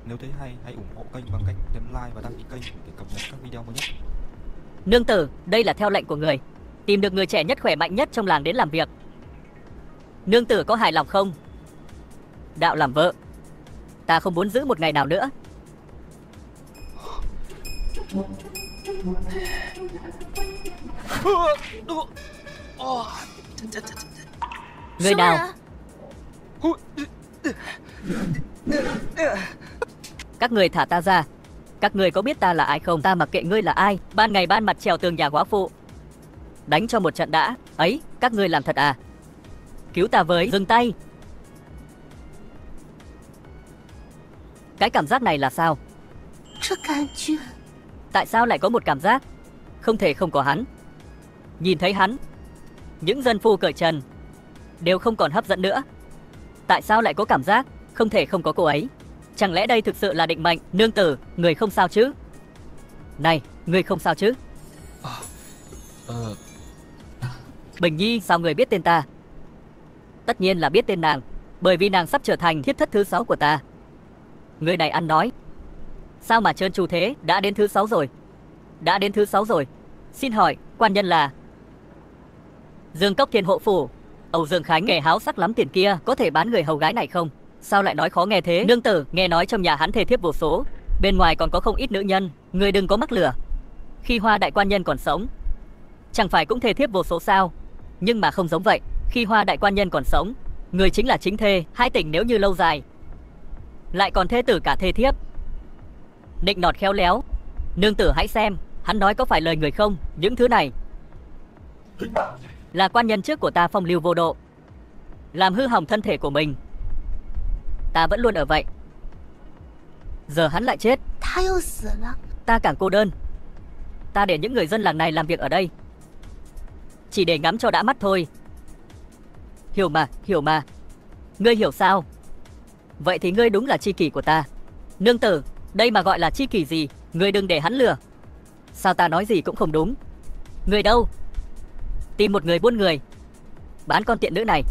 Nếu thấy hay, hãy ủng hộ kênh bằng cách nhấn like và đăng ký kênh để cập nhật các video mới nhất. Nương tử, đây là theo lệnh của người. Tìm được người trẻ nhất khỏe mạnh nhất trong làng đến làm việc. Nương tử có hài lòng không? Đạo làm vợ, ta không muốn giữ một ngày nào nữa. Người nào? Các người thả ta ra. Các người có biết ta là ai không? Ta mặc kệ ngươi là ai. Ban ngày ban mặt trèo tường nhà góa phụ, đánh cho một trận đã. Ấy, các ngươi làm thật à? Cứu ta với. Dừng tay. Cái cảm giác này là sao? Tại sao lại có một cảm giác không thể không có hắn? Nhìn thấy hắn, Những dân phu cởi trần đều không còn hấp dẫn nữa. Tại sao lại có cảm giác không thể không có cô ấy? Chẳng lẽ đây thực sự là định mệnh? Nương tử, người không sao chứ? Này, người không sao chứ? Bình Nhi, sao người biết tên ta? Tất nhiên là biết tên nàng, bởi vì nàng sắp trở thành thiếp thất thứ 6 của ta. Người này ăn nói sao mà trơn tru thế? Đã đến thứ 6 rồi. Đã đến thứ 6 rồi. Xin hỏi, quan nhân là Dương Cốc Thiên Hộ Phủ Âu Dương Khánh, kẻ háo sắc lắm tiền kia, có thể bán người hầu gái này không? Sao lại nói khó nghe thế? Nương tử, nghe nói trong nhà hắn thê thiếp vô số, bên ngoài còn có không ít nữ nhân, người đừng có mắc lửa. Khi Hoa đại quan nhân còn sống, chẳng phải cũng thê thiếp vô số sao? Nhưng mà không giống vậy, khi Hoa đại quan nhân còn sống, người chính là chính thê. Hai tỉnh nếu như lâu dài lại còn thê tử cả thê thiếp, nịnh nọt khéo léo. Nương tử hãy xem, hắn nói có phải lời người không? Những thứ này là quan nhân trước của ta phong lưu vô độ, làm hư hỏng thân thể của mình. Ta vẫn luôn ở vậy, giờ hắn lại chết, ta càng cô đơn. Ta để những người dân làng này làm việc ở đây chỉ để ngắm cho đã mắt thôi. Hiểu mà, hiểu mà. Ngươi hiểu sao? Vậy thì ngươi đúng là tri kỷ của ta. Nương tử, đây mà gọi là tri kỷ gì? Ngươi đừng để hắn lừa. Sao ta nói gì cũng không đúng? Người đâu? Tìm một người buôn người, bán con tiện nữ này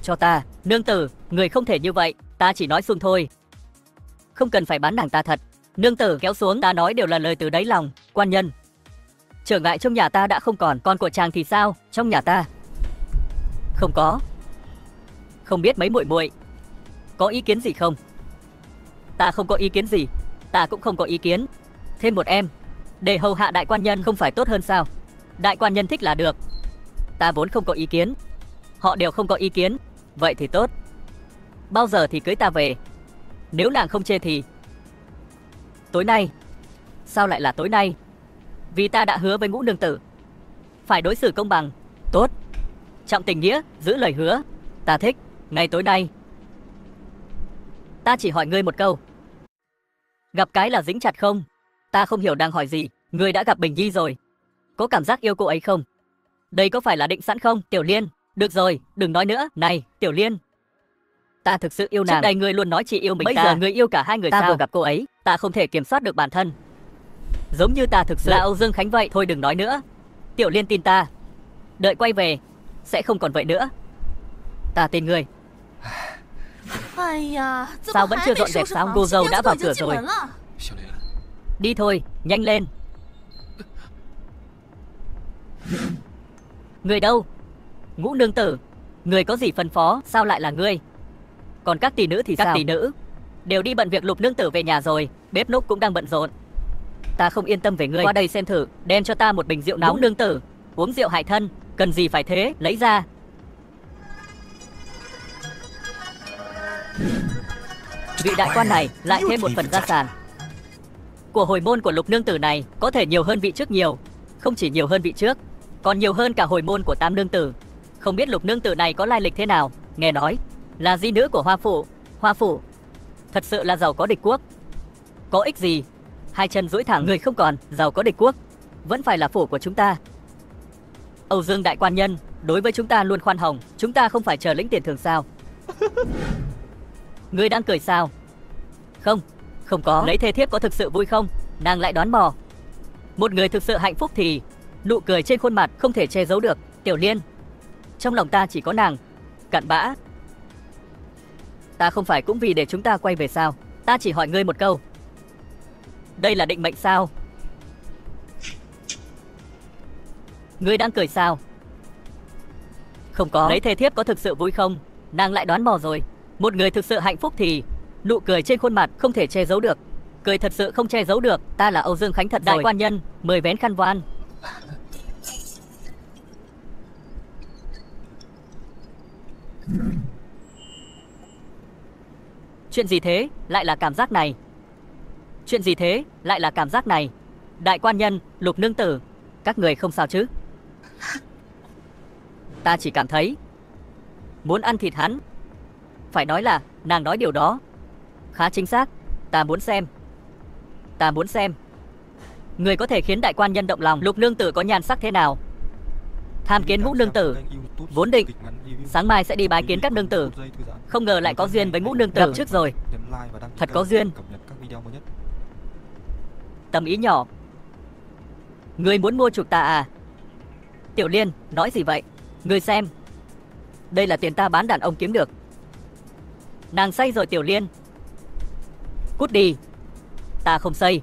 cho ta. Nương tử, người không thể như vậy. Ta chỉ nói xuông thôi, không cần phải bán nàng ta thật. Nương tử kéo xuống, ta nói đều là lời từ đáy lòng. Quan nhân, trở ngại trong nhà ta đã không còn, con của chàng thì sao? Trong nhà ta không có. Không biết mấy muội muội có ý kiến gì không? Ta không có ý kiến gì. Ta cũng không có ý kiến. Thêm một em để hầu hạ đại quan nhân không phải tốt hơn sao? Đại quan nhân thích là được. Ta vốn không có ý kiến, họ đều không có ý kiến. Vậy thì tốt. Bao giờ thì cưới ta về? Nếu nàng không chê thì tối nay. Sao lại là tối nay? Vì ta đã hứa với Ngũ nương tử phải đối xử công bằng. Tốt, trọng tình nghĩa, giữ lời hứa. Ta thích. Ngày tối nay. Ta chỉ hỏi ngươi một câu, gặp cái là dính chặt không? Ta không hiểu đang hỏi gì. Ngươi đã gặp Bình Nhi rồi, có cảm giác yêu cô ấy không? Đây có phải là định sẵn không? Tiểu Liên, được rồi, đừng nói nữa. Này, Tiểu Liên, ta thực sự yêu nàng. Trước đây ngươi luôn nói chỉ yêu mình. Bây giờ ngươi yêu cả hai người. Ta sao? Vừa gặp cô ấy, ta không thể kiểm soát được bản thân, giống như ta thực sự là Âu Dương Khánh vậy. Thôi đừng nói nữa. Tiểu Liên tin ta, đợi quay về sẽ không còn vậy nữa. Ta tin ngươi. Sao vẫn chưa dọn dẹp sao? Cô dâu đã vào cửa rồi. Đi thôi, nhanh lên. Người đâu? Ngũ nương tử, người có gì phân phó? Sao lại là ngươi? Còn các tỷ nữ thì sao? Các tỷ nữ đều đi bận việc. Lục nương tử về nhà rồi, bếp núc cũng đang bận rộn. Ta không yên tâm về ngươi. Qua đây xem thử, đem cho ta một bình rượu nóng. Ngũ nương tử, uống rượu hại thân, cần gì phải thế? Lấy ra. Vị đại quan này lại thêm một phần gia sản của hồi môn của Lục nương tử này, có thể nhiều hơn vị trước nhiều. Không chỉ nhiều hơn vị trước, còn nhiều hơn cả hồi môn của Tam nương tử. Không biết Lục nương tử này có lai lịch thế nào. Nghe nói là di nữ của Hoa phủ. Hoa phủ thật sự là giàu có địch quốc. Có ích gì? Hai chân duỗi thẳng, người không còn. Giàu có địch quốc vẫn phải là phủ của chúng ta. Âu Dương đại quan nhân đối với chúng ta luôn khoan hồng. Chúng ta không phải chờ lĩnh tiền thường sao? Ngươi đang cười sao? Không, không có. Lấy thê thiếp có thực sự vui không? Nàng lại đoán mò. Một người thực sự hạnh phúc thì nụ cười trên khuôn mặt không thể che giấu được. Tiểu Liên, trong lòng ta chỉ có nàng. Cặn bã. Ta không phải cũng vì để chúng ta quay về sao? Ta chỉ hỏi ngươi một câu, đây là định mệnh sao? Ngươi đang cười sao? Không có. Lấy thê thiếp có thực sự vui không? Nàng lại đoán mò rồi. Một người thực sự hạnh phúc thì nụ cười trên khuôn mặt không thể che giấu được. Cười thật sự không che giấu được. Ta là Âu Dương Khánh thật rồi. Đại quan nhân, mời vén khăn voan. Chuyện gì thế? Lại là cảm giác này. Chuyện gì thế? Lại là cảm giác này. Đại quan nhân, Lục nương tử, các người không sao chứ? Ta chỉ cảm thấy muốn ăn thịt hắn. Phải nói là nàng nói điều đó khá chính xác. Ta muốn xem. Ta muốn xem người có thể khiến đại quan nhân động lòng. Lục nương tử có nhan sắc thế nào? Tham kiến Ngũ nương tử. Vốn định sáng mai sẽ đi bái kiến các nương tử, không ngờ lại có duyên với Ngũ nương tử. Gặp trước rồi. Thật có duyên. Tầm ý nhỏ. Ngươi muốn mua chuộc ta à? Tiểu Liên, nói gì vậy? Ngươi xem, đây là tiền ta bán đàn ông kiếm được. Nàng say rồi Tiểu Liên. Cút đi. Ta không say.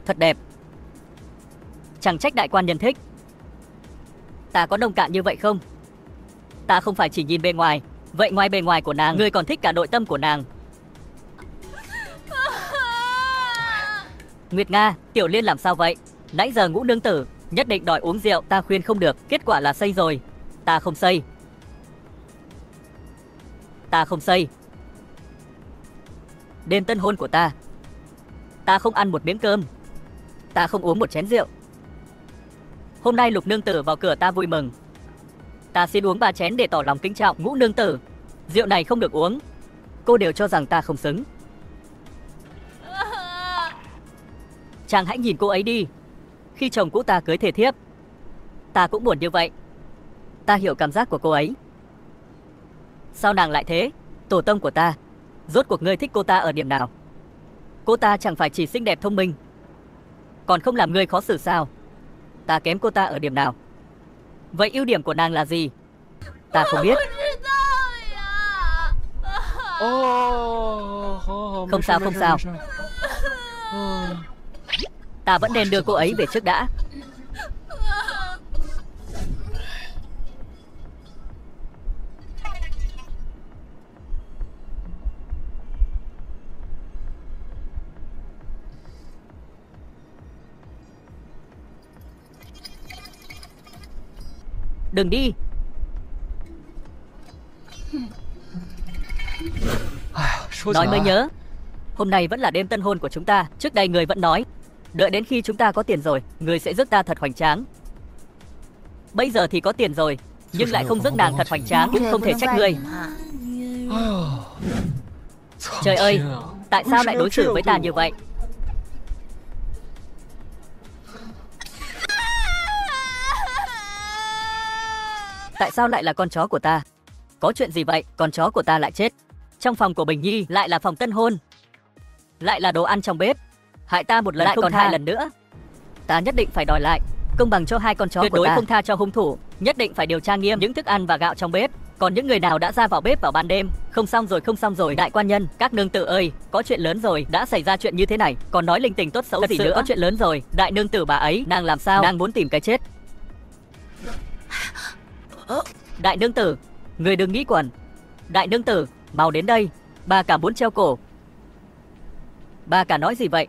Thật đẹp. Chẳng trách đại quan nhân thích. Ta có nông cạn như vậy không? Ta không phải chỉ nhìn bề ngoài. Vậy ngoài bề ngoài của nàng, ngươi còn thích cả nội tâm của nàng. Nguyệt Nga, Tiểu Liên làm sao vậy? Nãy giờ Ngũ nương tử nhất định đòi uống rượu, ta khuyên không được, kết quả là say rồi. Ta không say. Ta không say. Đêm tân hôn của ta, ta không ăn một miếng cơm, ta không uống một chén rượu. Hôm nay Lục nương tử vào cửa ta vui mừng, ta xin uống 3 chén để tỏ lòng kính trọng. Ngũ nương tử, rượu này không được uống. Cô đều cho rằng ta không xứng. Chàng hãy nhìn cô ấy đi. Khi chồng cũ ta cưới thề thiếp, ta cũng buồn như vậy. Ta hiểu cảm giác của cô ấy. Sao nàng lại thế? Tổ tông của ta, rốt cuộc ngươi thích cô ta ở điểm nào? Cô ta chẳng phải chỉ xinh đẹp thông minh, còn không làm ngươi khó xử sao? Ta kém cô ta ở điểm nào? Vậy ưu điểm của nàng là gì? Ta không biết. Không sao, không sao. Ta vẫn nên đưa cô ấy về trước đã. Đừng đi. Nói mới nhớ, hôm nay vẫn là đêm tân hôn của chúng ta. Trước đây người vẫn nói, đợi đến khi chúng ta có tiền rồi, người sẽ rước ta thật hoành tráng. Bây giờ thì có tiền rồi, nhưng lại không rước nàng thật hoành tráng, cũng không thể trách ngươi. Trời ơi, tại sao lại đối xử với ta như vậy? Tại sao lại là con chó của ta? Có chuyện gì vậy? Con chó của ta lại chết. Trong phòng của Bình Nhi lại là phòng tân hôn, lại là đồ ăn trong bếp. Hại ta một lần lại còn 2 lần nữa. Ta nhất định phải đòi lại công bằng cho 2 con chó của ta. Tuyệt đối không tha cho hung thủ. Nhất định phải điều tra nghiêm những thức ăn và gạo trong bếp. Còn những người nào đã ra vào bếp vào ban đêm, không xong rồi, không xong rồi. Đại quan nhân, các nương tử ơi, có chuyện lớn rồi. Đã xảy ra chuyện như thế này, còn nói linh tinh tốt xấu gì nữa? Có chuyện lớn rồi. Đại nương tử bà ấy, nàng làm sao? Nàng muốn tìm cái chết. Đại nương tử, người đừng nghĩ quẩn. Đại nương tử, mau đến đây. Bà cả muốn treo cổ. Bà cả nói gì vậy?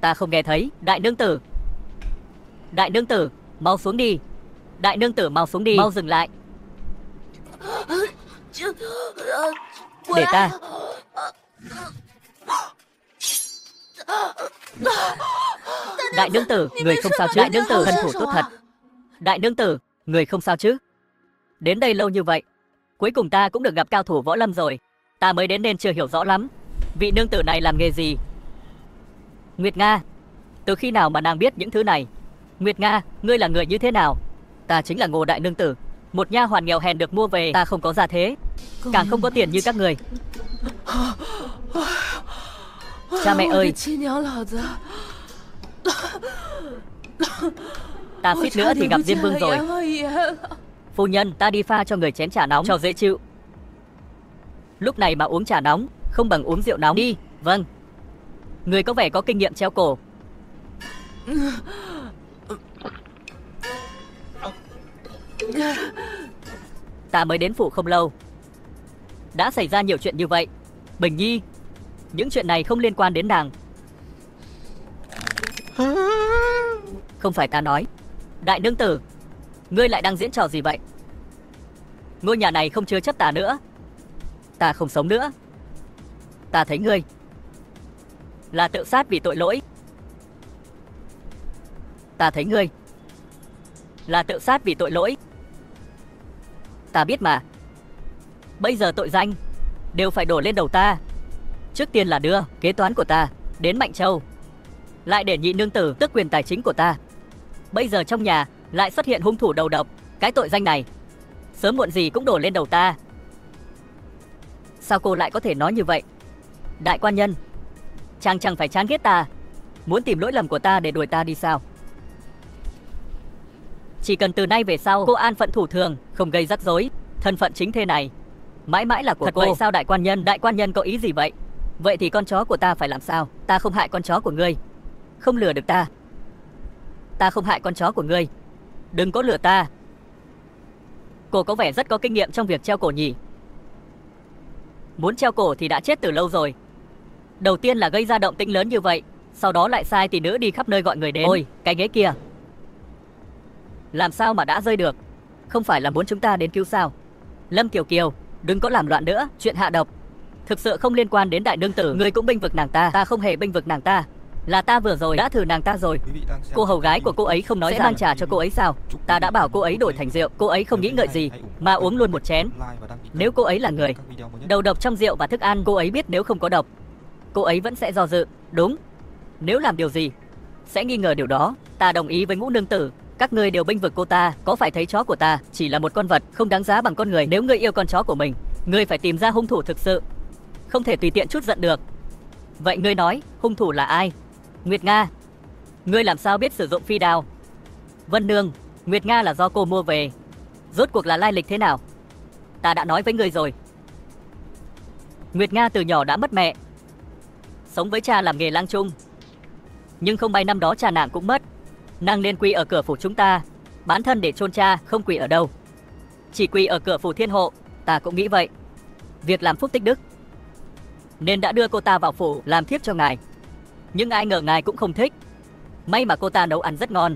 Ta không nghe thấy. Đại nương tử, đại nương tử, mau xuống đi. Đại nương tử, mau xuống đi. Mau dừng lại. Để ta. Đại nương tử, người không sao chứ? Đại nương tử, thân thủ tốt thật. Đại nương tử, người không sao chứ? Đến đây lâu như vậy, cuối cùng ta cũng được gặp cao thủ võ lâm rồi. Ta mới đến nên chưa hiểu rõ lắm. Vị nương tử này làm nghề gì? Nguyệt Nga, từ khi nào mà nàng biết những thứ này? Nguyệt Nga, ngươi là người như thế nào? Ta chính là Ngô đại nương tử, một nha hoàn nghèo hèn được mua về. Ta không có gia thế, càng không có tiền như các người. Cha mẹ ơi, ta suýt nữa thì gặp Diêm Vương rồi. Phu nhân, ta đi pha cho người chén trà nóng cho dễ chịu. Lúc này mà uống trà nóng không bằng uống rượu nóng. Đi. Vâng. Người có vẻ có kinh nghiệm treo cổ. Ta mới đến phủ không lâu, đã xảy ra nhiều chuyện như vậy. Bình Nhi, những chuyện này không liên quan đến nàng. Không phải ta nói. Đại nương tử, ngươi lại đang diễn trò gì vậy? Ngôi nhà này không chứa chấp ta nữa. Ta không sống nữa. Ta thấy ngươi là tự sát vì tội lỗi. Ta thấy ngươi là tự sát vì tội lỗi. Ta biết mà. Bây giờ tội danh đều phải đổ lên đầu ta. Trước tiên là đưa kế toán của ta đến Mạnh Châu, lại để nhị nương tử tước quyền tài chính của ta. Bây giờ trong nhà lại xuất hiện hung thủ đầu độc. Cái tội danh này sớm muộn gì cũng đổ lên đầu ta. Sao cô lại có thể nói như vậy? Đại quan nhân, chàng chẳng phải chán ghét ta, muốn tìm lỗi lầm của ta để đuổi ta đi sao? Chỉ cần từ nay về sau cô an phận thủ thường, không gây rắc rối, thân phận chính thê này mãi mãi là của cô. Vậy sao đại quan nhân? Đại quan nhân có ý gì vậy? Vậy thì con chó của ta phải làm sao? Ta không hại con chó của ngươi, không lừa được ta. Ta không hại con chó của ngươi, đừng có lừa ta. Cô có vẻ rất có kinh nghiệm trong việc treo cổ nhỉ? Muốn treo cổ thì đã chết từ lâu rồi. Đầu tiên là gây ra động tĩnh lớn như vậy, sau đó lại sai tỷ nữ đi khắp nơi gọi người đến. Ôi, cái ghế kia làm sao mà đã rơi được? Không phải là muốn chúng ta đến cứu sao? Lâm Kiều Kiều, đừng có làm loạn nữa. Chuyện hạ độc thực sự không liên quan đến đại nương tử. Ngươi cũng bênh vực nàng ta. Ta không hề bênh vực nàng ta, là ta vừa rồi đã thử nàng ta rồi. Cô hầu gái của cô ấy không nói sẽ mang trà cho cô ấy sao? Ta đã bảo cô ấy đổi thành rượu, cô ấy không nghĩ ngợi gì mà uống luôn một chén. Nếu cô ấy là người đầu độc trong rượu và thức ăn, cô ấy biết nếu không có độc, cô ấy vẫn sẽ do dự. Đúng, nếu làm điều gì sẽ nghi ngờ điều đó. Ta đồng ý với Ngũ nương tử, các ngươi đều bênh vực cô ta. Có phải thấy chó của ta chỉ là một con vật không đáng giá bằng con người? Nếu ngươi yêu con chó của mình, ngươi phải tìm ra hung thủ thực sự, không thể tùy tiện chút giận được. Vậy ngươi nói hung thủ là ai? Nguyệt Nga, ngươi làm sao biết sử dụng phi đao? Vân Nương, Nguyệt Nga là do cô mua về, rốt cuộc là lai lịch thế nào? Ta đã nói với ngươi rồi. Nguyệt Nga từ nhỏ đã mất mẹ, sống với cha làm nghề lang trung, nhưng không may năm đó cha nàng cũng mất. Nàng liền quỳ ở cửa phủ chúng ta, bán thân để chôn cha. Không quỳ ở đâu, chỉ quỳ ở cửa phủ Thiên Hộ. Ta cũng nghĩ vậy, việc làm phúc tích đức, nên đã đưa cô ta vào phủ làm thiếp cho ngài. Nhưng ai ngờ ngài cũng không thích. May mà cô ta nấu ăn rất ngon,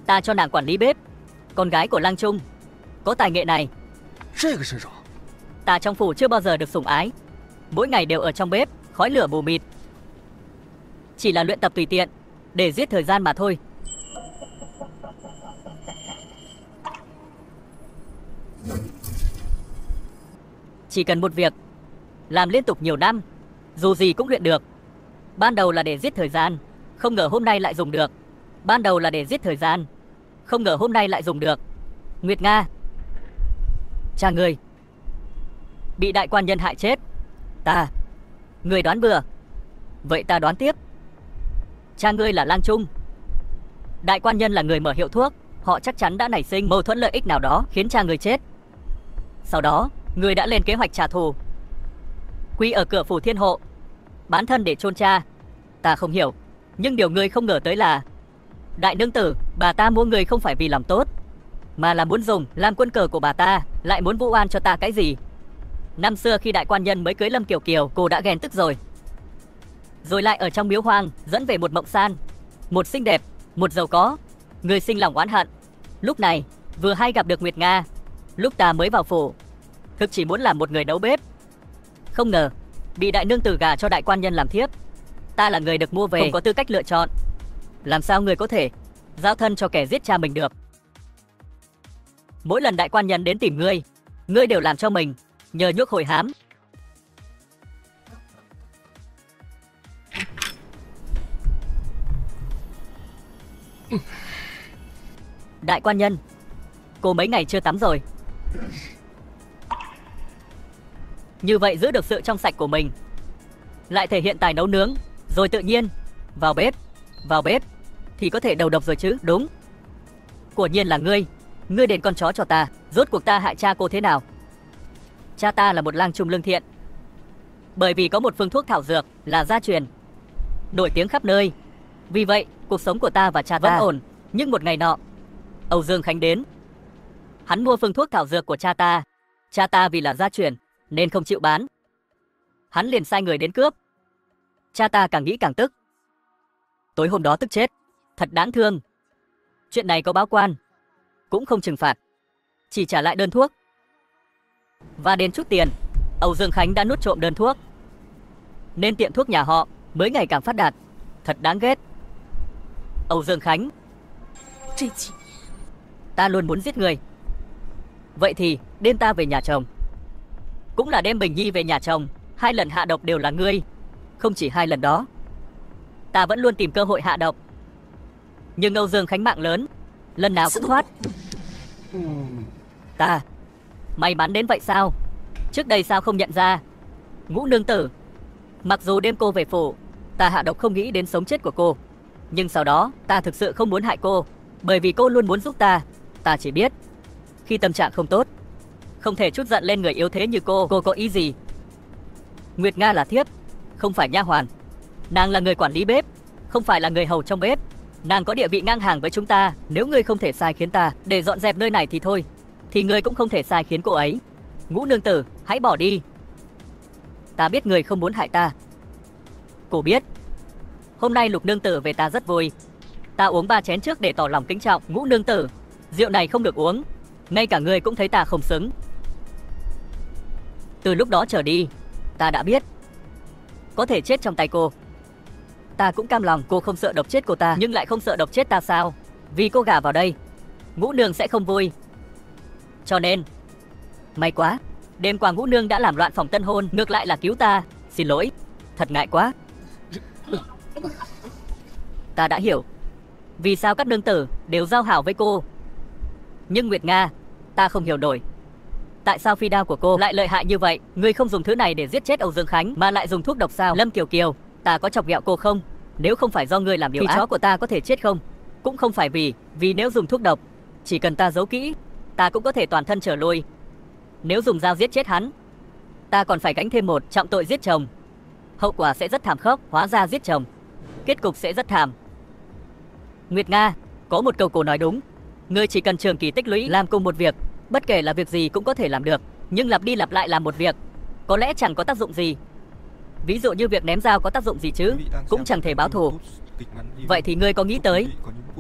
ta cho nàng quản lý bếp. Con gái của lang trung có tài nghệ này. Ta trong phủ chưa bao giờ được sủng ái, mỗi ngày đều ở trong bếp, khói lửa mù mịt, chỉ là luyện tập tùy tiện để giết thời gian mà thôi. Chỉ cần một việc làm liên tục nhiều năm, dù gì cũng luyện được. Ban đầu là để giết thời gian, không ngờ hôm nay lại dùng được. Ban đầu là để giết thời gian, không ngờ hôm nay lại dùng được. Nguyệt Nga, cha ngươi bị đại quan nhân hại chết. Ta, ngươi đoán bừa. Vậy ta đoán tiếp. Cha ngươi là lang trung, đại quan nhân là người mở hiệu thuốc. Họ chắc chắn đã nảy sinh mâu thuẫn lợi ích nào đó khiến cha ngươi chết. Sau đó ngươi đã lên kế hoạch trả thù, quy ở cửa phủ Thiên Hộ, bán thân để chôn cha. Ta không hiểu, nhưng điều ngươi không ngờ tới là đại nương tử, bà ta mua người không phải vì lòng tốt, mà là muốn dùng làm quân cờ của bà ta. Lại muốn vu oan cho ta cái gì? Năm xưa khi đại quan nhân mới cưới Lâm Kiều Kiều, cô đã ghen tức rồi. Rồi lại ở trong miếu hoang dẫn về một mộng san, một xinh đẹp, một giàu có. Người sinh lòng oán hận. Lúc này vừa hay gặp được Nguyệt Nga. Lúc ta mới vào phủ, thực chỉ muốn làm một người nấu bếp, không ngờ bị đại nương tử gả cho đại quan nhân làm thiếp. Ta là người được mua về, không có tư cách lựa chọn. Làm sao người có thể giao thân cho kẻ giết cha mình được? Mỗi lần đại quan nhân đến tìm ngươi, ngươi đều làm cho mình nhờ nhuốc hồi hám. Đại quan nhân, cô mấy ngày chưa tắm rồi. Như vậy giữ được sự trong sạch của mình, lại thể hiện tài nấu nướng, rồi tự nhiên vào bếp thì có thể đầu độc rồi chứ. Đúng, quả nhiên là ngươi. Ngươi đền con chó cho ta. Rốt cuộc ta hại cha cô thế nào? Cha ta là một lang trung lương thiện, bởi vì có một phương thuốc thảo dược là gia truyền, nổi tiếng khắp nơi. Vì vậy cuộc sống của ta và cha ta vẫn ổn. Nhưng một ngày nọ, Âu Dương Khánh đến. Hắn mua phương thuốc thảo dược của cha ta. Cha ta vì là gia truyền nên không chịu bán. Hắn liền sai người đến cướp. Cha ta càng nghĩ càng tức. Tối hôm đó tức chết, thật đáng thương. Chuyện này có báo quan cũng không trừng phạt, chỉ trả lại đơn thuốc và đền chút tiền. Âu Dương Khánh đã nuốt trộm đơn thuốc, nên tiệm thuốc nhà họ mới ngày càng phát đạt. Thật đáng ghét. Âu Dương Khánh, ta luôn muốn giết người. Vậy thì đêm ta về nhà chồng, cũng là đêm Bình Nhi về nhà chồng. 2 lần hạ độc đều là ngươi. Không chỉ 2 lần đó, ta vẫn luôn tìm cơ hội hạ độc. Nhưng Âu Dương Khánh mạng lớn, lần nào cũng thoát. Ta, may mắn đến vậy sao? Trước đây sao không nhận ra? Ngũ nương tử, mặc dù đêm cô về phủ, ta hạ độc không nghĩ đến sống chết của cô, nhưng sau đó ta thực sự không muốn hại cô, bởi vì cô luôn muốn giúp ta. Ta chỉ biết khi tâm trạng không tốt, không thể trút giận lên người yếu thế như cô. Cô có ý gì? Nguyệt Nga là thiếp, không phải nha hoàn. Nàng là người quản lý bếp, không phải là người hầu trong bếp. Nàng có địa vị ngang hàng với chúng ta. Nếu ngươi không thể sai khiến ta để dọn dẹp nơi này thì thôi, thì ngươi cũng không thể sai khiến cô ấy. Ngũ nương tử, hãy bỏ đi. Ta biết người không muốn hại ta. Cô biết hôm nay Lục nương tử về ta rất vui. Ta uống 3 chén trước để tỏ lòng kính trọng. Ngũ nương tử, rượu này không được uống. Ngay cả ngươi cũng thấy ta không xứng. Từ lúc đó trở đi, ta đã biết có thể chết trong tay cô. Ta cũng cam lòng. Cô không sợ độc chết cô ta, nhưng lại không sợ độc chết ta sao? Vì cô gả vào đây, Ngũ nương sẽ không vui. Cho nên may quá, đêm qua Ngũ nương đã làm loạn phòng tân hôn, ngược lại là cứu ta. Xin lỗi, thật ngại quá. Ta đã hiểu vì sao các nương tử đều giao hảo với cô. Nhưng Nguyệt Nga, ta không hiểu nổi, tại sao phi đao của cô lại lợi hại như vậy? Ngươi không dùng thứ này để giết chết Âu Dương Khánh mà lại dùng thuốc độc sao? Lâm Kiều Kiều, ta có chọc ghẹo cô không? Nếu không phải do ngươi làm điều ác, thì chó của ta có thể chết không? Cũng không phải vì nếu dùng thuốc độc, chỉ cần ta giấu kỹ, ta cũng có thể toàn thân trở lui. Nếu dùng dao giết chết hắn, ta còn phải gánh thêm một trọng tội giết chồng. Hậu quả sẽ rất thảm khốc. Hóa ra giết chồng, kết cục sẽ rất thảm. Nguyệt Nga, có một câu cô nói đúng. Ngươi chỉ cần trường kỳ tích lũy làm cùng một việc, bất kể là việc gì cũng có thể làm được. Nhưng lặp đi lặp lại làm một việc, có lẽ chẳng có tác dụng gì. Ví dụ như việc ném dao có tác dụng gì chứ? Cũng chẳng thể báo thù. Vậy thì ngươi có nghĩ tới,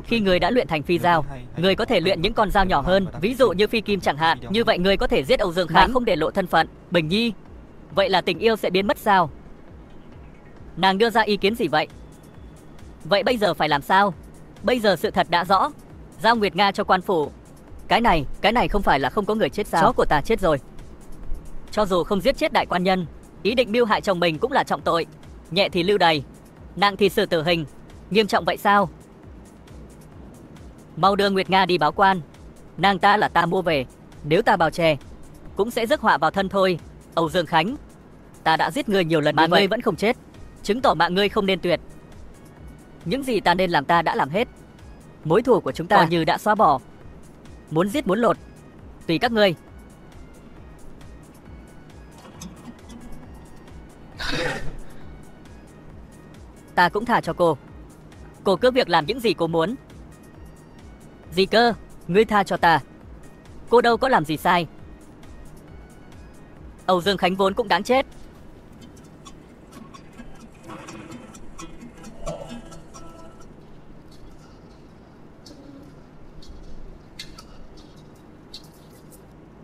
khi ngươi đã luyện thành phi dao, ngươi có thể luyện những con dao nhỏ hơn, ví dụ như phi kim chẳng hạn. Như vậy ngươi có thể giết Âu Dương Khánh mà không để lộ thân phận. Bình Nhi, vậy là tình yêu sẽ biến mất sao? Nàng đưa ra ý kiến gì vậy? Vậy bây giờ phải làm sao? Bây giờ sự thật đã rõ, giao Nguyệt Nga cho quan phủ. Cái này không phải là không có người chết sao? Chó của ta chết rồi. Cho dù không giết chết đại quan nhân, ý định mưu hại chồng mình cũng là trọng tội. Nhẹ thì lưu đày, nặng thì xử tử hình. Nghiêm trọng vậy sao? Mau đưa Nguyệt Nga đi báo quan. Nàng ta là ta mua về, nếu ta bào chè cũng sẽ rước họa vào thân thôi. Âu Dương Khánh, ta đã giết ngươi nhiều lần mà ngươi vẫn không chết, chứng tỏ mạng ngươi không nên tuyệt. Những gì ta nên làm ta đã làm hết. Mối thù của chúng ta coi như đã xóa bỏ. Muốn giết muốn lột, tùy các ngươi. Ta cũng thả cho cô. Cô cứ việc làm những gì cô muốn. Gì cơ? Ngươi tha cho ta. Cô đâu có làm gì sai. Âu Dương Khánh vốn cũng đáng chết.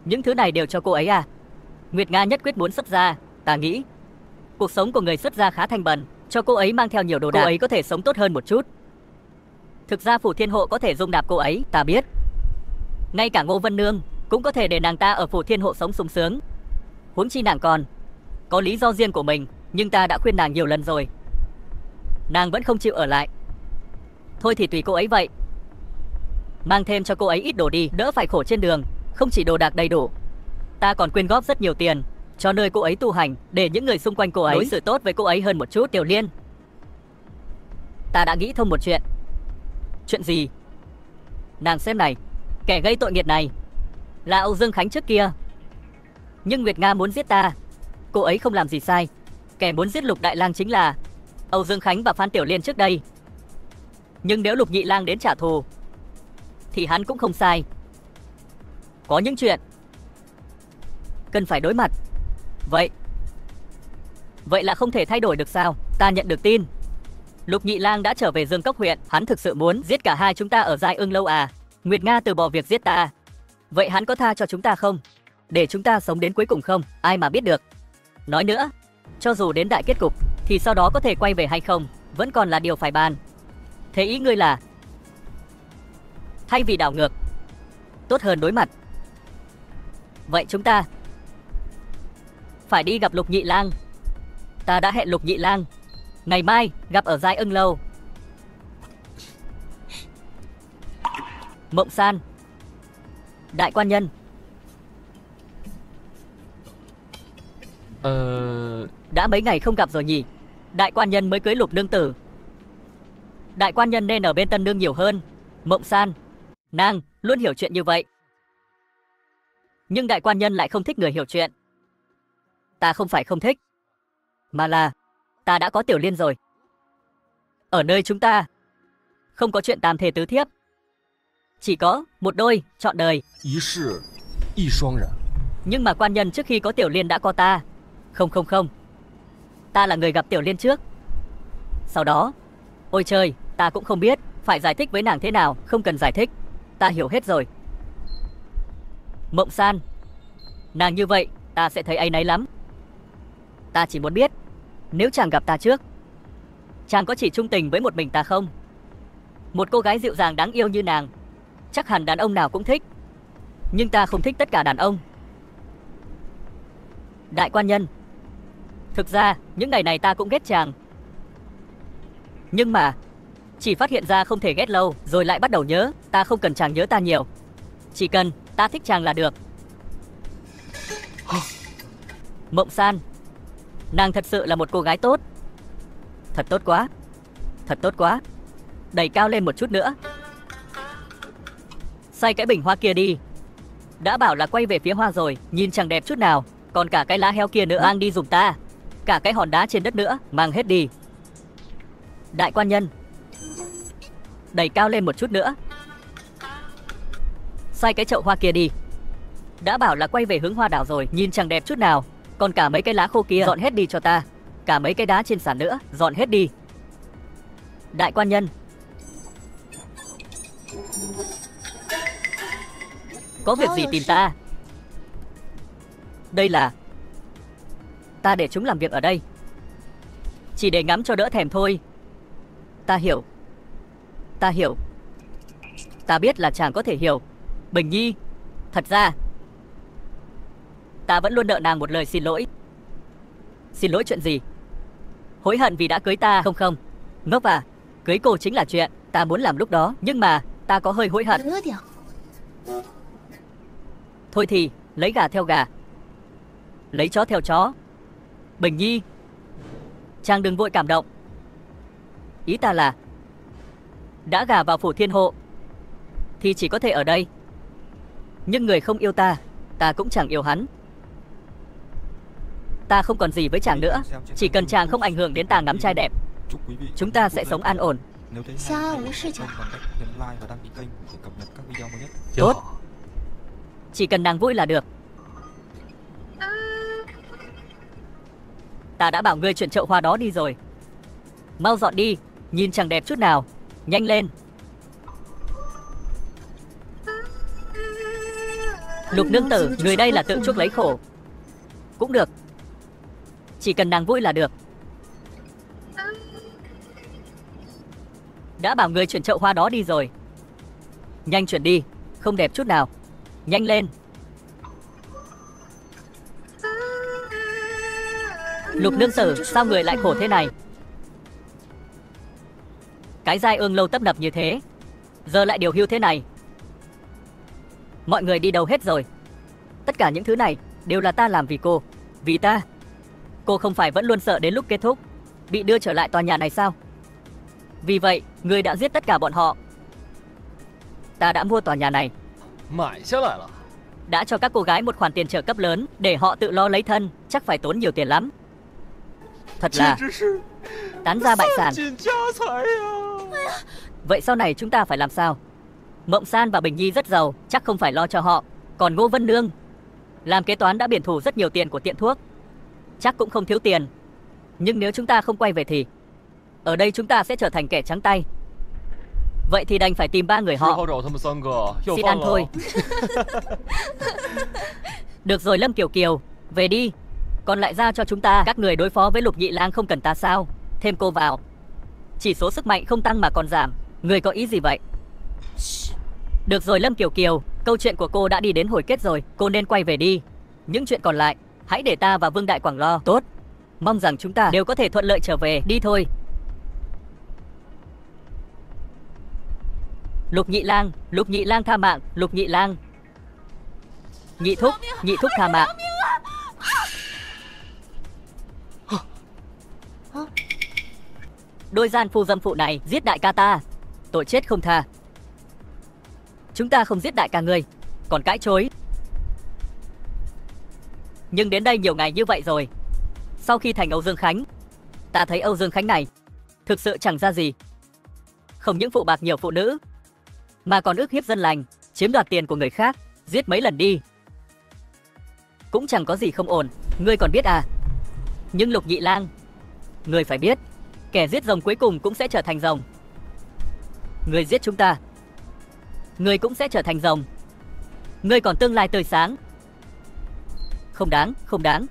Những thứ này đều cho cô ấy à? Nguyệt Nga nhất quyết muốn xuất gia. Ta nghĩ cuộc sống của người xuất gia khá thanh bần, cho cô ấy mang theo nhiều đồ đạc, cô ấy có thể sống tốt hơn một chút. Thực ra Phủ Thiên Hộ có thể dung nạp cô ấy, ta biết. Ngay cả Ngô Vân Nương cũng có thể để nàng ta ở Phủ Thiên Hộ sống sung sướng. Huống chi nàng còn có lý do riêng của mình, nhưng ta đã khuyên nàng nhiều lần rồi, nàng vẫn không chịu ở lại. Thôi thì tùy cô ấy vậy. Mang thêm cho cô ấy ít đồ đi, đỡ phải khổ trên đường. Không chỉ đồ đạc đầy đủ, ta còn quyên góp rất nhiều tiền cho nơi cô ấy tu hành, để những người xung quanh cô ấy đối xử tốt với cô ấy hơn một chút. Tiểu Liên, ta đã nghĩ thông một chuyện. Chuyện gì? Nàng xem này, kẻ gây tội nghiệt này là Âu Dương Khánh trước kia, nhưng Nguyệt Nga muốn giết ta, cô ấy không làm gì sai. Kẻ muốn giết Lục Đại Lang chính là Âu Dương Khánh và Phan Tiểu Liên trước đây. Nhưng nếu Lục Nhị Lang đến trả thù thì hắn cũng không sai. Có những chuyện cần phải đối mặt. Vậy là không thể thay đổi được sao? Ta nhận được tin Lục Nhị Lang đã trở về Dương Cốc huyện. Hắn thực sự muốn giết cả hai chúng ta ở Giai Ưng Lâu à? Nguyệt Nga từ bỏ việc giết ta, vậy hắn có tha cho chúng ta không? Để chúng ta sống đến cuối cùng không? Ai mà biết được. Nói nữa, cho dù đến đại kết cục thì sau đó có thể quay về hay không vẫn còn là điều phải bàn. Thế ý ngươi là thay vì đảo ngược, tốt hơn đối mặt. Vậy chúng ta phải đi gặp Lục Nhị Lang. Ta đã hẹn Lục Nhị Lang ngày mai gặp ở Giai Ưng Lâu. Mộng San. Đại quan nhân. Đã mấy ngày không gặp rồi nhỉ? Đại quan nhân mới cưới Lục nương tử. Đại quan nhân nên ở bên tân nương nhiều hơn. Mộng San, nàng luôn hiểu chuyện như vậy. Nhưng đại quan nhân lại không thích người hiểu chuyện. Ta không phải không thích, mà là ta đã có Tiểu Liên rồi. Ở nơi chúng ta không có chuyện tam thê tứ thiếp, chỉ có một đôi trọn đời. Nhưng mà quan nhân trước khi có Tiểu Liên đã có ta. Không, ta là người gặp Tiểu Liên trước. Sau đó, ôi trời, ta cũng không biết phải giải thích với nàng thế nào. Không cần giải thích, ta hiểu hết rồi. Mộng San, nàng như vậy ta sẽ thấy áy náy lắm. Ta chỉ muốn biết, nếu chàng gặp ta trước, chàng có chỉ trung tình với một mình ta không? Một cô gái dịu dàng đáng yêu như nàng, chắc hẳn đàn ông nào cũng thích. Nhưng ta không thích tất cả đàn ông. Đại quan nhân, thực ra những ngày này ta cũng ghét chàng. Nhưng mà chỉ phát hiện ra không thể ghét lâu rồi lại bắt đầu nhớ. Ta không cần chàng nhớ ta nhiều, chỉ cần ta thích chàng là được. Mộng San, nàng thật sự là một cô gái tốt. Thật tốt quá, thật tốt quá. Đẩy cao lên một chút nữa. Xoay cái bình hoa kia đi. Đã bảo là quay về phía hoa rồi, nhìn chẳng đẹp chút nào. Còn cả cái lá heo kia nữa mang đi giùm ta. Cả cái hòn đá trên đất nữa mang hết đi. Đại quan nhân, đẩy cao lên một chút nữa. Xoay cái chậu hoa kia đi. Đã bảo là quay về hướng hoa đảo rồi, nhìn chẳng đẹp chút nào. Còn cả mấy cái lá khô kia dọn hết đi cho ta. Cả mấy cái đá trên sàn nữa dọn hết đi. Đại quan nhân, có việc gì tìm ta? Đây là ta để chúng làm việc ở đây, chỉ để ngắm cho đỡ thèm thôi. Ta hiểu. Ta hiểu. Ta biết là chàng có thể hiểu. Bình Nhi, thật ra ta vẫn luôn nợ nàng một lời xin lỗi. Xin lỗi chuyện gì? Hối hận vì đã cưới ta? Không, ngốc à. Cưới cô chính là chuyện ta muốn làm lúc đó. Nhưng mà ta có hơi hối hận. Thôi thì lấy gà theo gà, lấy chó theo chó. Bình Nhi, chàng đừng vội cảm động. Ý ta là đã gả vào phủ thiên hộ thì chỉ có thể ở đây. Nhưng người không yêu ta, ta cũng chẳng yêu hắn. Ta không còn gì với chàng nữa. Chỉ cần chàng không ảnh hưởng đến ta ngắm trai đẹp, chúng ta sẽ sống an ổn. Tốt, chỉ cần nàng vui là được. Ta đã bảo ngươi chuyển chậu hoa đó đi rồi. Mau dọn đi, nhìn chẳng đẹp chút nào. Nhanh lên. Lục nương tử, người đây là tự chuốc lấy khổ. Cũng được, chỉ cần nàng vui là được. Đã bảo người chuyển chậu hoa đó đi rồi. Nhanh chuyển đi, không đẹp chút nào. Nhanh lên. Lục nương tử, sao người lại khổ thế này? Cái giai ương lâu tấp nập như thế, giờ lại điều hưu thế này. Mọi người đi đâu hết rồi? Tất cả những thứ này đều là ta làm vì cô. Vì ta. Cô không phải vẫn luôn sợ đến lúc kết thúc bị đưa trở lại tòa nhà này sao? Vì vậy, người đã giết tất cả bọn họ. Ta đã mua tòa nhà này, đã cho các cô gái một khoản tiền trợ cấp lớn để họ tự lo lấy thân. Chắc phải tốn nhiều tiền lắm. Thật là tán gia bại sản. Vậy sau này chúng ta phải làm sao? Mộng San và Bình Nhi rất giàu, chắc không phải lo cho họ. Còn Ngô Vân Nương làm kế toán đã biển thủ rất nhiều tiền của tiệm thuốc, chắc cũng không thiếu tiền. Nhưng nếu chúng ta không quay về thì ở đây chúng ta sẽ trở thành kẻ trắng tay. Vậy thì đành phải tìm ba người họ. Xin ăn thôi. Được rồi Lâm Kiều Kiều, về đi. Còn lại giao cho chúng ta. Các người đối phó với Lục Nhị Lang không cần ta sao? Thêm cô vào, chỉ số sức mạnh không tăng mà còn giảm. Người có ý gì vậy? Được rồi Lâm Kiều Kiều, câu chuyện của cô đã đi đến hồi kết rồi. Cô nên quay về đi. Những chuyện còn lại hãy để ta và Vương Đại Quảng lo. Tốt, mong rằng chúng ta đều có thể thuận lợi trở về. Đi thôi. Lục Nhị Lang tha mạng, Lục Nhị Lang. Nhị thúc tha mạng. Đôi gian phu dâm phụ này giết đại ca ta, tội chết không tha. Chúng ta không giết đại ca ngươi, còn cãi chối. Nhưng đến đây nhiều ngày như vậy rồi, sau khi thành Âu Dương Khánh, ta thấy Âu Dương Khánh này thực sự chẳng ra gì. Không những phụ bạc nhiều phụ nữ, mà còn ức hiếp dân lành, chiếm đoạt tiền của người khác, giết mấy lần đi. Cũng chẳng có gì không ổn, ngươi còn biết à? Nhưng Lục Nhị Lang, ngươi phải biết, kẻ giết rồng cuối cùng cũng sẽ trở thành rồng. Ngươi giết chúng ta, ngươi cũng sẽ trở thành rồng. Ngươi còn tương lai tươi sáng. Không đáng.